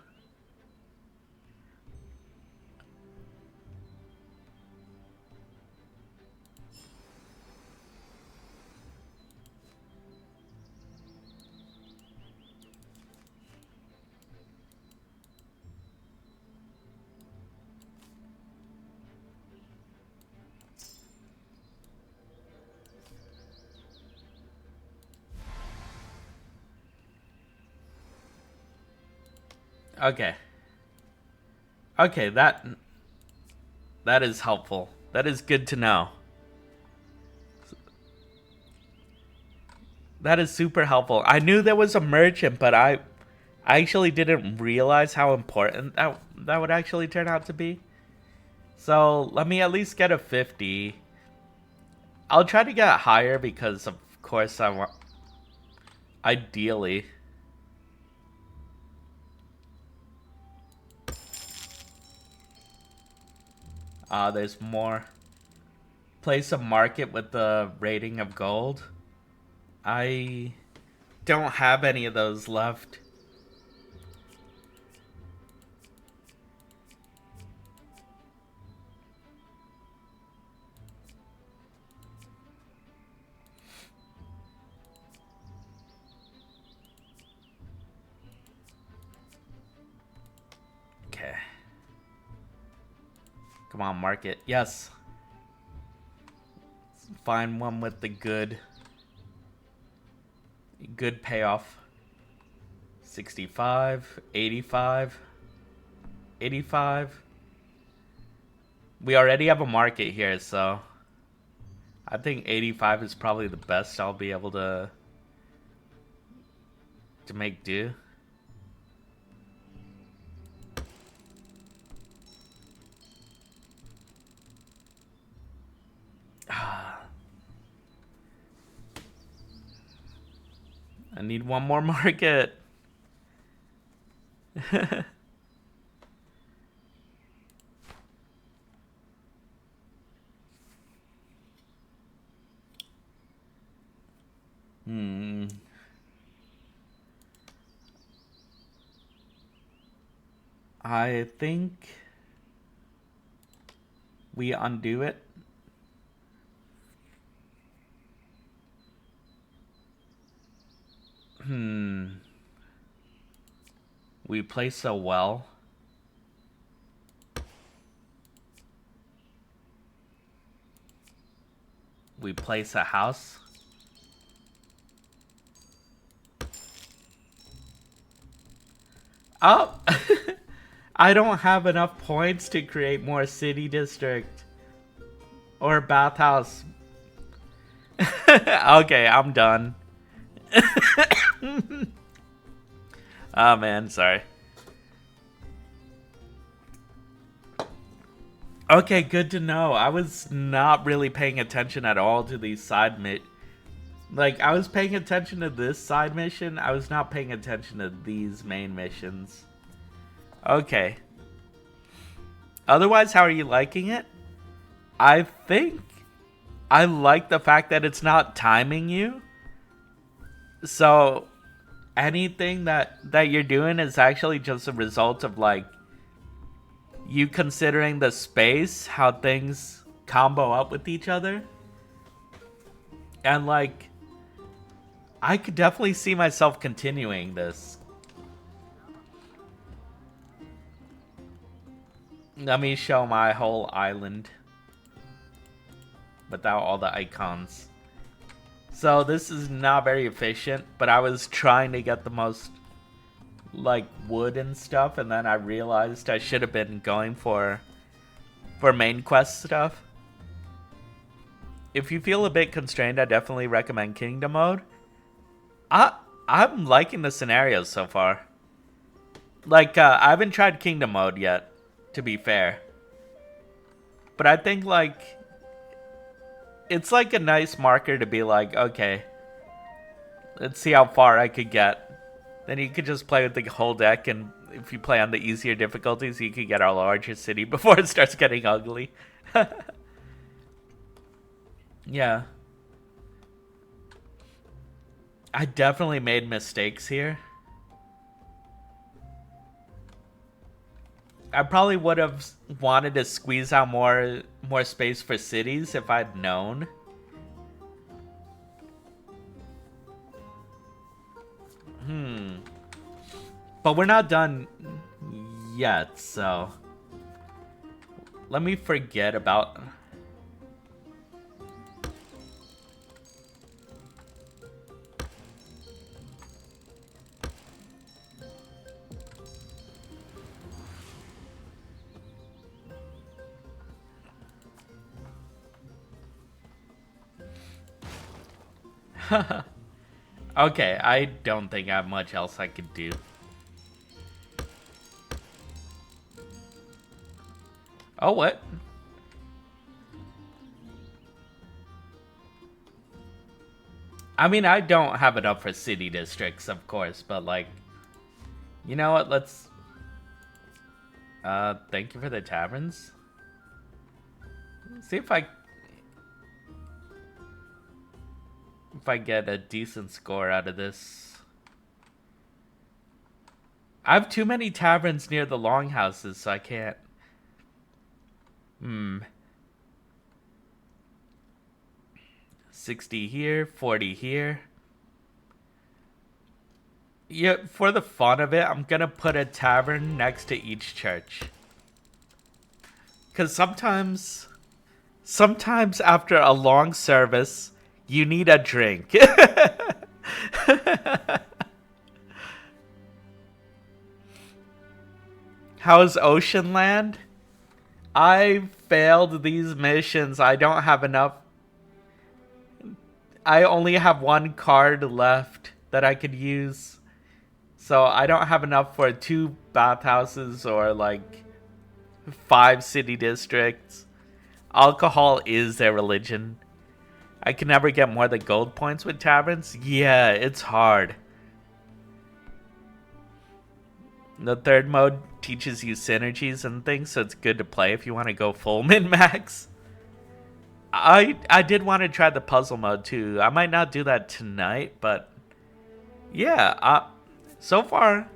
Okay. Okay, that is helpful. That is good to know. That is super helpful. I knew there was a merchant, but I actually didn't realize how important that would actually turn out to be. So let me at least get a 50. I'll try to get higher because, of course, I want. Ideally. There's more. Place a market with the rating of gold. I don't have any of those left. Okay. Come on, market. Yes. Find one with the good payoff. 65, 85, 85. We already have a market here, so I think 85 is probably the best I'll be able to make do. I need one more market. I think we undo it. We play so well. We place a house. Oh! I don't have enough points to create more city district. Or bathhouse. Okay, I'm done. Oh man, sorry. Okay, good to know. I was not really paying attention at all to these side Like, I was paying attention to this side mission. I was not paying attention to these main missions. Okay. Otherwise, how are you liking it? I think I like the fact that it's not timing you. So anything that you're doing is actually just a result of like you considering the space, how things combo up with each other. And like I could definitely see myself continuing this. Let me show my whole island without all the icons. So this is not very efficient, but I was trying to get the most like wood and stuff, and then I realized I should have been going for main quest stuff. If you feel a bit constrained, I definitely recommend Kingdom mode. I'm liking the scenarios so far. Like I haven't tried Kingdom mode yet, to be fair. But I think like it's like a nice marker to be like, okay, let's see how far I could get. Then you could just play with the whole deck, and if you play on the easier difficulties, you could get a larger city before it starts getting ugly. Yeah. I definitely made mistakes here. I probably would have wanted to squeeze out more space for cities if I'd known. But we're not done yet, so let me forget about... Okay, I don't think I have much else I could do. Oh, what? I mean, I don't have enough for city districts, of course, but like, you know what, let's... thank you for the taverns. Let's see if I get a decent score out of this. I have too many taverns near the longhouses, so I can't. 60 here, 40 here. Yeah, for the fun of it, I'm gonna put a tavern next to each church. Cause sometimes after a long service, you need a drink. How's Ocean Land? I failed these missions. I don't have enough. I only have one card left that I could use. So I don't have enough for 2 bathhouses or like 5 city districts. Alcohol is their religion. I can never get more than gold points with taverns. Yeah, it's hard. The third mode teaches you synergies and things, so it's good to play if you want to go full min-max. I did want to try the puzzle mode too. I might not do that tonight, but yeah, so far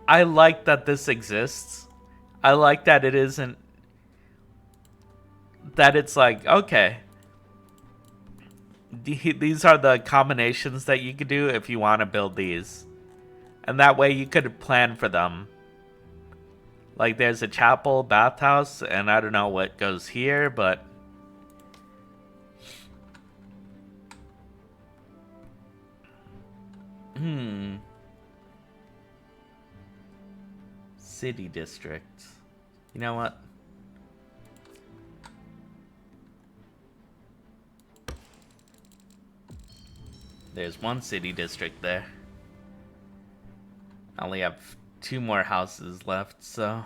I like that this exists. I like that it isn't that it's like, okay, these are the combinations that you could do if you want to build these. And that way you could plan for them. Like there's a chapel, bathhouse, and I don't know what goes here, but city district. You know what? There's one city district there. I only have 2 more houses left, so...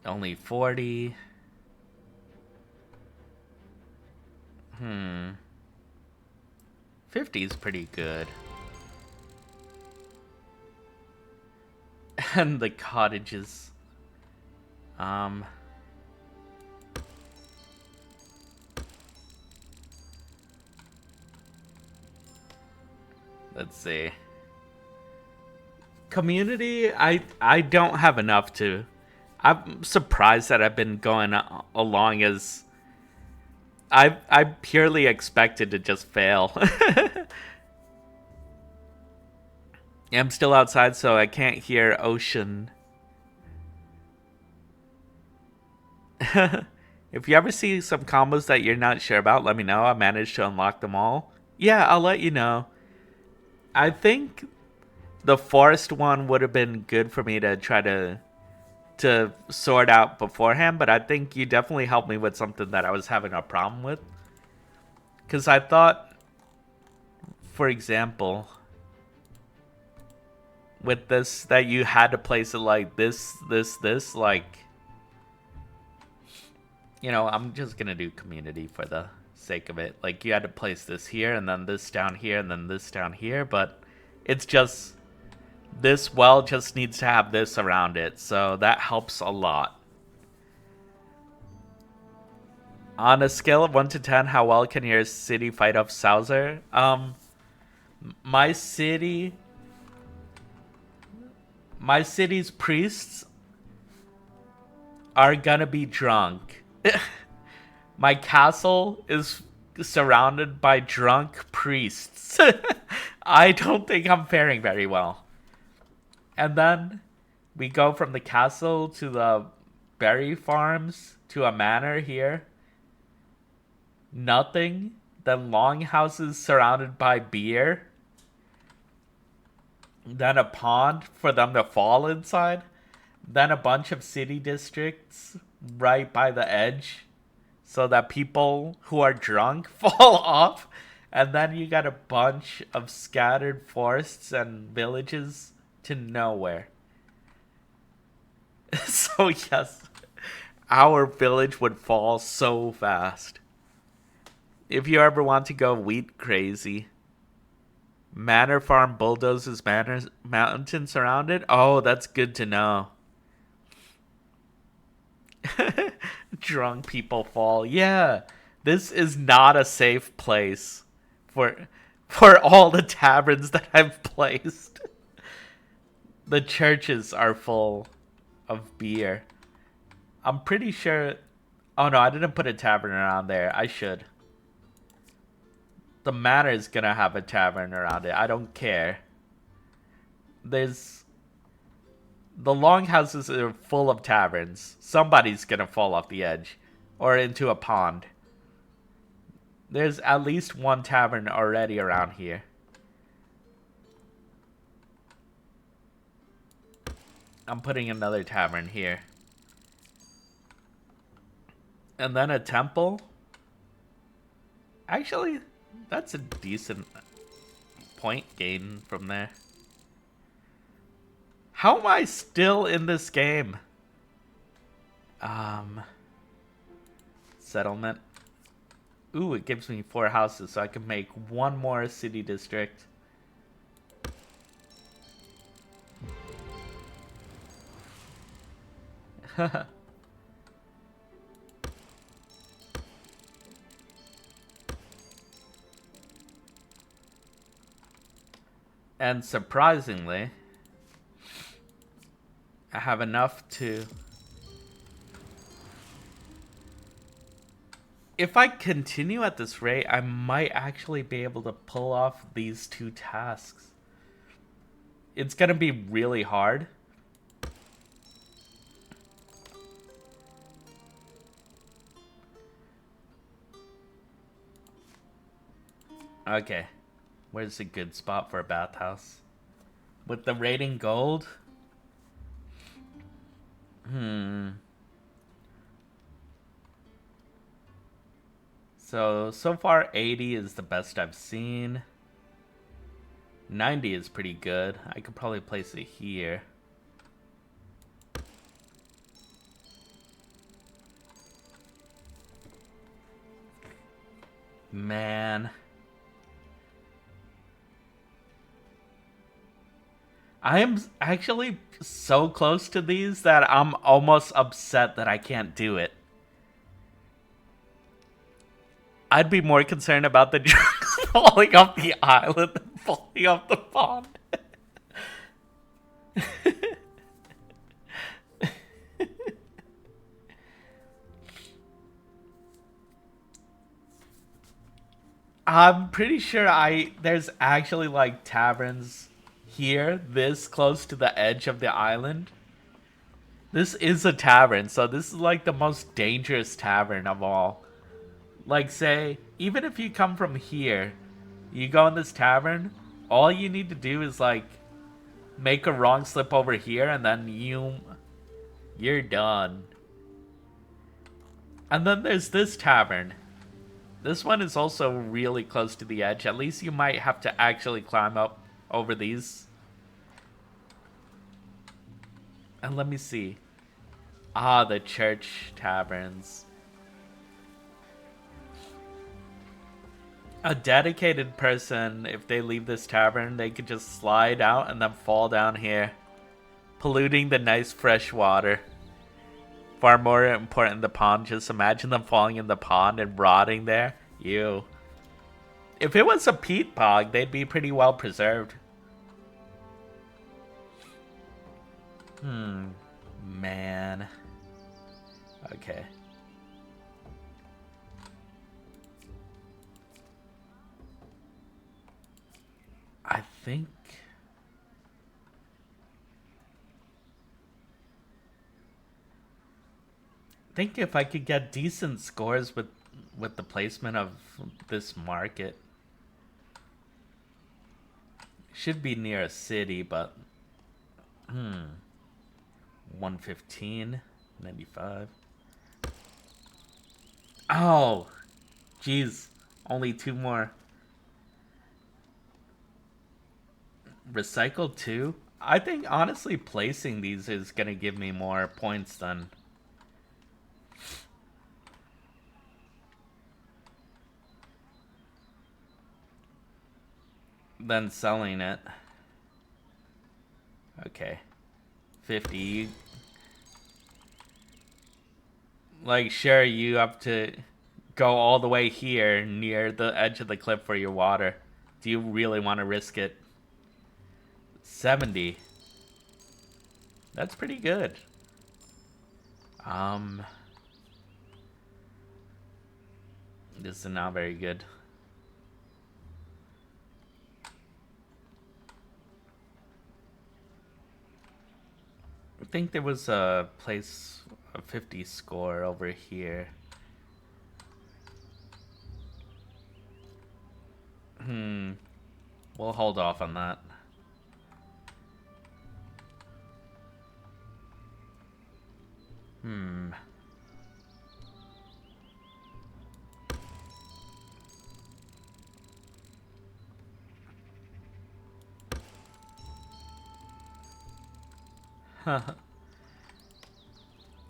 Only 40. 50 is pretty good. And the cottages. Let's see. Community, I don't have enough to. I'm surprised that I've been going along as I purely expected to just fail. I'm still outside, so I can't hear ocean. If you ever see some combos that you're not sure about, let me know. I managed to unlock them all. Yeah, I'll let you know. I think the forest one would have been good for me to try to sort out beforehand, but I think you definitely helped me with something that I was having a problem with. Because I thought, for example, with this, that you had to place it like this, like, you know, I'm just gonna do community for the sake of it. Like, you had to place this here, and then this down here, and then this down here, but it's just, this well just needs to have this around it, so that helps a lot. On a scale of 1 to 10, how well can your city fight off Sauser? My city's priests are gonna be drunk. My castle is surrounded by drunk priests. I don't think I'm faring very well. And then we go from the castle to the berry farms to a manor here. Nothing. Then longhouses surrounded by beer. Then a pond for them to fall inside. Then a bunch of city districts right by the edge so that people who are drunk fall off. And then you got a bunch of scattered forests and villages to nowhere. So yes, our village would fall so fast. If you ever want to go wheat crazy. Manor farm bulldozes mountains surrounded? Oh, that's good to know. Drunk people fall. Yeah, this is not a safe place for all the taverns that I've placed. The churches are full of beer. I'm pretty sure... Oh no, I didn't put a tavern around there. I should. The manor is gonna have a tavern around it. I don't care. There's... The longhouses are full of taverns. Somebody's gonna fall off the edge. or into a pond. There's at least one tavern already around here. I'm putting another tavern here. And then a temple. Actually, that's a decent point gain from there. How am I still in this game? Settlement. Ooh, it gives me 4 houses, so I can make one more city district. And surprisingly, I have enough to... If I continue at this rate, I might actually be able to pull off these 2 tasks. It's gonna be really hard. Okay. Where's a good spot for a bathhouse? With the rating gold? So far 80 is the best I've seen. 90 is pretty good. I could probably place it here. Man. I am actually so close to these that I'm almost upset that I can't do it. I'd be more concerned about the drugs falling off the island than falling off the pond. I'm pretty sure there's actually like taverns here this close to the edge of the island. This is a tavern, so this is like the most dangerous tavern of all. Like, say, even if you come from here, you go in this tavern, all you need to do is like make a wrong slip over here and then you're done. And then there's this tavern. This one is also really close to the edge. At least you might have to actually climb up over these. And let me see. Ah, the church taverns. A dedicated person, if they leave this tavern, they could just slide out and then fall down here, polluting the nice fresh water. Far more important the pond. Just imagine them falling in the pond and rotting there. Ew. If it was a peat bog, they'd be pretty well preserved. Man. Okay. I think... if I could get decent scores with the placement of this market. Should be near a city, but 115, 95. Oh, jeez, only 2 more. Recycle 2? I think honestly placing these is gonna give me more points than selling it. Okay. 50. Like, sure, you have to go all the way here near the edge of the cliff for your water. Do you really want to risk it? 70. That's pretty good. This is not very good. I think there was a place, a 50 score over here. We'll hold off on that.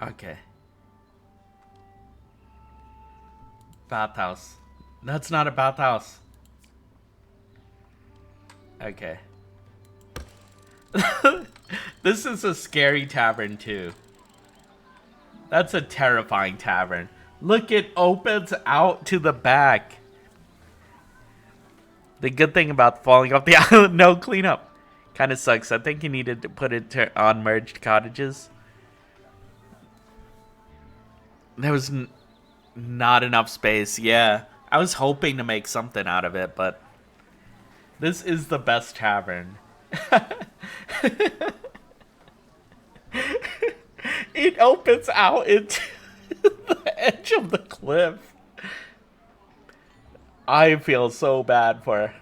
Okay. Bathhouse. That's not a bathhouse. Okay. This is a scary tavern too. That's a terrifying tavern. Look, it opens out to the back. The good thing about falling off the island, no cleanup. Kind of sucks. I think you needed to put it on merged cottages. There was not enough space. Yeah. I was hoping to make something out of it, but this is the best tavern. It opens out into the edge of the cliff. I feel so bad for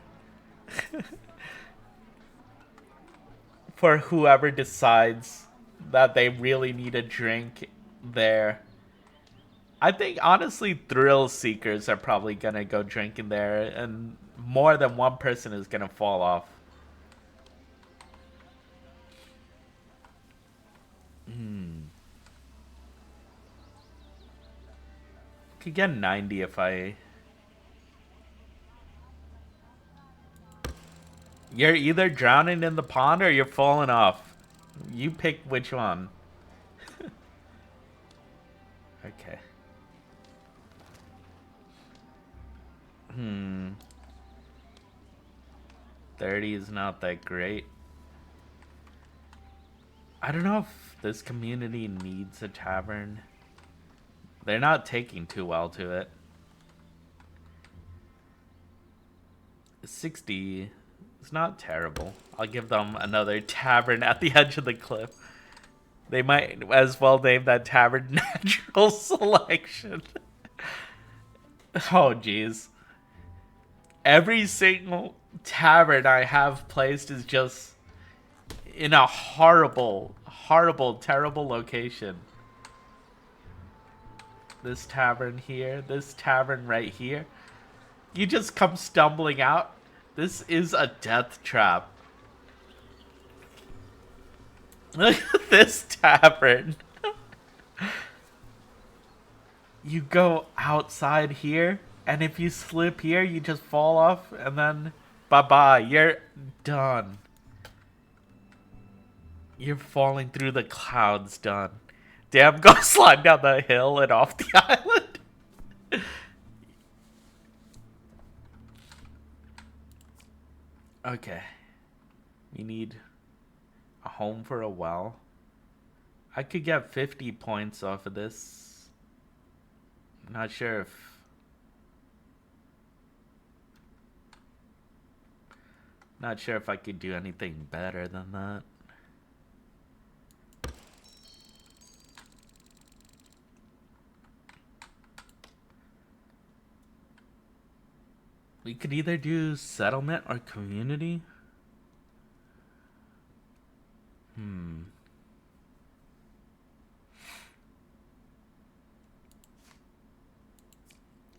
whoever decides that they really need a drink there. I think honestly thrill seekers are probably gonna go drinking there, and more than one person is gonna fall off. Could get 90 if I... You're either drowning in the pond or you're falling off. You pick which one. Okay. 30 is not that great. I don't know if this community needs a tavern. They're not taking too well to it. 60 is not terrible. I'll give them another tavern at the edge of the cliff. They might as well name that tavern Natural Selection. Oh, jeez. Every single tavern I have placed is just in a horrible, terrible location. This tavern here, this tavern right here. You just come stumbling out. This is a death trap. Look at this tavern. You go outside here, and if you slip here, you just fall off, and then bye-bye. You're done. You're falling through the clouds, done. Damn, go slide down the hill and off the island. Okay. We need a home for a well. I could get 50 points off of this. Not sure if... Not sure if I could do anything better than that. We could either do settlement or community.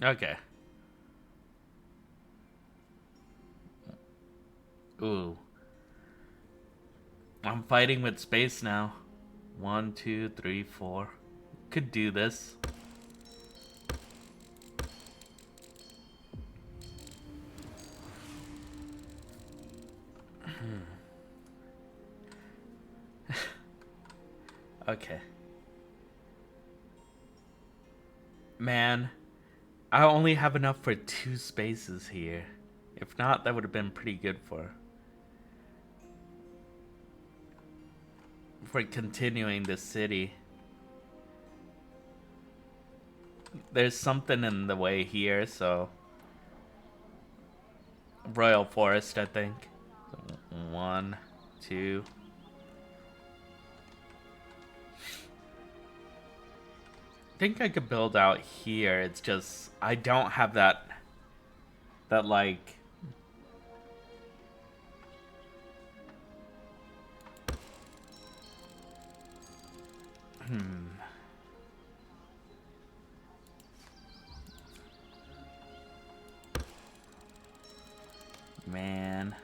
Okay. Ooh. I'm fighting with space now. 1, 2, 3, 4. Could do this. Okay. Man, I only have enough for 2 spaces here. If not, that would have been pretty good for continuing the city. There's something in the way here, so Royal Forest, I think. 1, 2. I think I could build out here. It's just I don't have that like Man.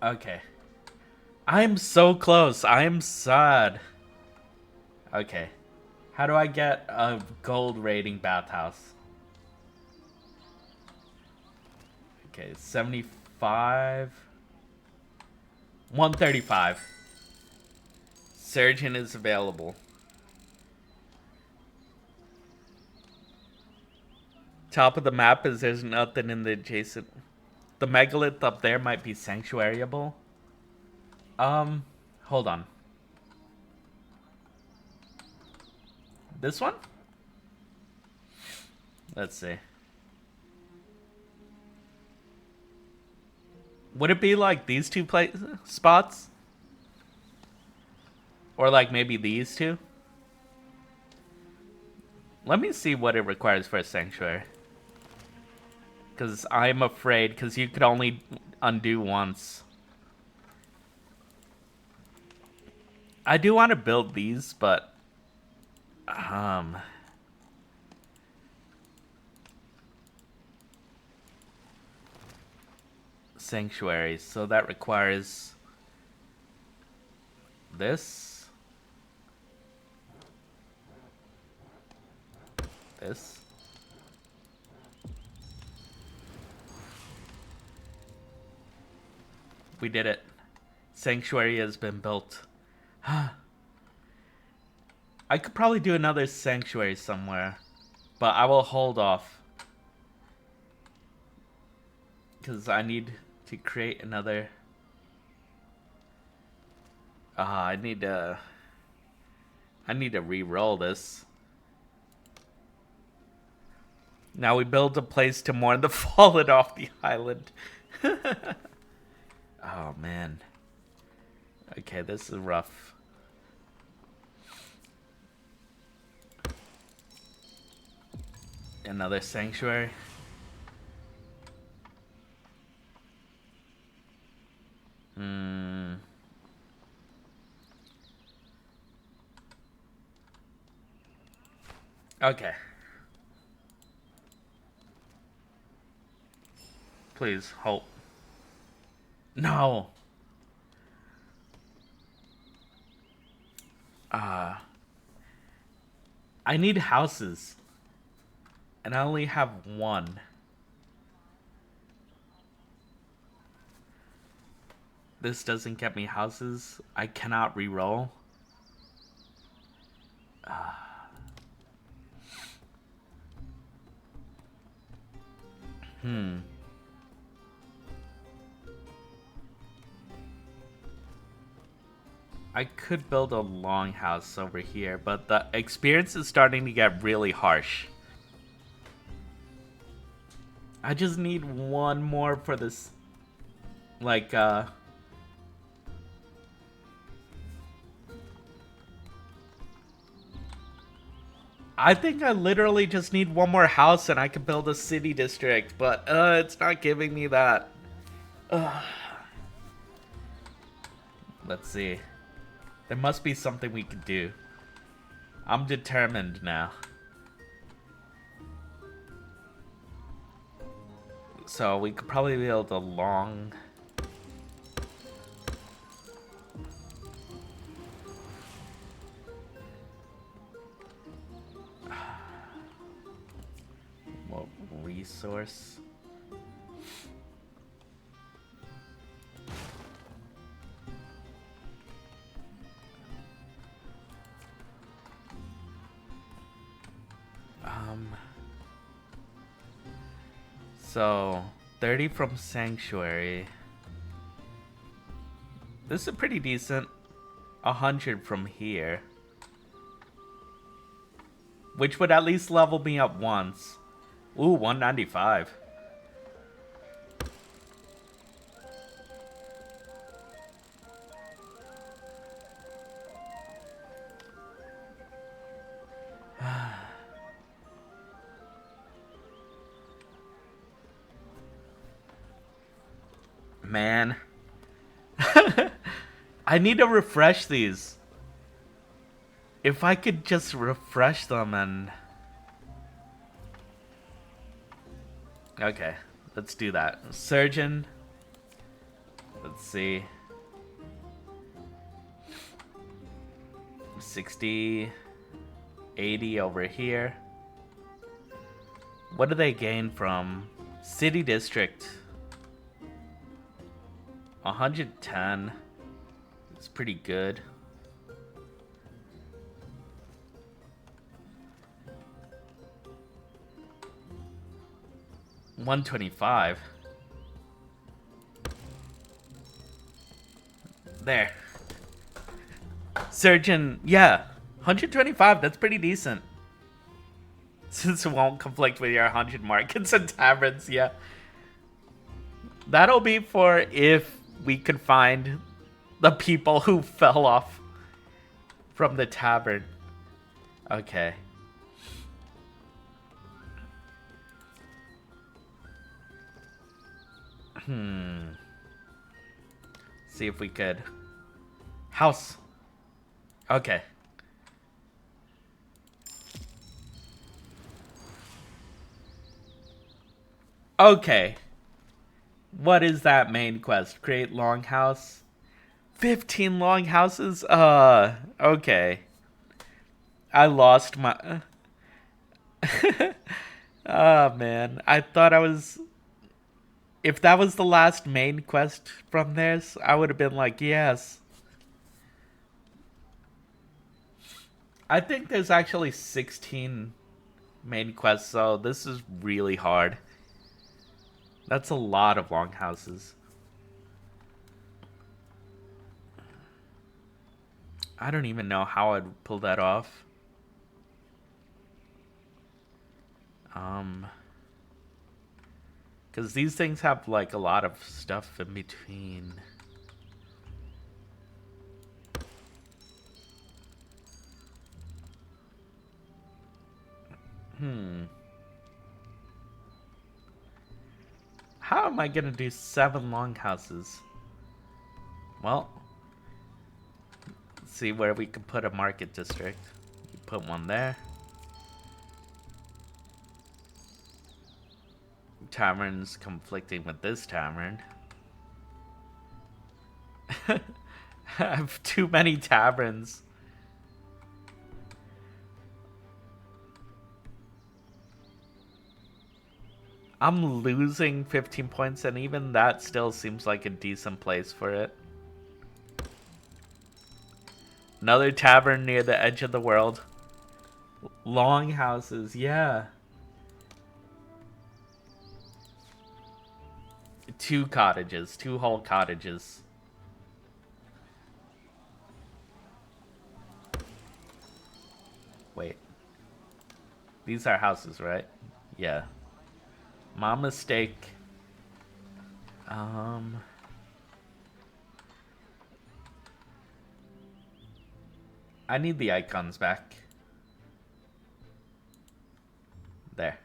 Okay. I'm so close. I am sad. Okay. How do I get a gold rating bathhouse? Okay, 75. 135. Surgeon is available. Top of the map is there's nothing in the adjacent. The megalith up there might be sanctuaryable. Hold on. This one? Let's see. Would it be like these two spots? Or like maybe these two? Let me see what it requires for a sanctuary. Because I'm afraid, because you could only undo once. I do want to build these, but... sanctuaries, so that requires... this. This. We did it. Sanctuary has been built. I could probably do another sanctuary somewhere, but I will hold off. Because I need to create another... I need to re-roll this. Now we build a place to mourn the fallen off the island. Oh, man. Okay, this is rough. Another sanctuary. Okay. Please, hope. No. I need houses. And I only have one. This doesn't get me houses. I cannot re-roll. I could build a longhouse over here, but the experience is starting to get really harsh. I just need one more for this, like, I think I literally just need one more house and I can build a city district, but, it's not giving me that. Let's see. There must be something we can do. I'm determined now. So we could probably build a long... What resource? So, 30 from Sanctuary. This is pretty decent. 100 from here. Which would at least level me up once. Ooh, 195. Man. I need to refresh these. If I could just refresh them and... Okay, let's do that. Surgeon. Let's see. 60, 80 over here. What do they gain from City District? 110. It's pretty good. $125. There. Surgeon, yeah. 125, that's pretty decent. Since it won't conflict with your 100 markets and taverns, yeah. That'll be for if we can find the people who fell off from the tavern. Okay. See if we could. House. Okay. Okay. What is that main quest? Create longhouse? 15 longhouses? Okay. I lost my... Oh, man. I thought I was... If that was the last main quest from this, I would have been like, yes. I think there's actually 16 main quests, so this is really hard. That's a lot of longhouses. I don't even know how I'd pull that off. Because these things have like a lot of stuff in between. How am I gonna do 7 longhouses? Well, let's see where we can put a market district. You put one there. Tavern's conflicting with this tavern. I have too many taverns. I'm losing 15 points, and even that still seems like a decent place for it. Another tavern near the edge of the world. Longhouses, yeah. 2 cottages, 2 whole cottages. Wait. These are houses, right? Yeah. My mistake. I need the icons back. There.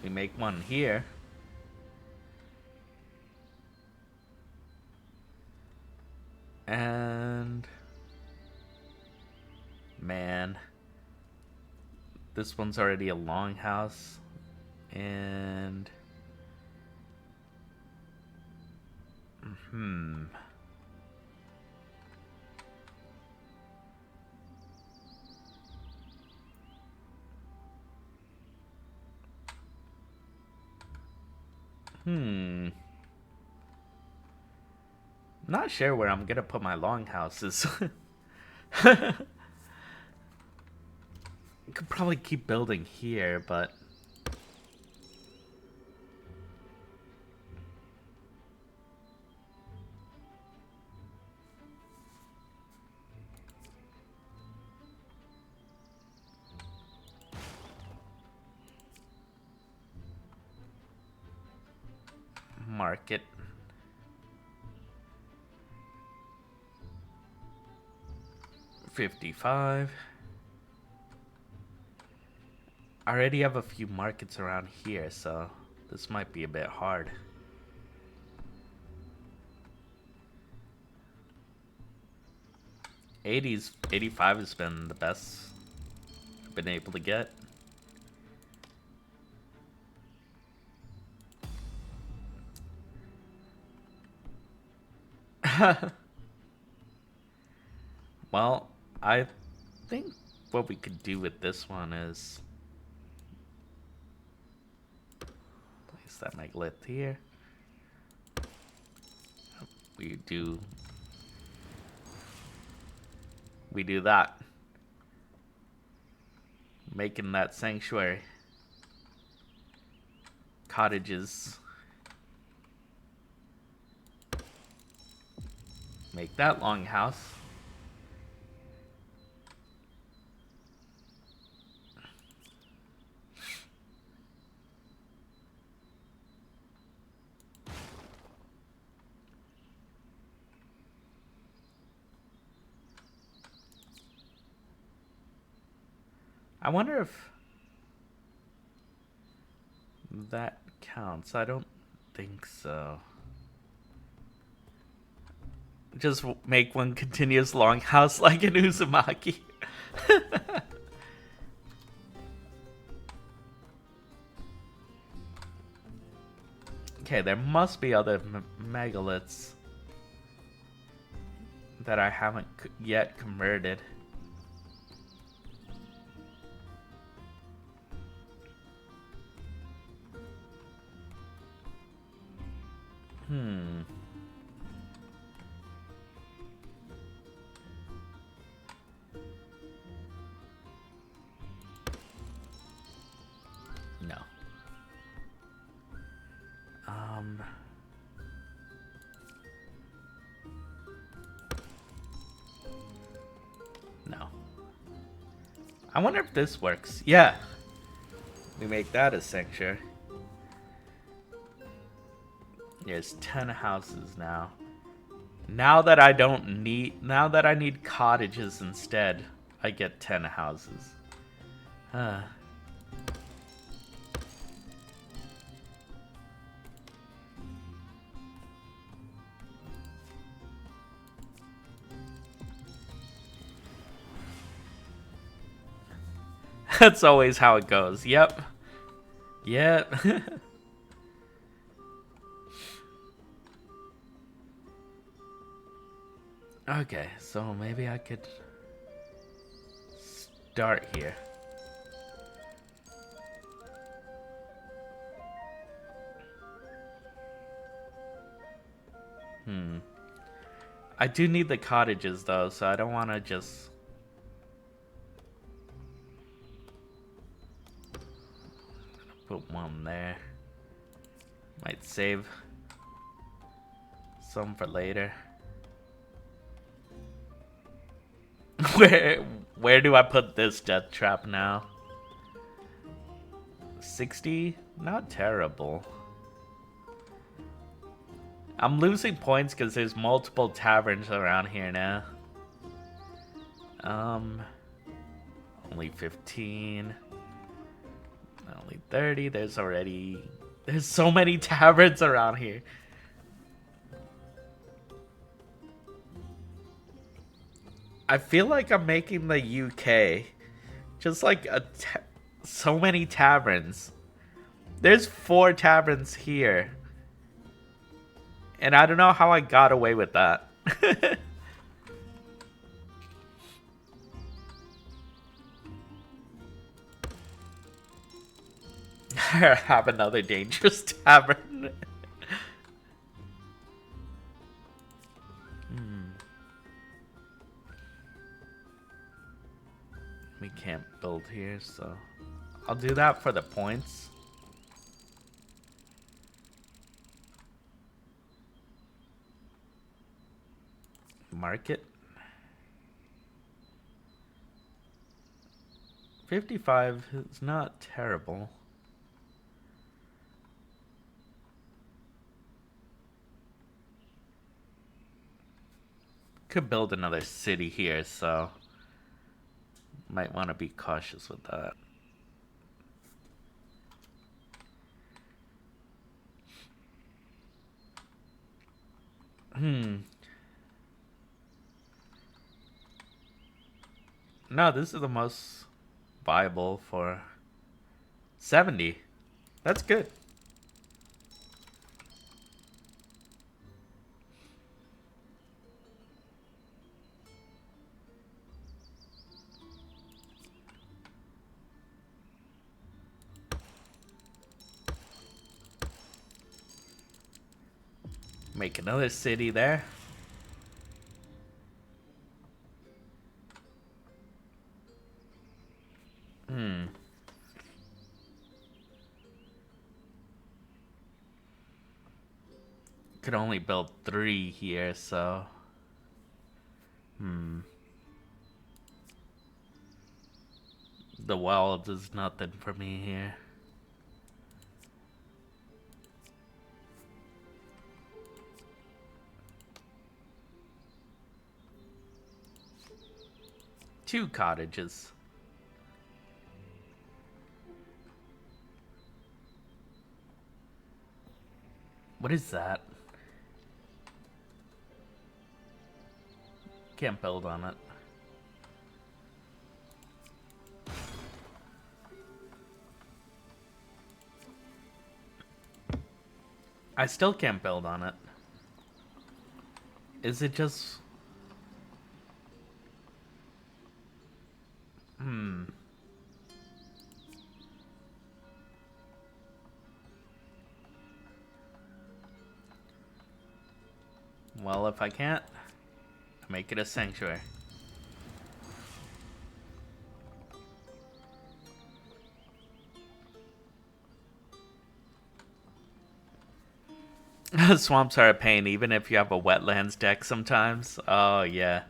We make one here. And... Man. This one's already a longhouse. And... Not sure where I'm gonna put my longhouses. I could probably keep building here, but... Market. $55. I already have a few markets around here, so this might be a bit hard. '80s, 85 has been the best I've been able to get. Well, I think what we could do with this one is place that megalith here. We do that. Making that sanctuary. Cottages. Make that longhouse. I wonder if that counts. I don't think so. Just make one continuous longhouse like an Uzumaki. Okay, there must be other megaliths that I haven't yet converted. No. No. I wonder if this works. Yeah. We make that a sanctuary. There's 10 houses now. Now that I need cottages instead, I get 10 houses. That's always how it goes. Yep. Yep. Okay, so maybe I could start here. I do need the cottages though, so I don't want to just... Put one there. Might save some for later. Where do I put this death trap now? 60? Not terrible. I'm losing points because there's multiple taverns around here now. Only 15. Only 30. There's so many taverns around here. I feel like I'm making the UK just like so many taverns. There's 4 taverns here. And I don't know how I got away with that. Have another dangerous tavern. We can't build here, so I'll do that for the points. Market. 55 is not terrible. Could build another city here, so might want to be cautious with that. Hmm. No, this is the most viable for 70. That's good. Make another city there. Hmm. Could only build 3 here, so. Hmm. The well does nothing for me here. Two cottages. What is that? Can't build on it. I still can't build on it. Is it just... Hmm. Well, if I can't, make it a sanctuary. Swamps are a pain, even if you have a wetlands deck sometimes. Oh, yeah.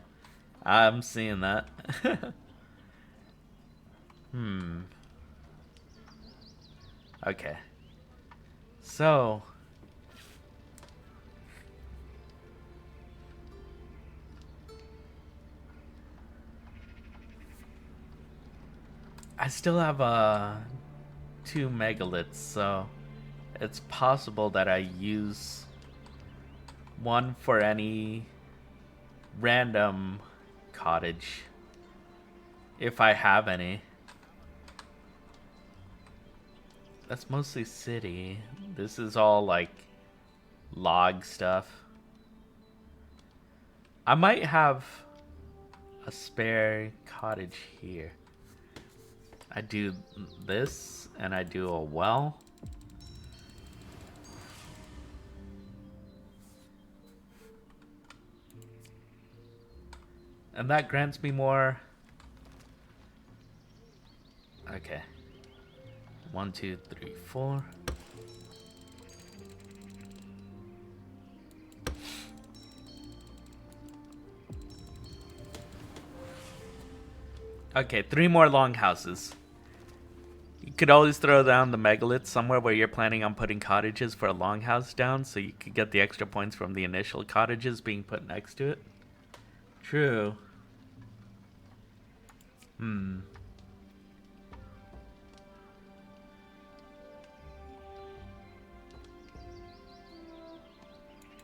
I'm seeing that. Hmm. Okay. So... I still have 2 megaliths, so it's possible that I use one for any random cottage, if I have any. That's mostly city. This is all like log stuff. I might have a spare cottage here. I do this and I do a well. And that grants me more. Okay. 1, 2, 3, 4. Okay, 3 more longhouses. You could always throw down the megalith somewhere where you're planning on putting cottages for a longhouse down, so you could get the extra points from the initial cottages being put next to it. True. Hmm.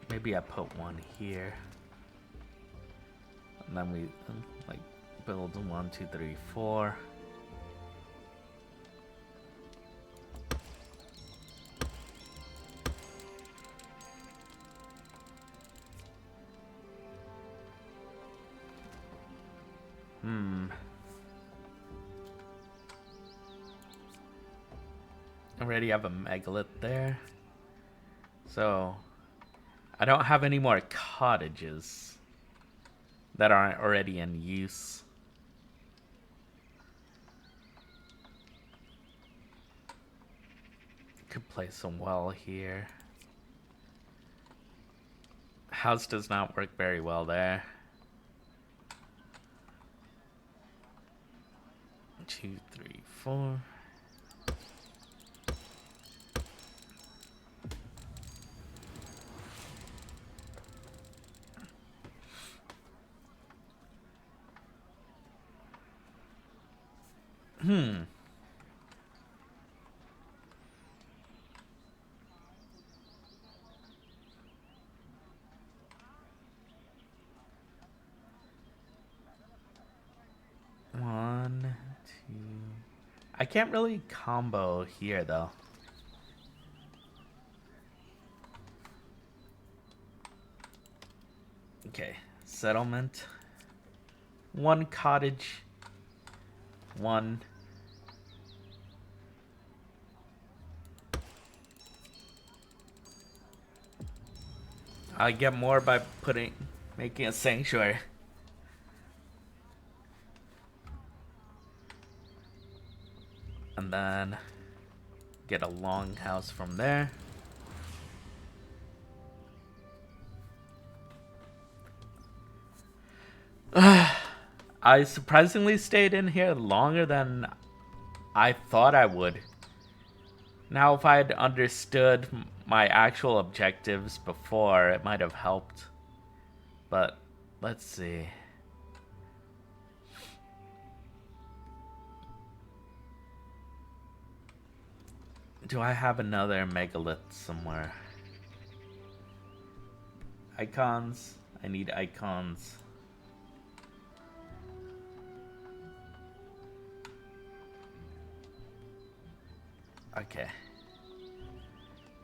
Maybe I put one here. And then we like build 1, 2, 3, 4. Already have a megalith there. So I don't have any more cottages that aren't already in use. Could place some well here. House does not work very well there. 2, 3, 4. I can't really combo here though. Okay, settlement. One cottage. One. I get more by making a sanctuary. And then get a longhouse from there. I surprisingly stayed in here longer than I thought I would. Now, if I had understood my actual objectives before, it might have helped. But, let's see. Do I have another megalith somewhere? Icons. I need icons. Okay.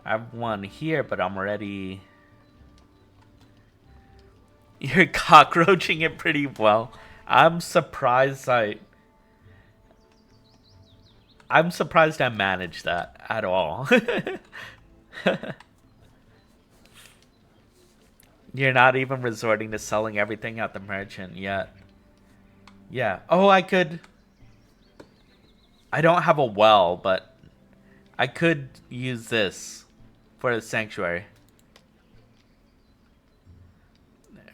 I have one here, but I'm already... You're cockroaching it pretty well. I'm surprised I managed that at all. You're not even resorting to selling everything at the merchant yet. Yeah. Oh, I don't have a well, but I could use this for a sanctuary.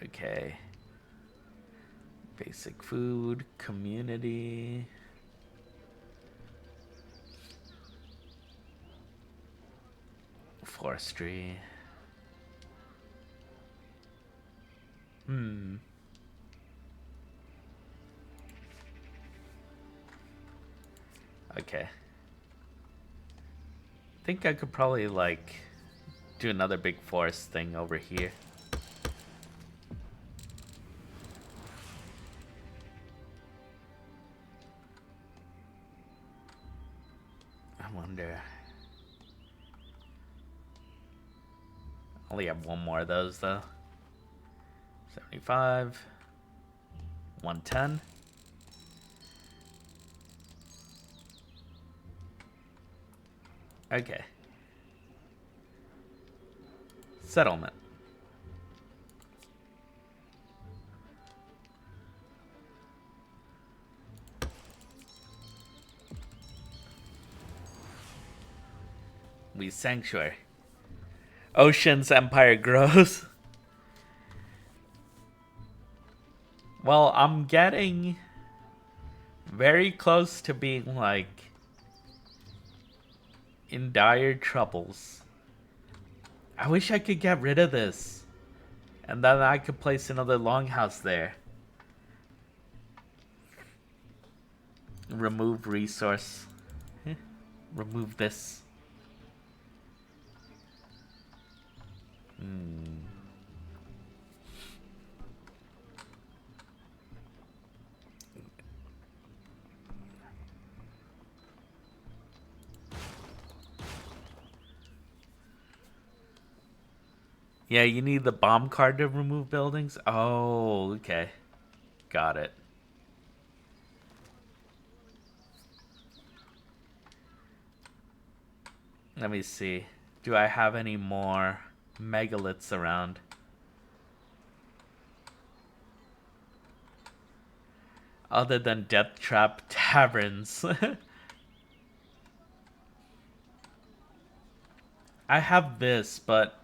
Okay. Basic food, community. Forestry. Okay. I think I could probably, like, do another big forest thing over here. I wonder. I only have one more of those, though. 75. 110. Okay. Settlement. We sanctuary. Ocean's empire grows. Well, I'm getting very close to being, like, in dire troubles. I wish I could get rid of this. And then I could place another longhouse there. Remove resource. Remove this. Yeah, you need the bomb card to remove buildings? Oh, okay. Got it. Let me see. Do I have any more megaliths around? Other than Death Trap Taverns. I have this, but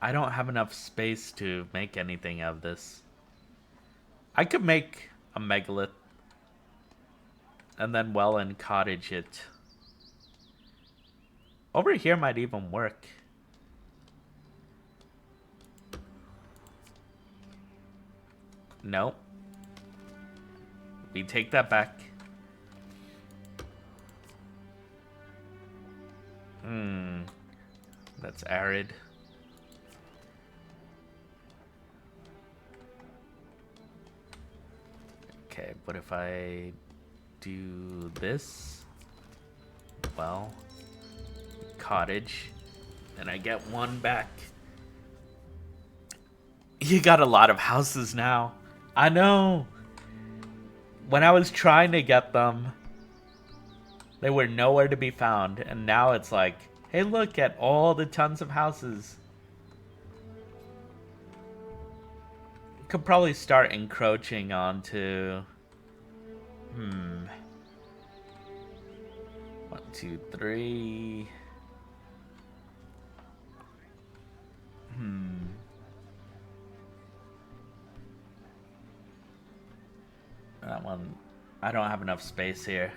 I don't have enough space to make anything of this. I could make a megalith and then well and cottage it. Over here might even work. Nope. We take that back. That's arid. Okay, what if I do this? well. Cottage. And I get one back. You got a lot of houses now. I know. When I was trying to get them, they were nowhere to be found. And now it's like, hey, look at all the tons of houses. Could probably start encroaching onto... 1, 2, 3... That one... I don't have enough space here.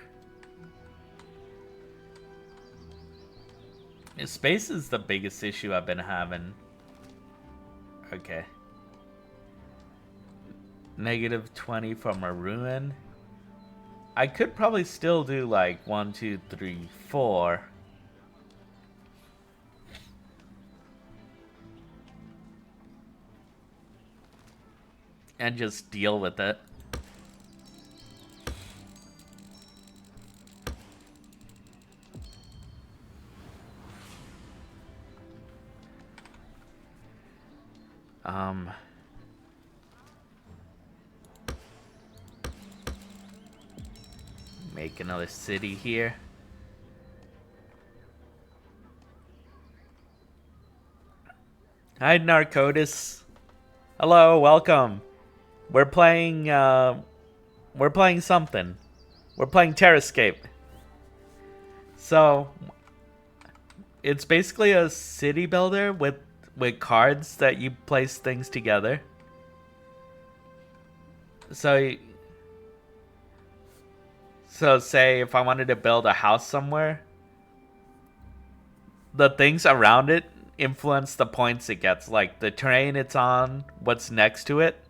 Space is the biggest issue I've been having. Okay. -20 from a ruin. I could probably still do like 1, 2, 3, 4. And just deal with it. Make another city here. Hi, Narcotis. Hello, welcome. We're playing something. We're playing Terrascape. So, it's basically a city builder with cards that you place things together. So say if I wanted to build a house somewhere, the things around it influence the points it gets, like the terrain it's on, what's next to it.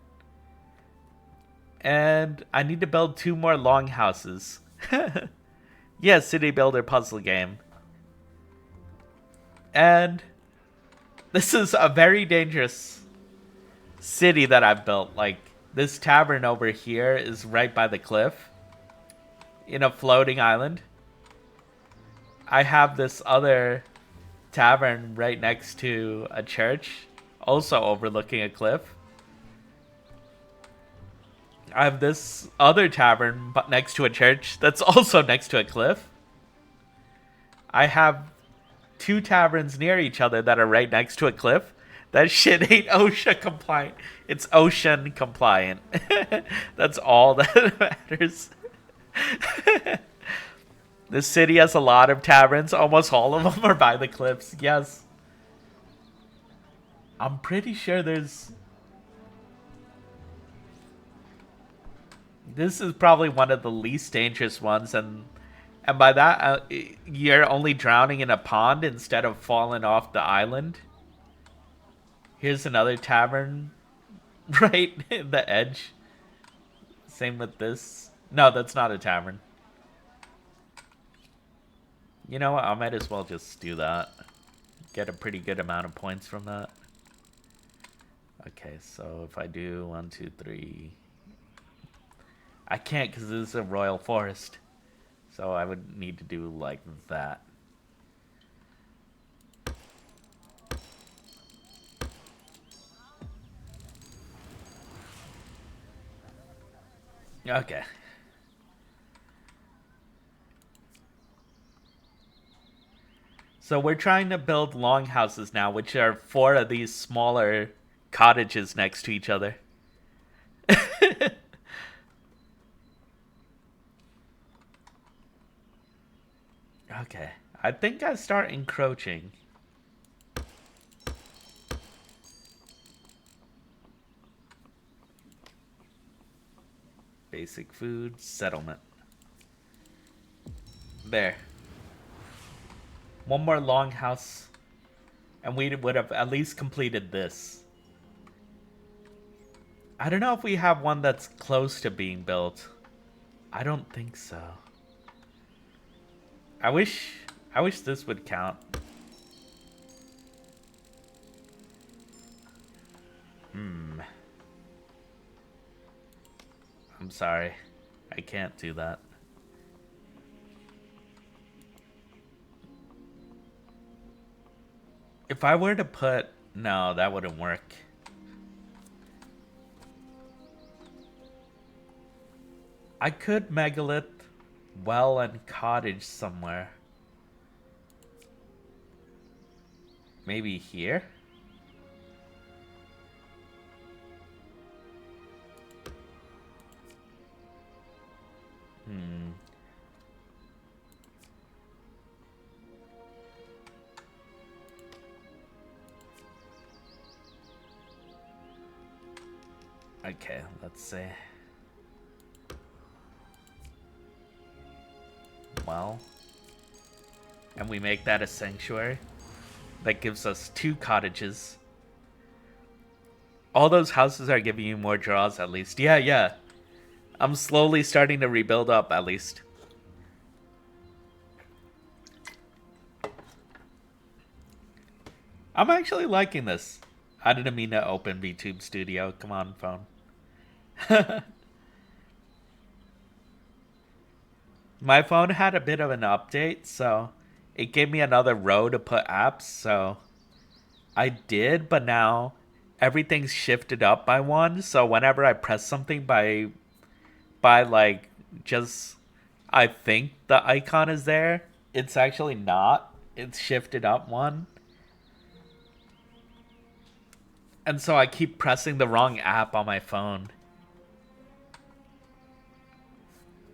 And I need to build 2 more longhouses. Yeah, city builder puzzle game. And this is a very dangerous city that I've built. Like, this tavern over here is right by the cliff in a floating island. I have this other tavern right next to a church, also overlooking a cliff. I have this other tavern next to a church that's also next to a cliff. I have 2 taverns near each other that are right next to a cliff. That shit ain't OSHA compliant. It's ocean compliant. That's all that matters. This city has a lot of taverns. Almost all of them are by the cliffs. Yes. I'm pretty sure there's... This is probably one of the least dangerous ones. And by that, you're only drowning in a pond instead of falling off the island. Here's another tavern right in the edge. Same with this. No, that's not a tavern. You know what? I might as well just do that. Get a pretty good amount of points from that. Okay, so if I do 1, 2, 3... I can't because this is a royal forest. So I would need to do like that. Okay. So we're trying to build longhouses now, which are 4 of these smaller cottages next to each other. Okay. I think I start encroaching. Basic food, settlement. There. 1 more longhouse, and we would have at least completed this. I don't know if we have one that's close to being built. I don't think so. I wish this would count. I'm sorry. I can't do that. If I were to put... No, that wouldn't work. I could megalith, well, and cottage somewhere. Maybe here? Okay, let's see. Well, and we make that a sanctuary. That gives us 2 cottages. All those houses are giving you more draws at least. Yeah, yeah. I'm slowly starting to rebuild up at least. I'm actually liking this. I didn't mean to open VTube Studio. Come on, phone. My phone had a bit of an update, so it gave me another row to put apps, so I did, but now everything's shifted up by 1, so whenever I press something by like just I think the icon is there, it's actually not. It's shifted up 1. And so I keep pressing the wrong app on my phone.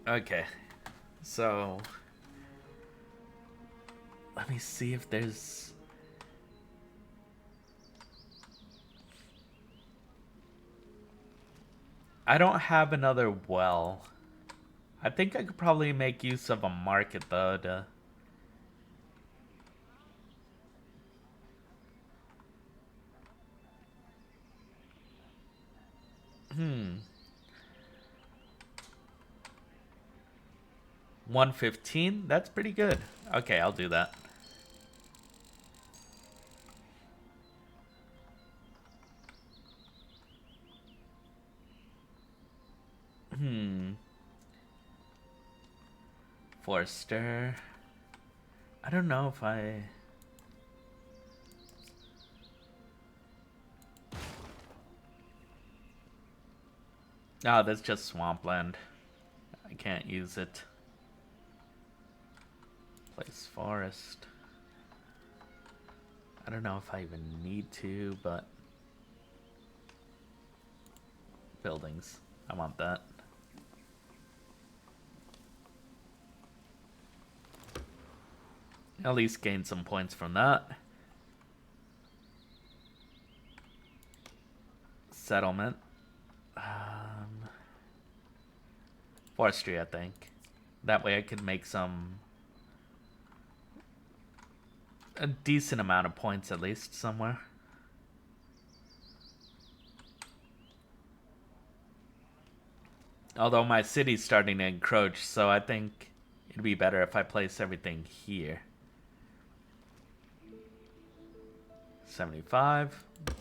Okay. So let me see if there's... I don't have another well. I think I could probably make use of a market though to... 115? That's pretty good. Okay, I'll do that. Forster. I don't know if I... Oh, that's just swampland. I can't use it. Place forest. I don't know if I even need to, but... Buildings. I want that. At least gain some points from that. Settlement. Forestry, I think. That way I could make a decent amount of points at least somewhere. Although my city's starting to encroach, so I think it'd be better if I place everything here. 75. I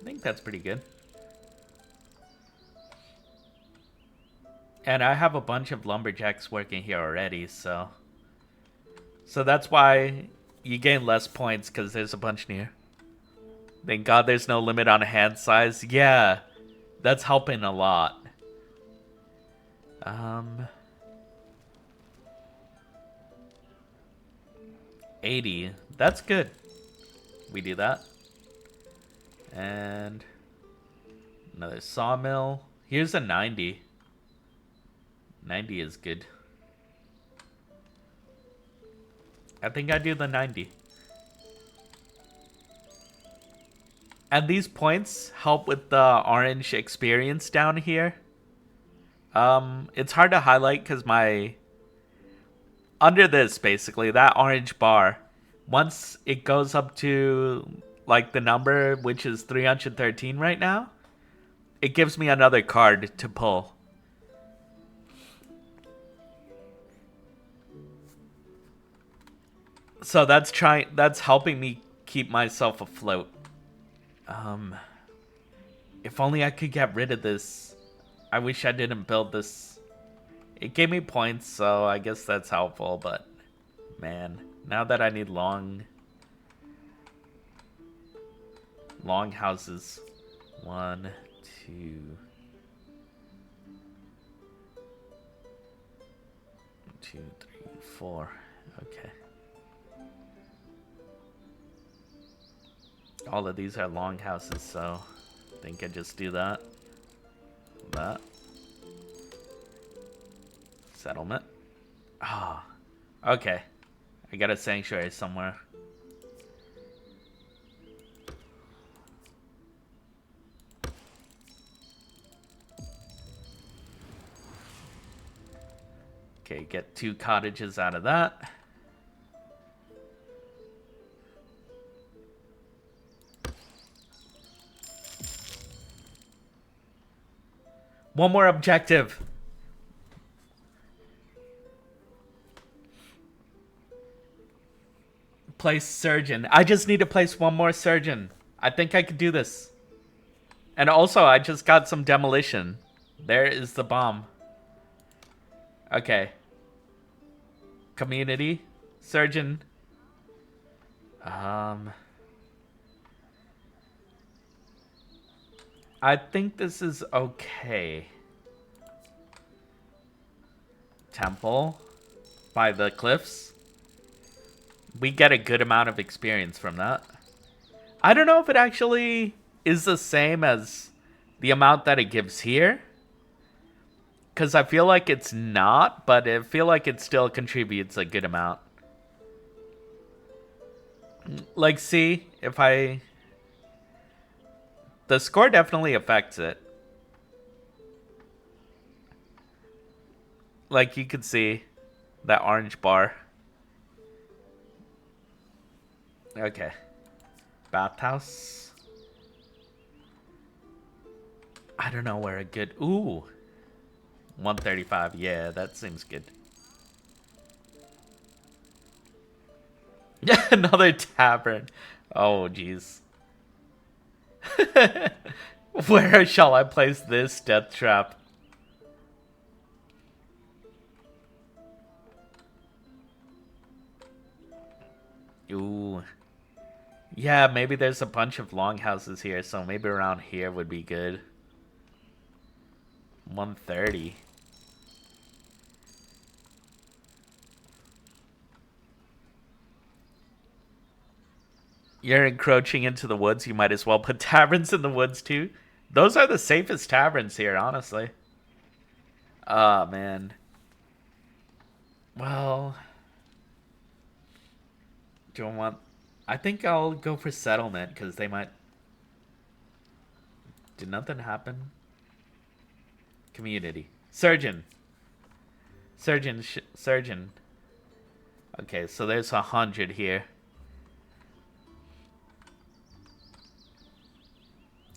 think that's pretty good. And I have a bunch of lumberjacks working here already, so that's why you gain less points, because there's a bunch near. Thank God there's no limit on hand size. Yeah, that's helping a lot. 80. That's good. We do that. And another sawmill. Here's a 90. 90 is good. I think I do the 90. And these points help with the orange experience down here. It's hard to highlight because under this, basically, that orange bar, once it goes up to like the number, which is 313 right now, it gives me another card to pull. So that's helping me keep myself afloat. If only I could get rid of this. I wish I didn't build this. It gave me points, so I guess that's helpful, but man, now that I need long long houses. 1, 2, 2, 3, 4. Okay. All of these are long houses, so I think I just do that. That. Settlement. Ah. Oh, okay. I got a sanctuary somewhere. Okay, get 2 cottages out of that. One more objective. Place surgeon. I just need to place one more surgeon. I think I could do this. And also, I just got some demolition. There is the bomb. Okay. Community. Surgeon. I think this is okay. Temple. By the cliffs. We get a good amount of experience from that. I don't know if it actually is the same as the amount that it gives here. Because I feel like it's not, but I feel like it still contributes a good amount. Like, see, if I... The score definitely affects it. Like, you could see that orange bar. Okay. Bathhouse. I don't know where a good... Ooh. 135. Yeah, that seems good. Another tavern. Oh, jeez. Where shall I place this death trap? Ooh. Yeah, maybe there's a bunch of longhouses here, so maybe around here would be good. 130. You're encroaching into the woods. You might as well put taverns in the woods, too. Those are the safest taverns here, honestly. Oh, man. Well... Do I want... I think I'll go for settlement, because they might... Did nothing happen? Community. Surgeon. Surgeon. Okay, so there's 100 here.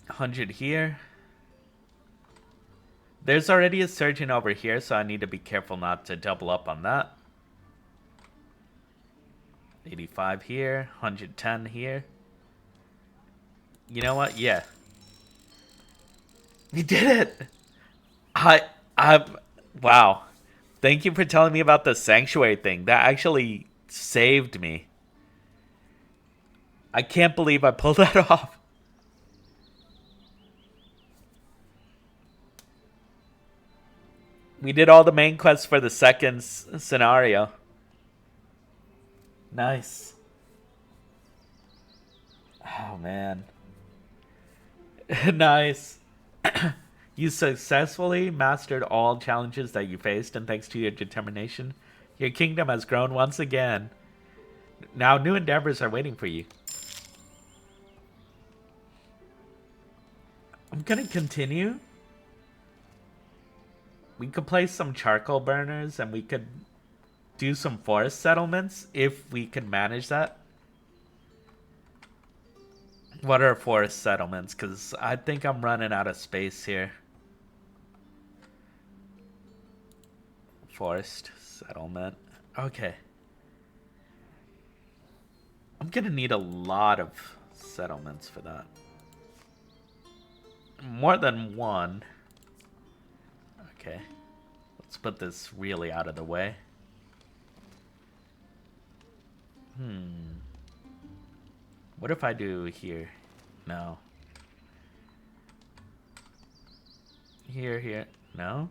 100 here. There's already a surgeon over here, so I need to be careful not to double up on that. 85 here. 110 here. You know what? Yeah. We did it! Wow. Thank you for telling me about the sanctuary thing. That actually saved me. I can't believe I pulled that off. We did all the main quests for the second scenario. Nice. Oh, man. Nice. You successfully mastered all challenges that you faced, and thanks to your determination, your kingdom has grown once again. Now new endeavors are waiting for you. I'm gonna continue. We could place some charcoal burners, and we could do some forest settlements if we could manage that. What are forest settlements? Because I think I'm running out of space here. Forest settlement. Okay. I'm gonna need a lot of settlements for that. More than one. Okay. Let's put this really out of the way. What if I do here? No. Here. No?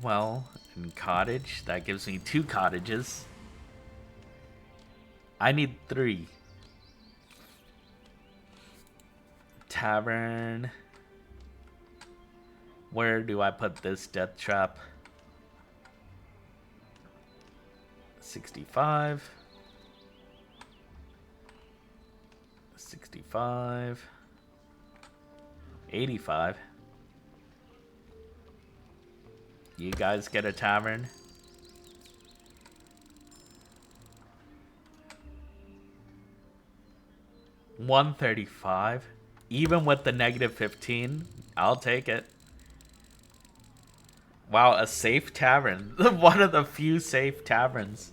Well, in cottage, that gives me 2 cottages. I need 3. Tavern. Where do I put this death trap? 65. 65. 85. You guys get a tavern. $135. Even with the negative 15, I'll take it. Wow, a safe tavern. One of the few safe taverns.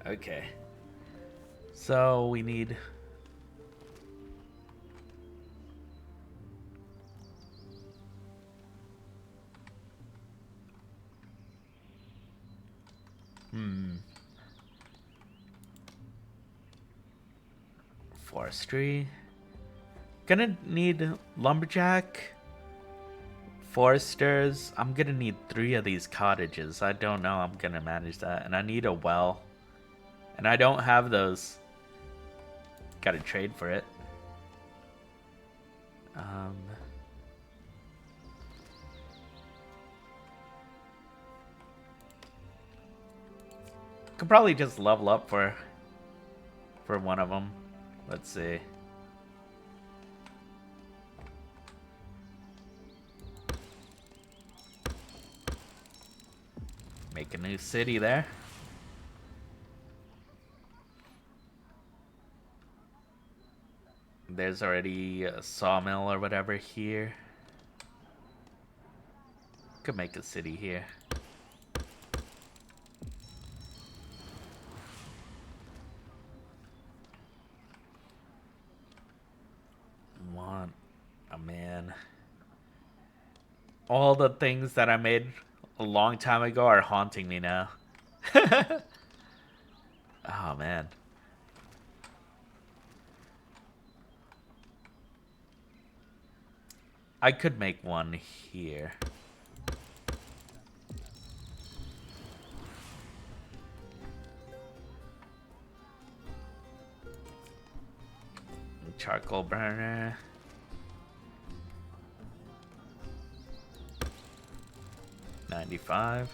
Okay. So we need... Forestry. Gonna need lumberjack. Foresters. I'm gonna need 3 of these cottages. I don't know I'm gonna manage that. And I need a well. And I don't have those. Gotta trade for it. Could probably just level up for one of them. Let's see. Make a new city there. There's already a sawmill or whatever here. Could make a city here. Oh man. All the things that I made a long time ago are haunting me now. Oh man. I could make one here. Charcoal burner. $95.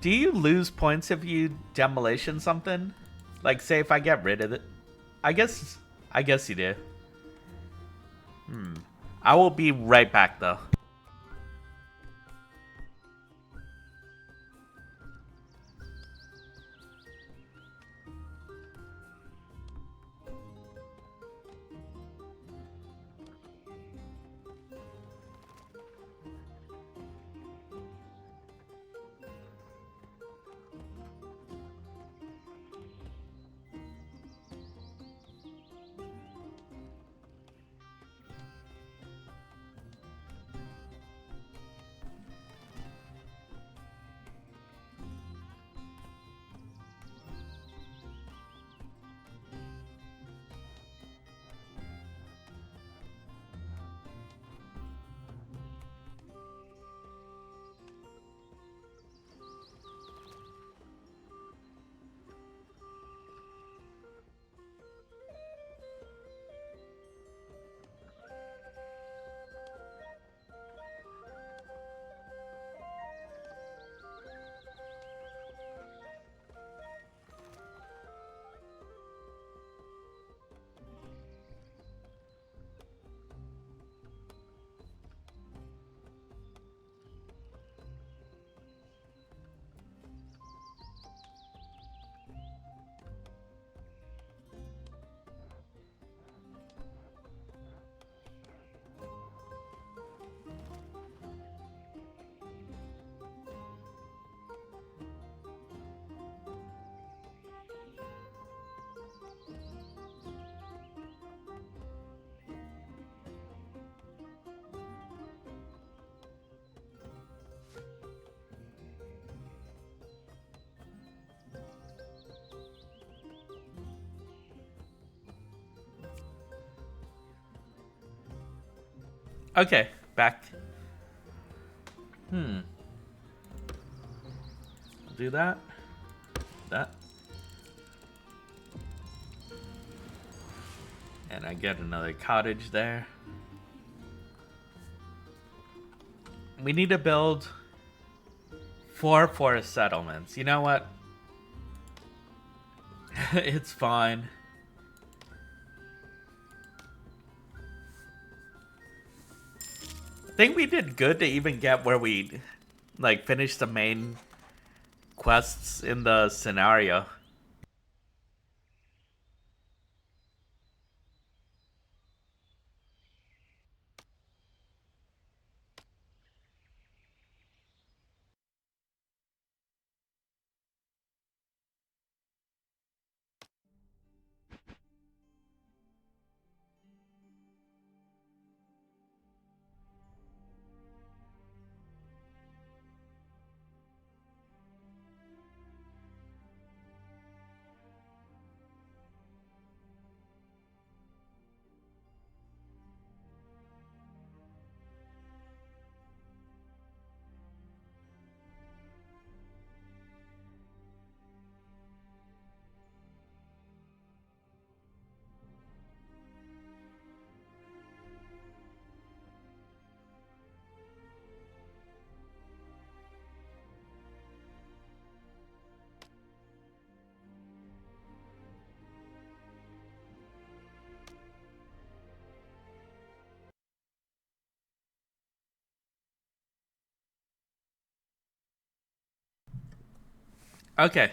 Do you lose points if you demolition something? Like, say if I get rid of it. I guess you do. I will be right back though. Okay, back. Do that. That. And I get another cottage there. We need to build 4 forest settlements. You know what? It's fine. I think we did good to even get where we like finish the main quests in the scenario. Okay.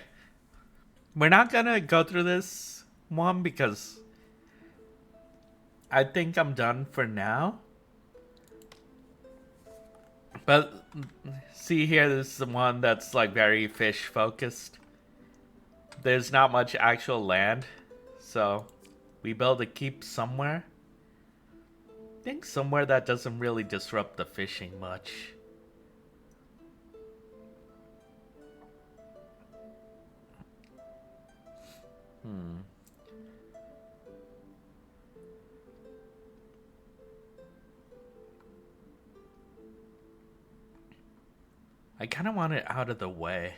We're not gonna go through this one because I think I'm done for now. But see here, this is the one that's like very fish focused. There's not much actual land, so we build a keep somewhere. I think somewhere that doesn't really disrupt the fishing much. I kind of want it out of the way.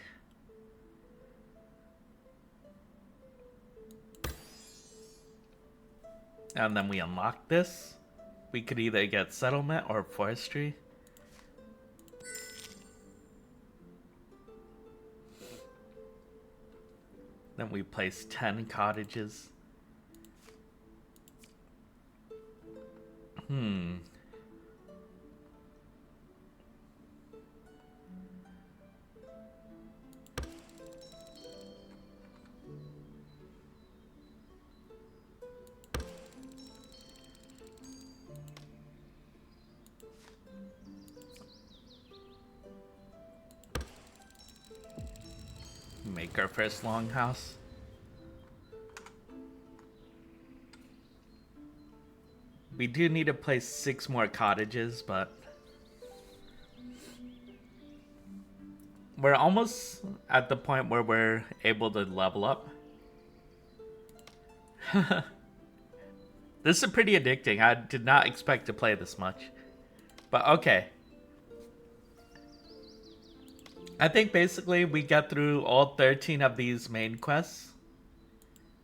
And then we unlock this. We could either get settlement or forestry. Then we place 10 cottages. Make our first longhouse. We do need to place 6 more cottages, but we're almost at the point where we're able to level up. This is pretty addicting. I did not expect to play this much. But okay. I think basically we get through all 13 of these main quests.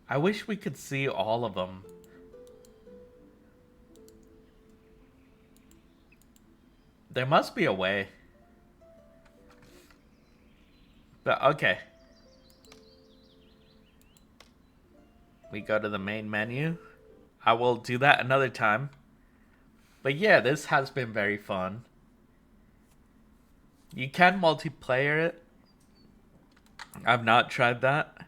I wish we could see all of them. There must be a way. But okay. We go to the main menu. I will do that another time. But yeah, this has been very fun. You can multiplayer it. I've not tried that,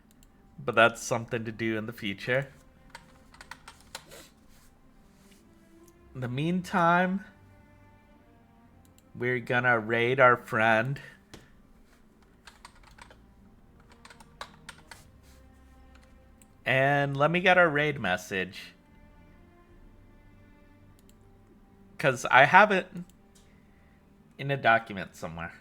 but that's something to do in the future. In the meantime, we're gonna raid our friend. And let me get our raid message. Because I have it in a document somewhere.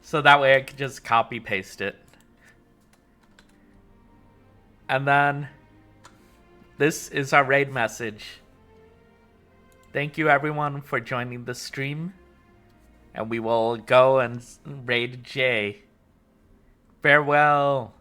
So that way I could just copy paste it. And then this is our raid message. Thank you everyone for joining the stream. And we will go and raid Jay. Farewell.